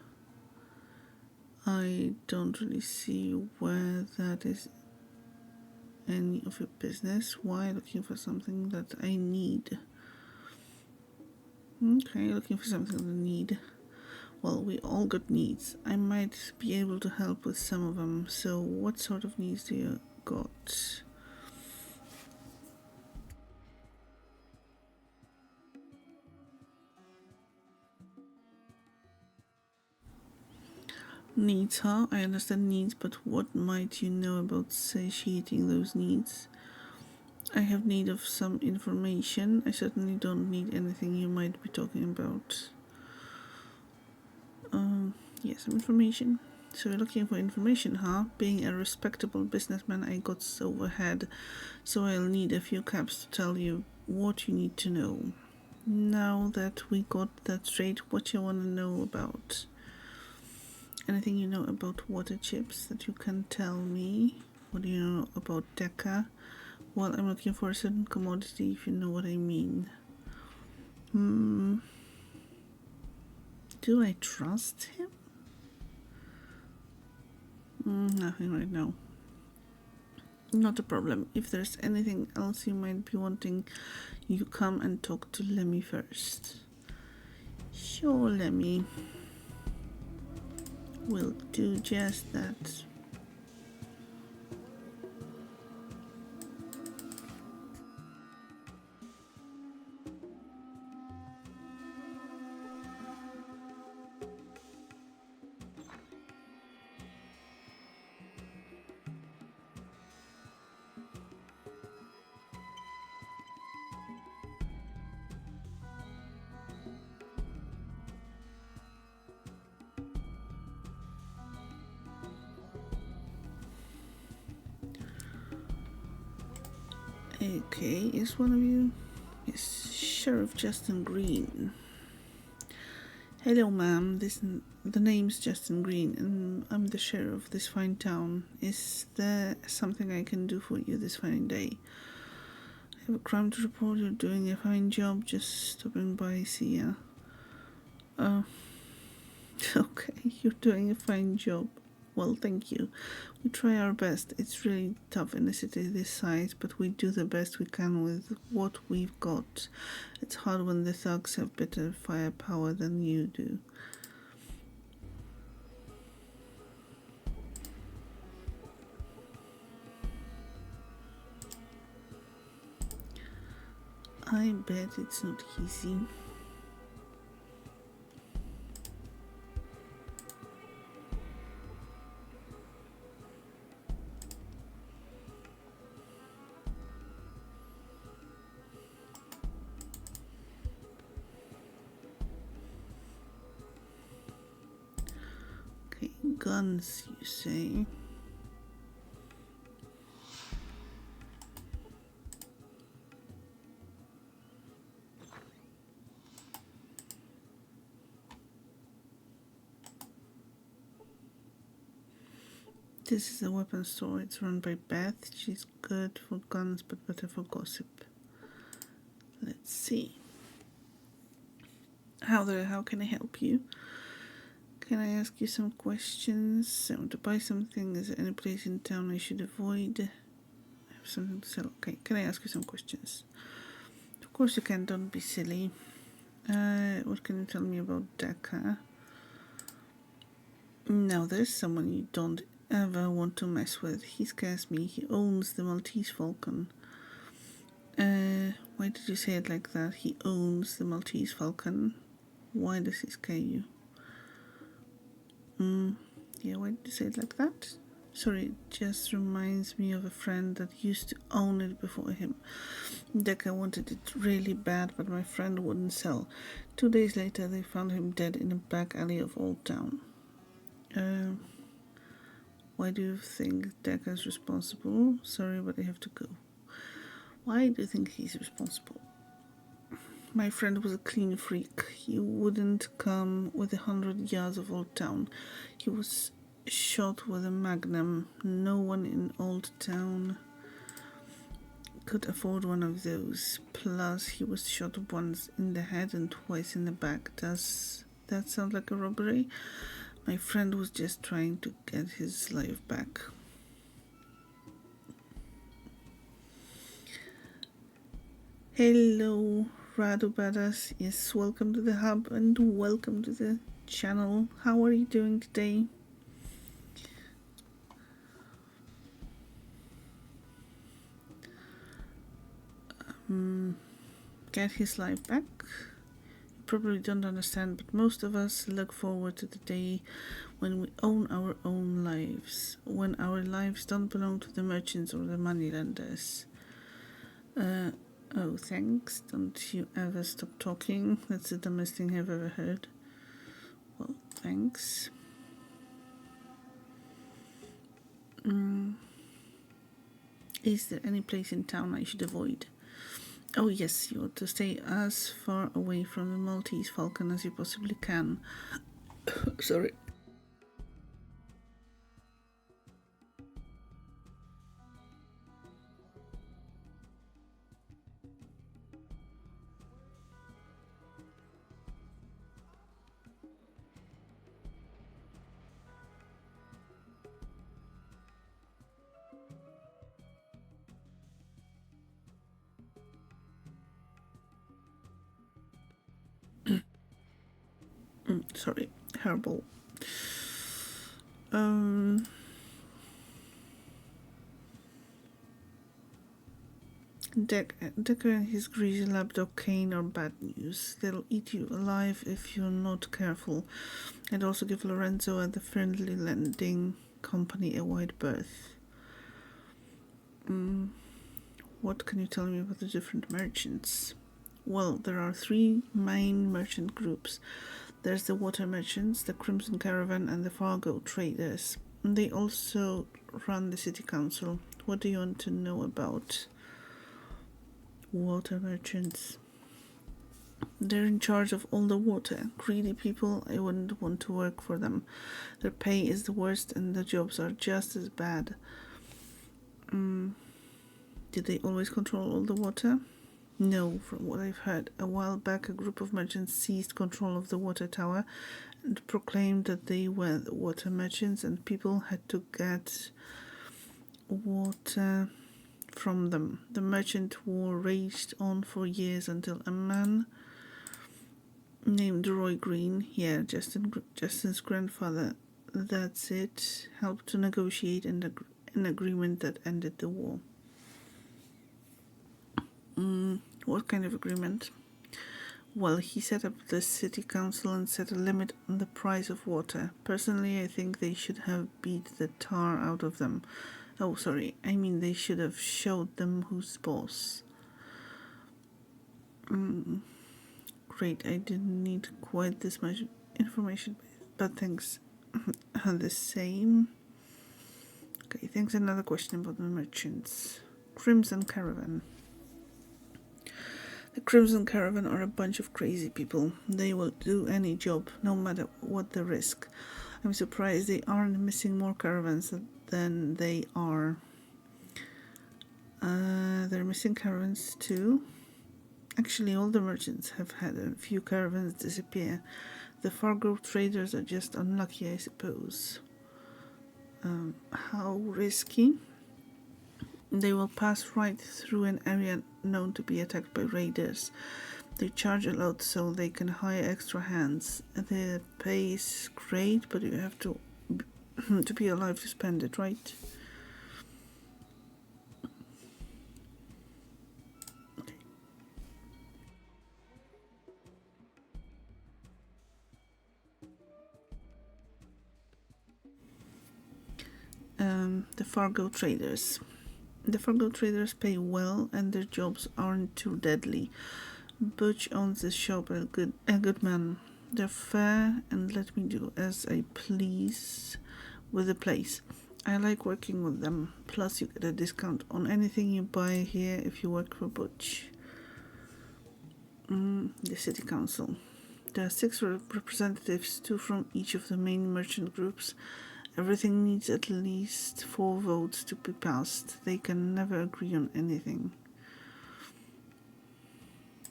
I don't really see where that is any of your business. Why looking for something that I need? Okay, looking for something that I need. Well, we all got needs. I might be able to help with some of them. So, what sort of needs do you got? Needs, huh? I understand needs, but what might you know about satiating those needs? I have need of some information. I certainly don't need anything you might be talking about. Yes, some information. So you're looking for information, huh? Being a respectable businessman, I got so ahead, so I'll need a few caps to tell you what you need to know. Now that we got that straight, what you want to know about? Anything you know about water chips that you can tell me? What do you know about Deca? Well, I'm looking for a certain commodity, if you know what I mean. Do I trust him? Nothing right now. Not a problem. If there's anything else you might be wanting, you come and talk to Lemmy first. Sure, Lemmy. We'll do just that. Okay, is one of you? Yes, Sheriff Justin Green. Hello, ma'am. The name's Justin Green, and I'm the sheriff of this fine town. Is there something I can do for you this fine day? I have a crime to report. You're doing a fine job. Just stopping by, see ya. Okay, you're doing a fine job. Well, thank you. We try our best. It's really tough in a city this size, but we do the best we can with what we've got. It's hard when the thugs have better firepower than you do. I bet it's not easy. Okay, guns, you say? This is a weapon store. It's run by Beth. She's good for guns, but better for gossip. Let's see. How can I help you? Can I ask you some questions? I want to buy something. Is there any place in town I should avoid? I have something to sell. Okay, can I ask you some questions? Of course you can, don't be silly. What can you tell me about Deca? Now there's someone you don't ever want to mess with. He scares me. He owns the Maltese Falcon. Why did you say it like that? He owns the Maltese Falcon. Why does he scare you? Yeah, why did you say it like that? Sorry, it just reminds me of a friend that used to own it before him. Decker wanted it really bad, but my friend wouldn't sell. 2 days later, they found him dead in a back alley of Old Town. Why do you think Decker's responsible? Sorry, but I have to go. Why do you think he's responsible? My friend was a clean freak. He wouldn't come with 100 yards of Old Town. He was shot with a magnum. No one in Old Town could afford one of those. Plus, he was shot once in the head and twice in the back. Does that sound like a robbery? My friend was just trying to get his life back. Hello, Radu Badass. Yes, welcome to the hub and welcome to the channel. How are you doing today? Get his life back? You probably don't understand, but most of us look forward to the day when we own our own lives, when our lives don't belong to the merchants or the moneylenders. Oh, thanks. Don't you ever stop talking. That's the dumbest thing I've ever heard. Well, thanks. Is there any place in town I should avoid? Oh yes, you ought to stay as far away from the Maltese Falcon as you possibly can. Sorry. Sorry, herbal. Decker and his greasy lapdog Kane are bad news. They'll eat you alive if you're not careful. And also give Lorenzo and the friendly lending company a wide berth. What can you tell me about the different merchants? Well, there are 3 main merchant groups. There's the water merchants, the Crimson Caravan, and the Fargo traders. They also run the city council. What do you want to know about water merchants? They're in charge of all the water. Greedy people, I wouldn't want to work for them. Their pay is the worst and the jobs are just as bad. Did they always control all the water? No, from what I've heard. A while back, a group of merchants seized control of the water tower and proclaimed that they were the water merchants and people had to get water from them. The merchant war raged on for years until a man named Roy Green, Justin's grandfather, that's it, helped to negotiate an agreement that ended the war. What kind of agreement? Well, he set up the city council and set a limit on the price of water. Personally, I think they should have beat the tar out of them. Oh, sorry, I mean they should have showed them who's boss. Great, I didn't need quite this much information, but thanks. The same. Okay, thanks. Another question about the merchants. Crimson Caravan. The Crimson Caravan are a bunch of crazy people. They will do any job, no matter what the risk. I'm surprised they aren't missing more caravans than they are. They're missing caravans too. Actually, all the merchants have had a few caravans disappear. The Fargo traders are just unlucky, I suppose. How risky? They will pass right through an area known to be attacked by raiders. They charge a lot so they can hire extra hands. The pay is great, but you have to be alive to spend it, right? the Fargo traders. The Fargo traders pay well and their jobs aren't too deadly. Butch owns this shop, a good man. They're fair and let me do as I please with the place. I like working with them. Plus, you get a discount on anything you buy here if you work for Butch. The city council. There are 6 representatives, 2 from each of the main merchant groups. Everything needs at least 4 votes to be passed. They can never agree on anything.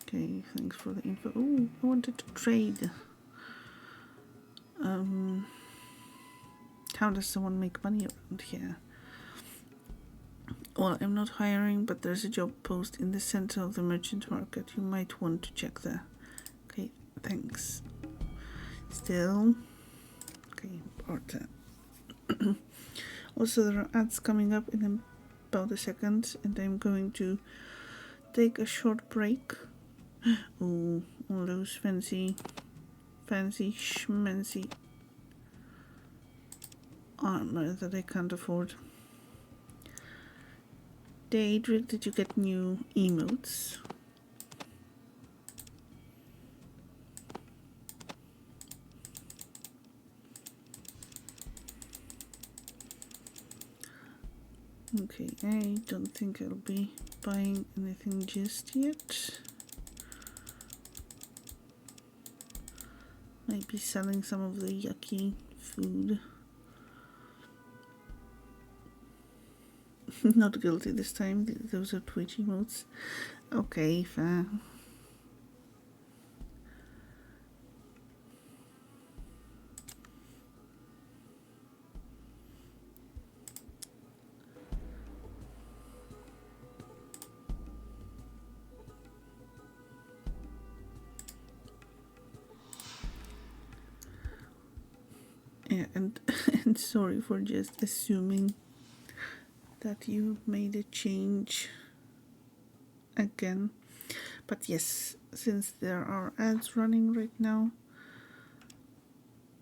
Okay, thanks for the info. Oh, I wanted to trade. How does someone make money around here? Well, I'm not hiring, but there's a job post in the center of the merchant market. You might want to check there. Okay, thanks. Still. Okay, order. Also, there are ads coming up in about a second, and I'm going to take a short break. Oh, all those fancy schmancy armor that I can't afford. Daedric, did you get new emotes? Okay, I don't think I'll be buying anything just yet. Might be selling some of the yucky food. Not guilty this time, those are Twitch emotes. Okay, fair. Yeah, and, and sorry for just assuming that you made a change again. But yes, since there are ads running right now,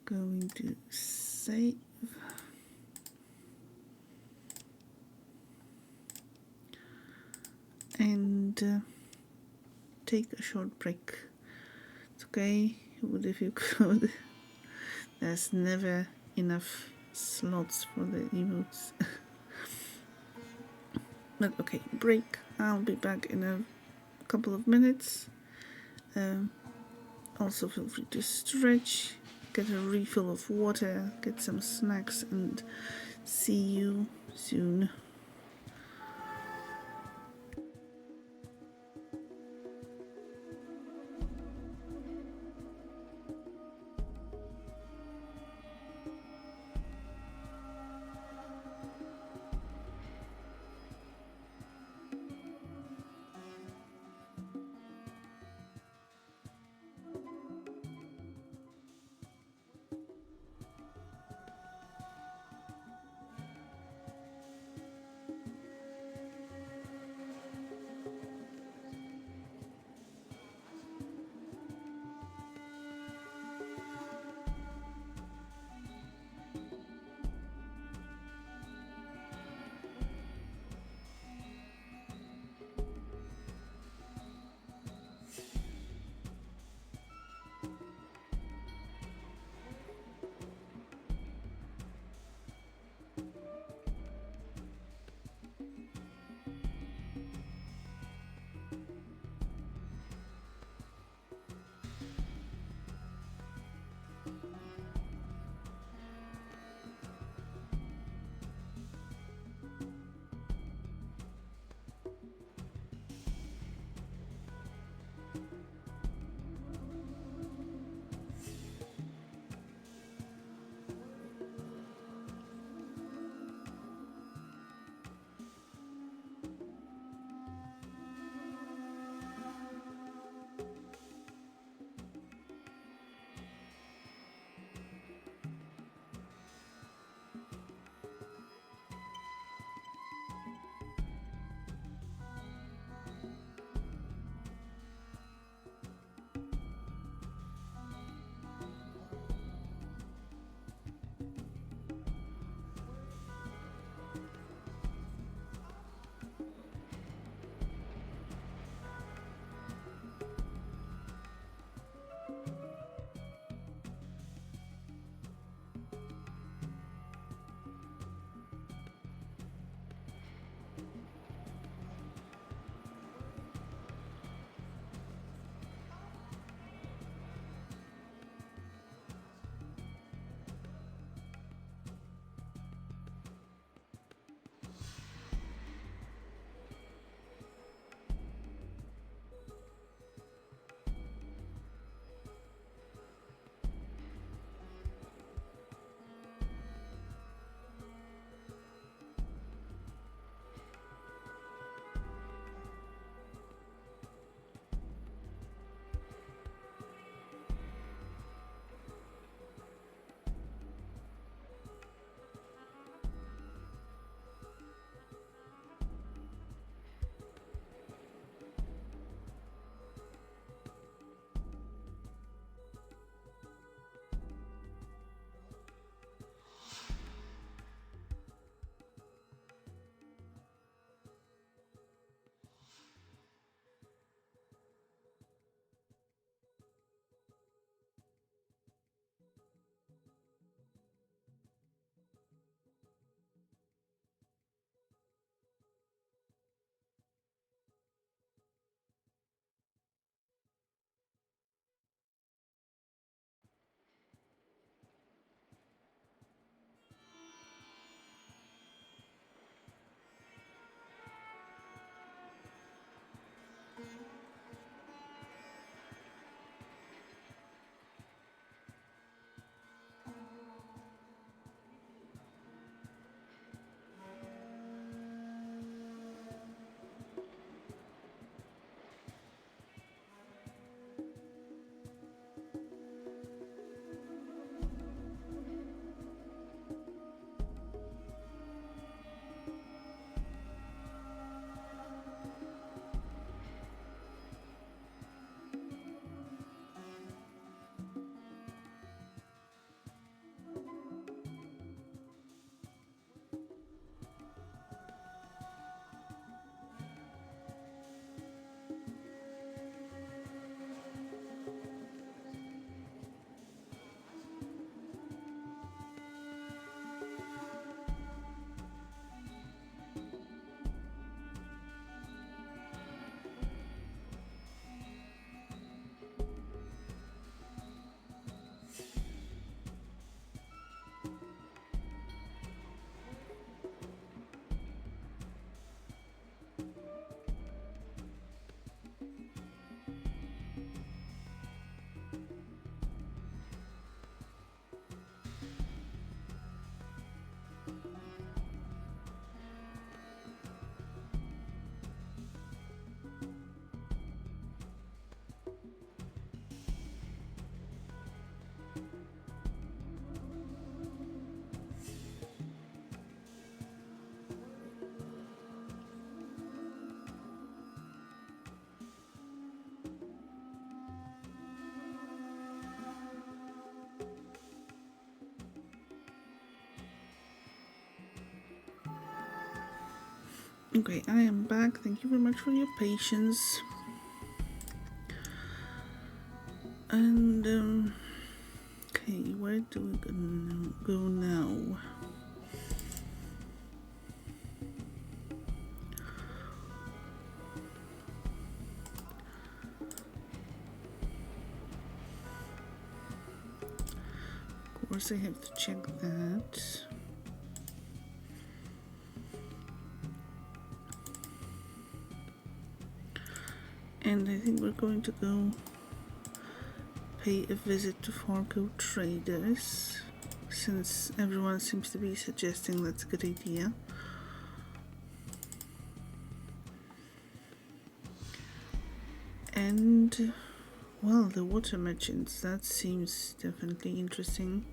going to save. And take a short break. It's okay, but if you could, there's never enough slots for the emotes. But okay, break. I'll be back in a couple of minutes. Also feel free to stretch, get a refill of water, get some snacks, and see you soon. Okay, I am back. Thank you very much for your patience. And, okay, where do we go now? Of course, I have to check that. And I think we're going to go pay a visit to Fargo Traders, since everyone seems to be suggesting that's a good idea. And, well, the water merchants, that seems definitely interesting.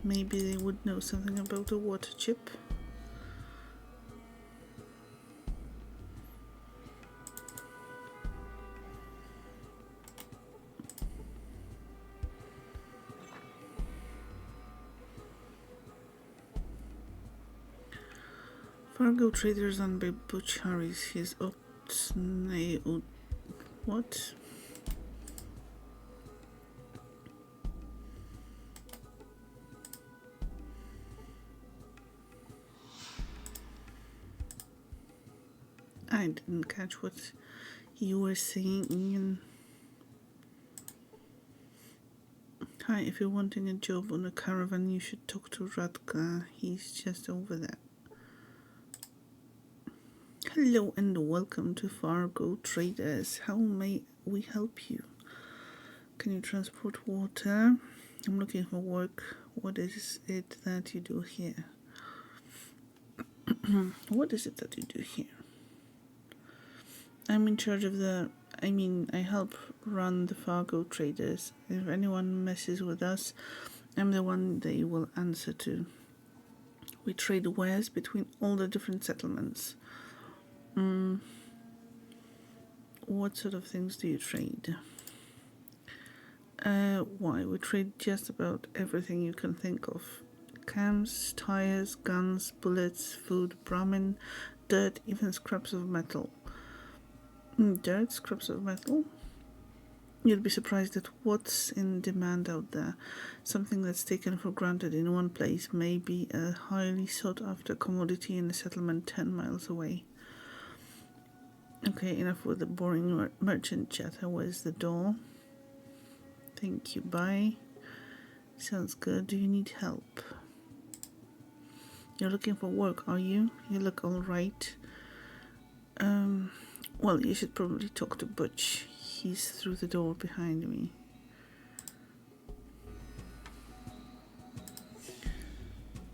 Maybe they would know something about a water chip. Fargo Traders on by Butch Harris. His what? I didn't catch what you were saying, Ian. Hi, if you're wanting a job on a caravan, you should talk to Radka. He's just over there. Hello and welcome to Fargo Traders. How may we help you? Can you transport water? I'm looking for work. What is it that you do here? What is it that you do here? I'm in charge of I help run the Fargo Traders. If anyone messes with us, I'm the one they will answer to. We trade wares between all the different settlements. What sort of things do you trade? Why? We trade just about everything you can think of. Cams, tires, guns, bullets, food, Brahmin, dirt, even scraps of metal. Dirt, scraps of metal? You'd be surprised at what's in demand out there. Something that's taken for granted in one place may be a highly sought after commodity in a settlement 10 miles away. Okay, enough with the boring merchant chatter. Where's the door? Thank you, bye. Sounds good. Do you need help? You're looking for work, are you? You look alright. Well, you should probably talk to Butch. He's through the door behind me.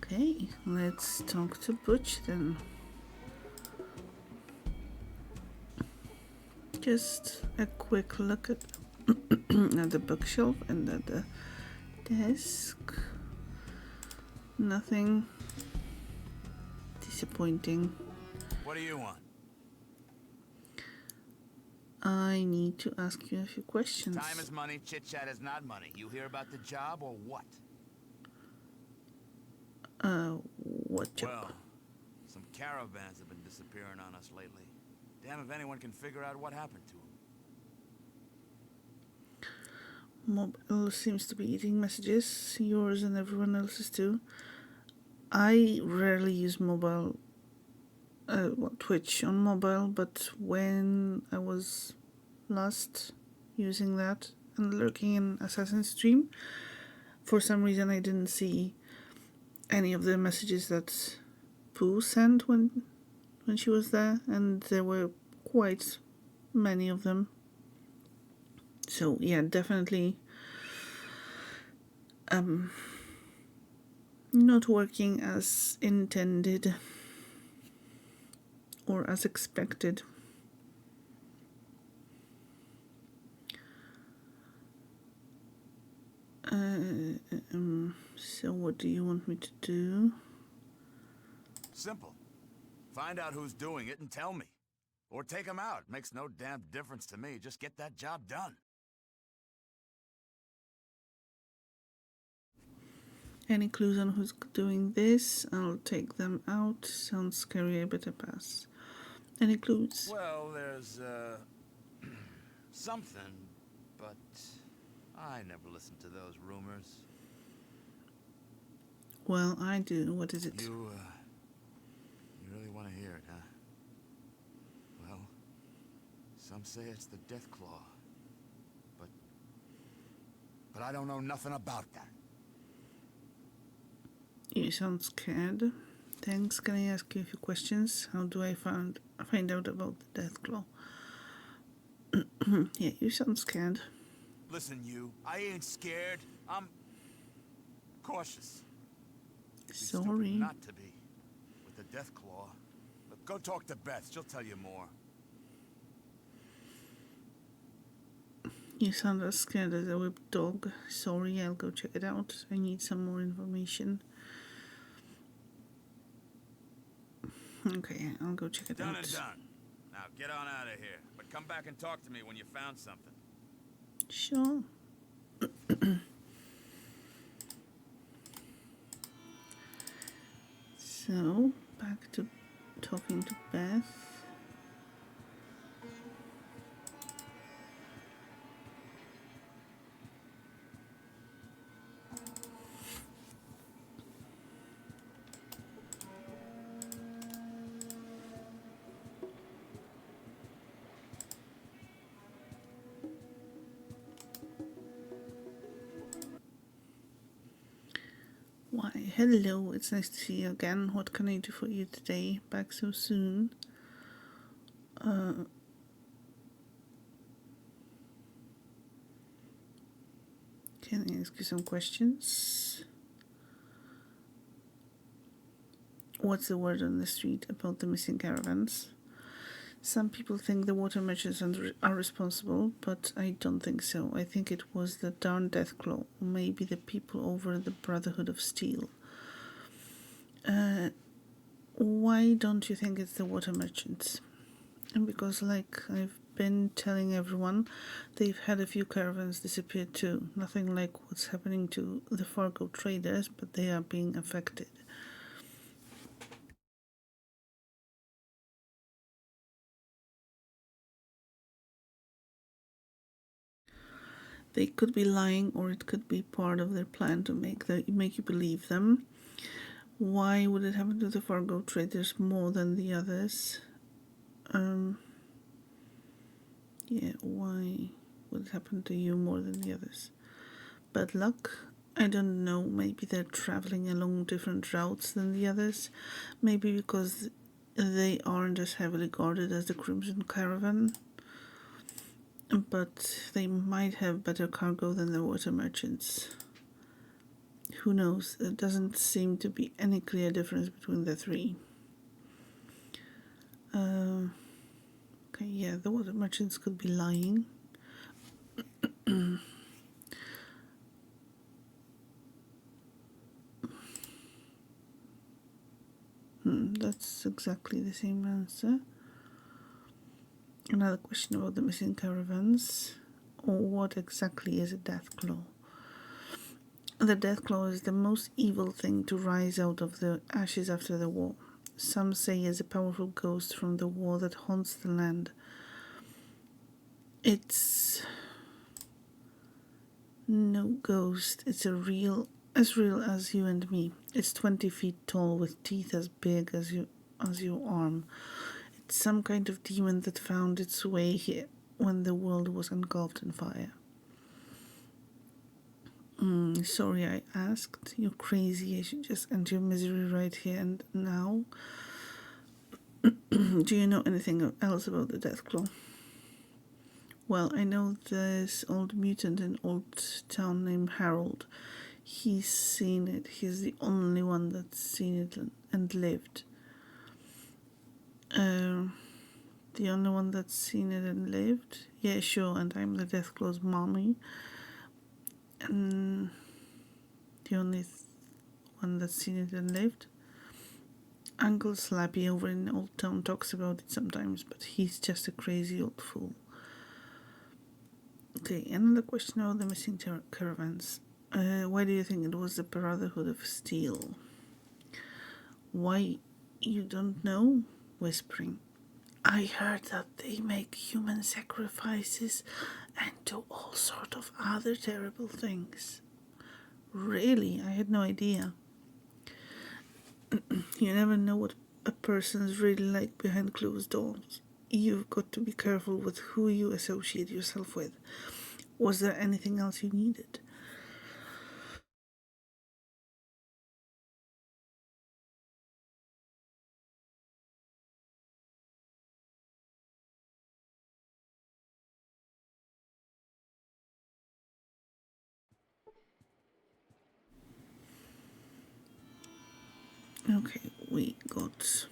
Okay, let's talk to Butch then. Just a quick look at at the bookshelf and at the desk. Nothing disappointing. What do you want? I need to ask you a few questions. Time is money, chit-chat is not money. You hear about the job or what? What job? Well, some caravans have been disappearing on us lately. Damn if anyone can figure out what happened to them. Mobile seems to be eating messages, yours and everyone else's too. I rarely use mobile, Twitch on mobile, but when I was last using that and lurking in Assassin's stream, for some reason I didn't see any of the messages that Pooh sent when she was there, and there were quite many of them. So yeah, definitely not working as intended or as expected. So what do you want me to do? Simple. Find out who's doing it and tell me. Or take them out. Makes no damn difference to me. Just get that job done. Any clues on who's doing this? I'll take them out. Sounds scary, I better pass. Any clues? Well, there's, something, but I never listen to those rumors. Well, I do. What is it? You really want to hear it, huh? Well, some say it's the Death Claw. But I don't know nothing about that. You sound scared. Thanks. Can I ask you a few questions? How do I find out about the Death Claw? Yeah, you sound scared. Listen, you, I ain't scared. I'm cautious. It'd be stupid Sorry. not to be. With the Death Claw. Look, go talk to Beth. She'll tell you more. You sound as scared as a whipped dog. Sorry, I'll go check it out. I need some more information. Okay, I'll go check it Done out. and done. Now get on out of here. But come back and talk to me when you found something. Sure. So, back to talking to Beth. Why, hello, it's nice to see you again. What can I do for you today? Back so soon. Can I ask you some questions? What's the word on the street about the missing caravans? Some people think the water merchants are responsible, but I don't think so. I think it was the darn Deathclaw, or maybe the people over the Brotherhood of Steel. Why don't you think it's the water merchants? And because, like I've been telling everyone, they've had a few caravans disappear too. Nothing like what's happening to the Fargo traders, but they are being affected. They could be lying, or it could be part of their plan to make you believe them. Why would it happen to the Fargo traders more than the others? Yeah, why would it happen to you more than the others? Bad luck? I don't know. Maybe they're traveling along different routes than the others. Maybe because they aren't as heavily guarded as the Crimson Caravan. But they might have better cargo than the water merchants. Who knows? There doesn't seem to be any clear difference between the three. Okay, yeah, the water merchants could be lying. That's exactly the same answer. Another question about the missing caravans. Or what exactly is a Deathclaw? The Deathclaw is the most evil thing to rise out of the ashes after the war. Some say it's a powerful ghost from the war that haunts the land. It's no ghost. It's as real as you and me. It's 20 feet tall with teeth as big as your arm. It's some kind of demon that found its way here when the world was engulfed in fire. Sorry I asked. You're crazy. I should just end your misery right here and now. Do you know anything else about the Deathclaw? Well, I know this old mutant in Old Town named Harold. He's seen it. He's the only one that's seen it and lived. The only one that's seen it and lived? Yeah, sure, and I'm the Deathclaw's mommy. And the only one that's seen it and lived? Uncle Slappy over in Old Town talks about it sometimes, but he's just a crazy old fool. Okay, another question about the missing caravans. Why do you think it was the Brotherhood of Steel? Why, you don't know? Whispering. I heard that they make human sacrifices and do all sort of other terrible things. Really? I had no idea. You never know what a person's really like behind closed doors. You've got to be careful with who you associate yourself with. Was there anything else you needed? Okay, we got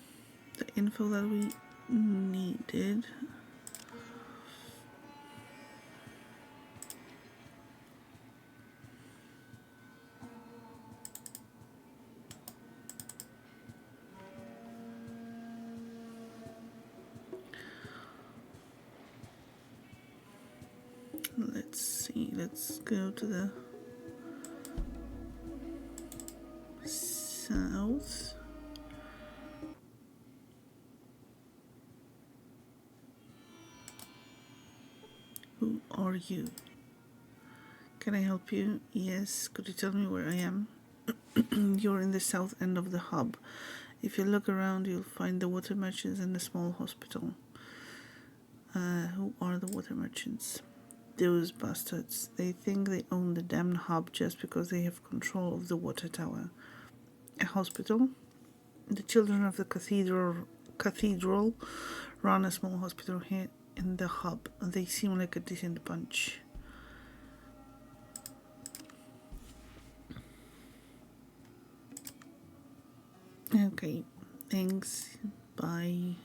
the info that we needed. Let's see, let's go to the south. Who are you? Can I help you? Yes, could you tell me where I am? You're in the south end of the hub. If you look around, you'll find the water merchants and the small hospital. Who are the water merchants? Those bastards. They think they own the damn hub just because they have control of the water tower. A hospital? The children of the cathedral run a small hospital here in the hub. They seem like a decent bunch. Okay, thanks. Bye.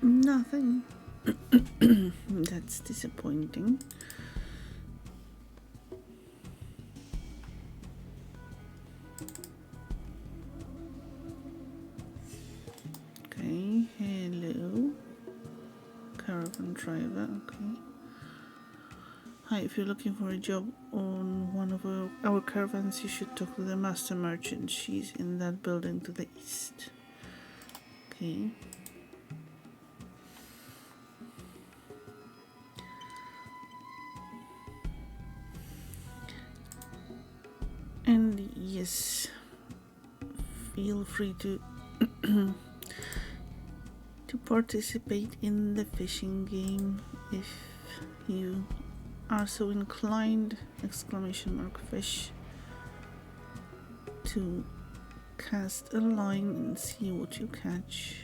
Nothing. That's disappointing. Okay, hello. Caravan driver, okay. Hi, if you're looking for a job on one of our caravans, you should talk to the master merchant. She's in that building to the east. Okay. And yes, feel free to to participate in the fishing game if you are so inclined, exclamation mark fish, to cast a line and see what you catch.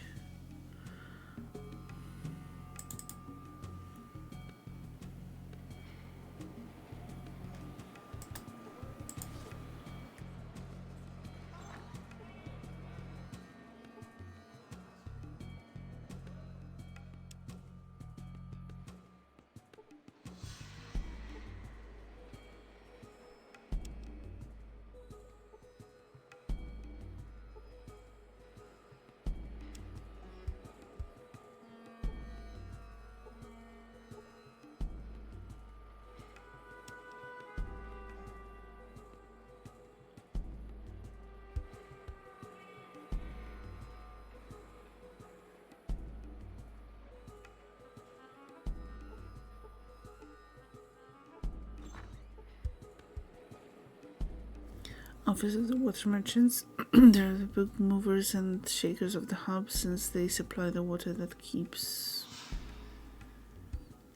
Office of the water merchants. They're the book movers and shakers of the hub, since they supply the water that keeps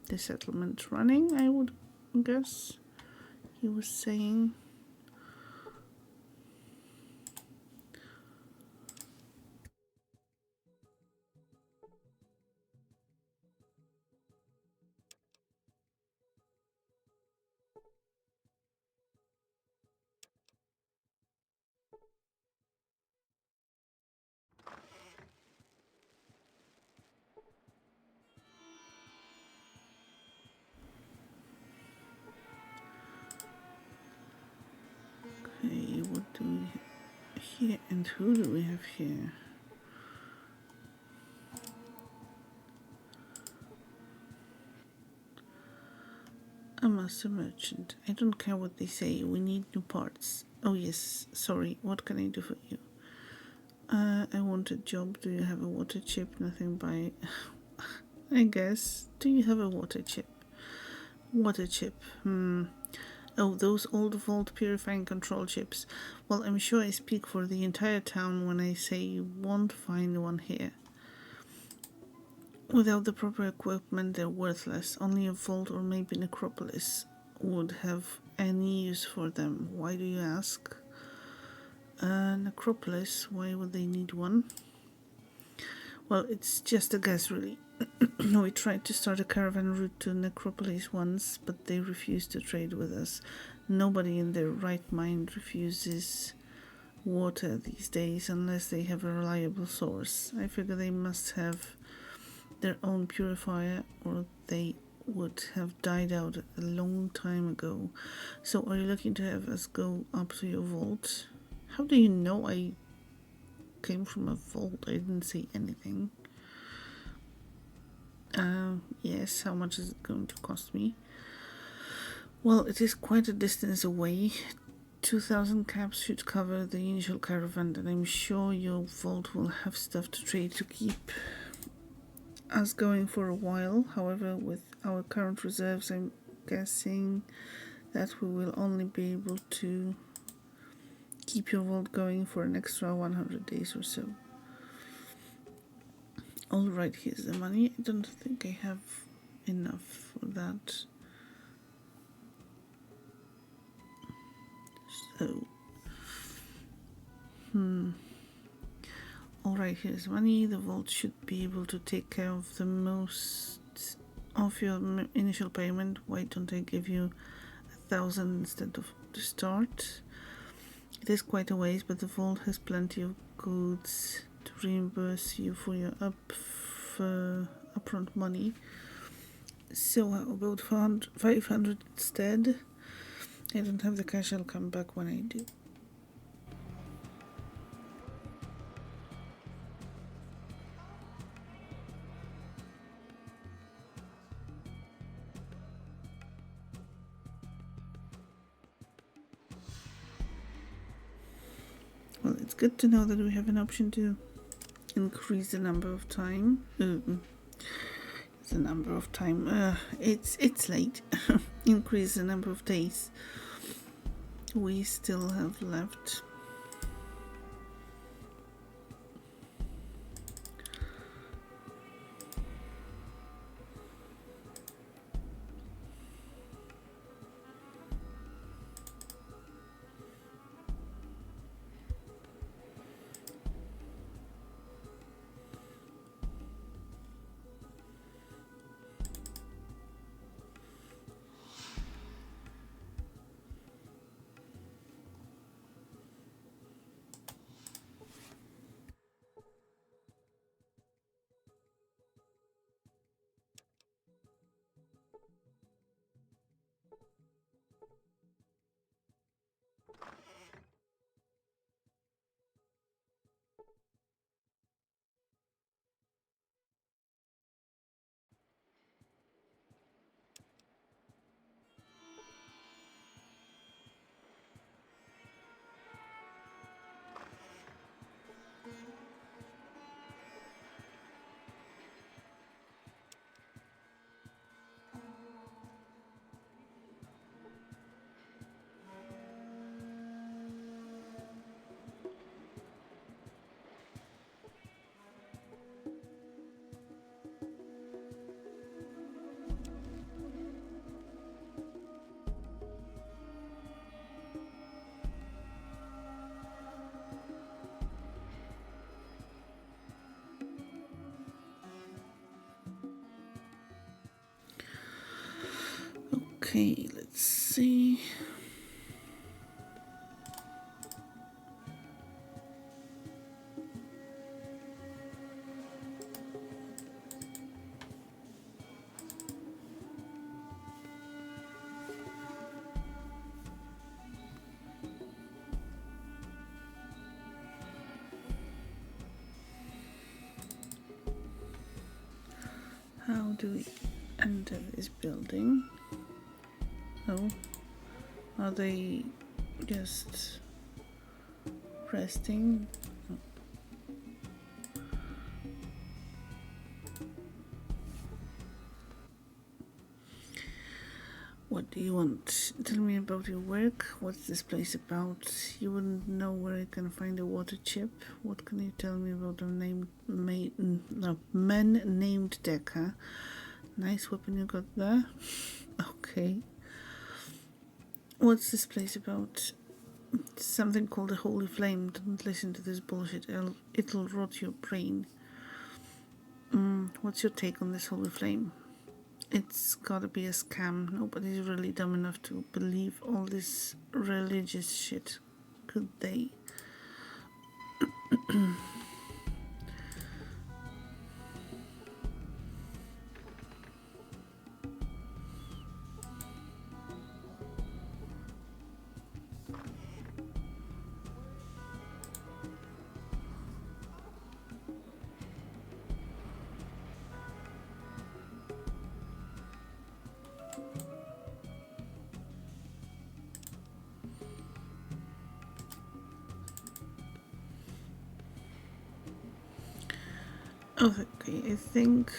the settlement running, I would guess. He was saying. Okay, what do we have here and who do we have here? A master merchant. I don't care what they say. We need new parts. Oh yes, sorry. What can I do for you? I want a job. Do you have a water chip? Nothing by. I guess. Do you have a water chip? Water chip. Oh, those old vault purifying control chips. Well, I'm sure I speak for the entire town when I say you won't find one here. Without the proper equipment, they're worthless. Only a vault or maybe necropolis would have any use for them. Why do you ask? Necropolis, why would they need one? Well, it's just a guess, really. We tried to start a caravan route to Necropolis once, but they refused to trade with us. Nobody in their right mind refuses water these days unless they have a reliable source. I figure they must have their own purifier or they would have died out a long time ago. So are you looking to have us go up to your vault? How do you know I came from a vault? I didn't say anything. Yes, how much is it going to cost me? Well, it is quite a distance away. 2,000 caps should cover the initial caravan, and I'm sure your vault will have stuff to trade to keep us going for a while. However, with our current reserves, I'm guessing that we will only be able to keep your vault going for an extra 100 days or so. Alright, here's the money. I don't think I have enough for that. So, alright, here's money. The vault should be able to take care of the most of your initial payment. Why don't I give you 1,000 instead of the start? It is quite a ways, but the vault has plenty of goods to reimburse you for your upfront money. So how about 500 instead? I don't have the cash. I'll come back when I do. Well, it's good to know that we have an option to increase the number of time. It's late. Increase the number of days we still have left. Okay, let's see. How do we enter this building? Oh, are they just resting? What do you want? Tell me about your work. What's this place about? You wouldn't know where I can find a water chip. What can you tell me about a men named Decker? Nice weapon you got there. Okay. What's this place about? It's something called the Holy Flame. Don't listen to this bullshit. It'll rot your brain. What's your take on this Holy Flame? It's gotta be a scam. Nobody's really dumb enough to believe all this religious shit, could they? Okay, I think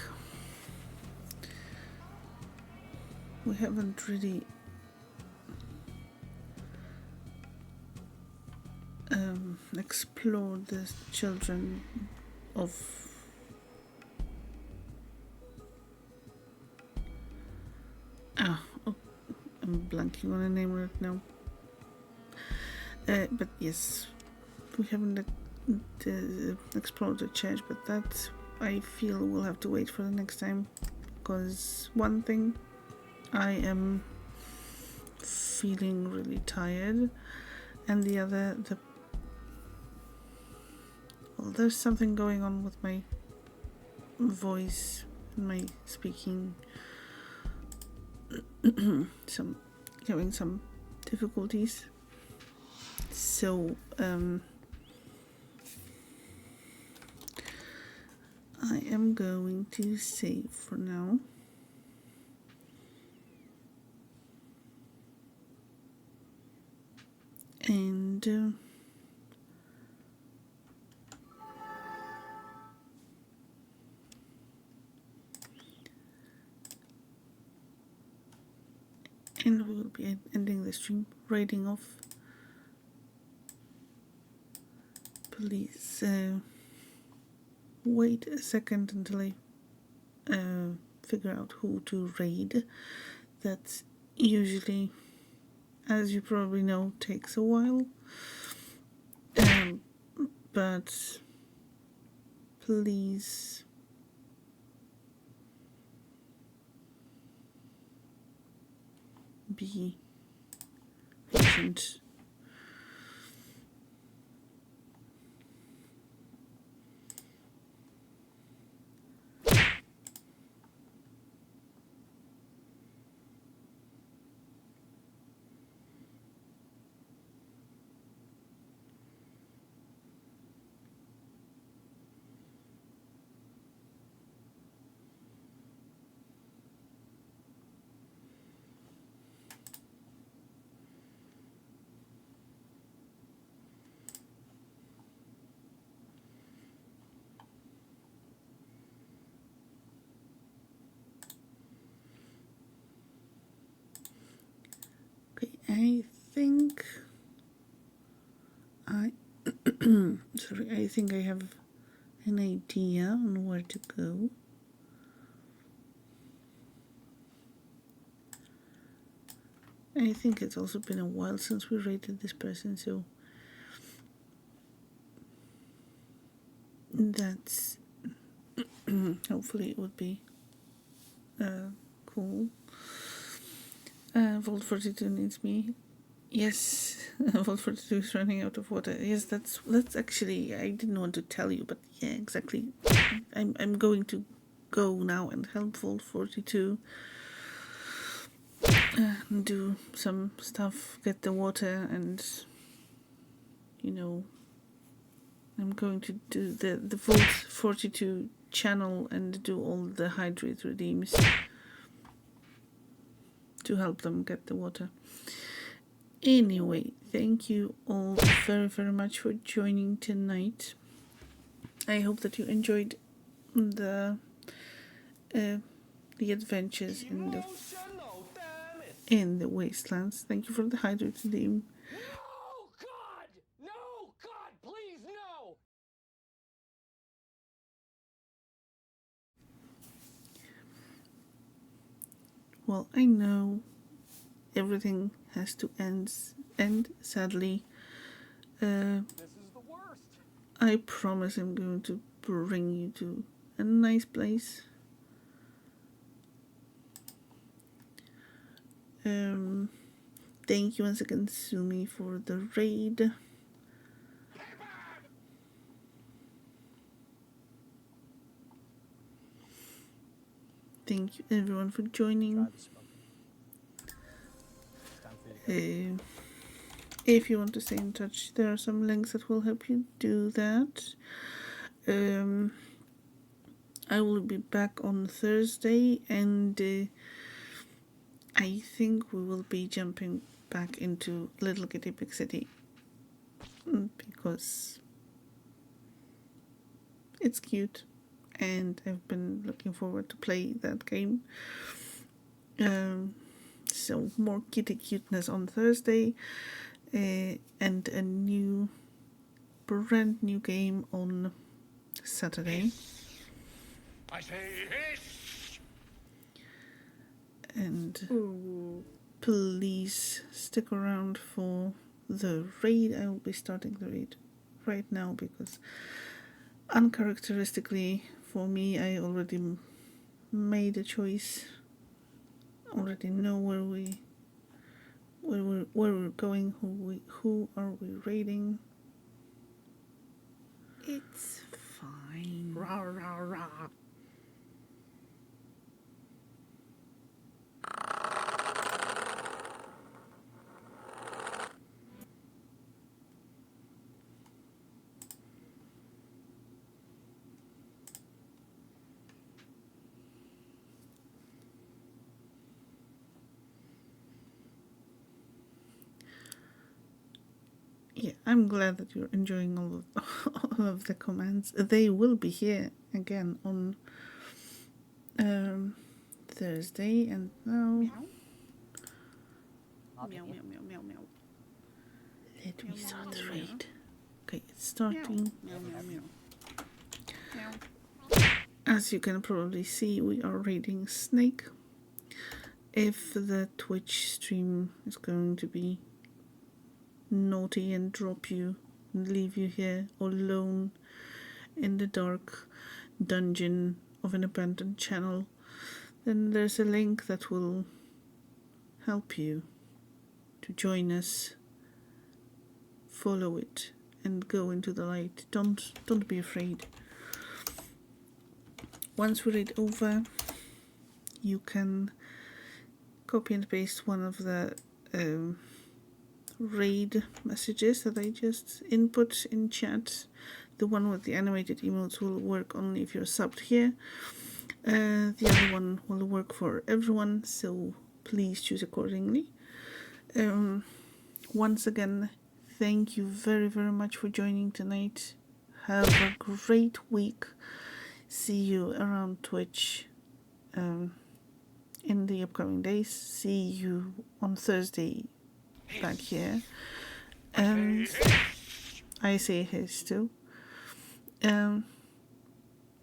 we haven't really explored the children of oh, I'm blanking on a name right now. But yes, we haven't explored the church, but that I feel we'll have to wait for the next time, because one thing, I am feeling really tired, and the other, there's something going on with my voice and my speaking. Having some difficulties. So I am going to save for now. And we will be ending the stream, raiding off. Please wait a second until I figure out who to raid. That usually, as you probably know, takes a while. But please be patient. Okay, I think I I think I have an idea on where to go. I think it's also been a while since we rated this person, so that's hopefully it would be cool. Vault 42 needs me. Yes, Vault 42 is running out of water. Yes, that's actually, I didn't want to tell you, but yeah, exactly. I'm going to go now and help Vault 42 do some stuff, get the water, and you know, I'm going to do the Vault 42 channel and do all the hydrate redeems to help them get the water. Anyway, thank you all very, very much for joining tonight. I hope that you enjoyed the adventures in the wastelands. Thank you for the hydrate redeem. No, God! No, God, please, no! Well, I know everything has to end sadly. This is the worst. I promise I'm going to bring you to a nice place. Thank you once again, Sumi, for the raid. Thank you everyone for joining. If you want to stay in touch, there are some links that will help you do that. I will be back on Thursday, and I think we will be jumping back into Little Kitty Big City because it's cute and I've been looking forward to play that game. So more kitty cuteness on Thursday, and a brand new game on Saturday. I say hiss! And please stick around for the raid. I will be starting the raid right now because uncharacteristically for me, I already made a choice. Already know where we're going, who are we raiding. It's fine. Rah, rah, rah. Yeah, I'm glad that you're enjoying all of the commands. They will be here again on Thursday, and now Meow, meow, meow, meow, meow. let me start the raid. Okay, it's starting. Meow, meow, meow. Meow. As you can probably see, we are raiding Snake. If the Twitch stream is going to be naughty and drop you and leave you here alone in the dark dungeon of an abandoned channel, then there's a link that will help you to join us. Follow it and go into the light. Don't be afraid. Once we read over, you can copy and paste one of the raid messages that I just input in chat. The one with the animated emotes will work only if you're subbed here. The other one will work for everyone, so please choose accordingly. Once again, thank you very, very much for joining tonight. Have a great week. See you around Twitch in the upcoming days. See you on Thursday back here. And I say his too.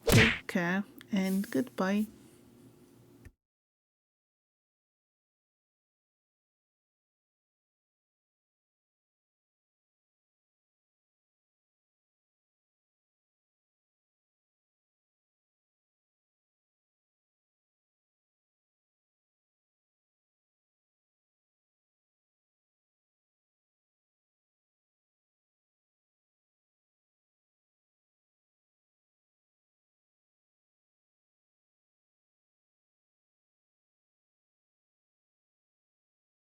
Take care and goodbye.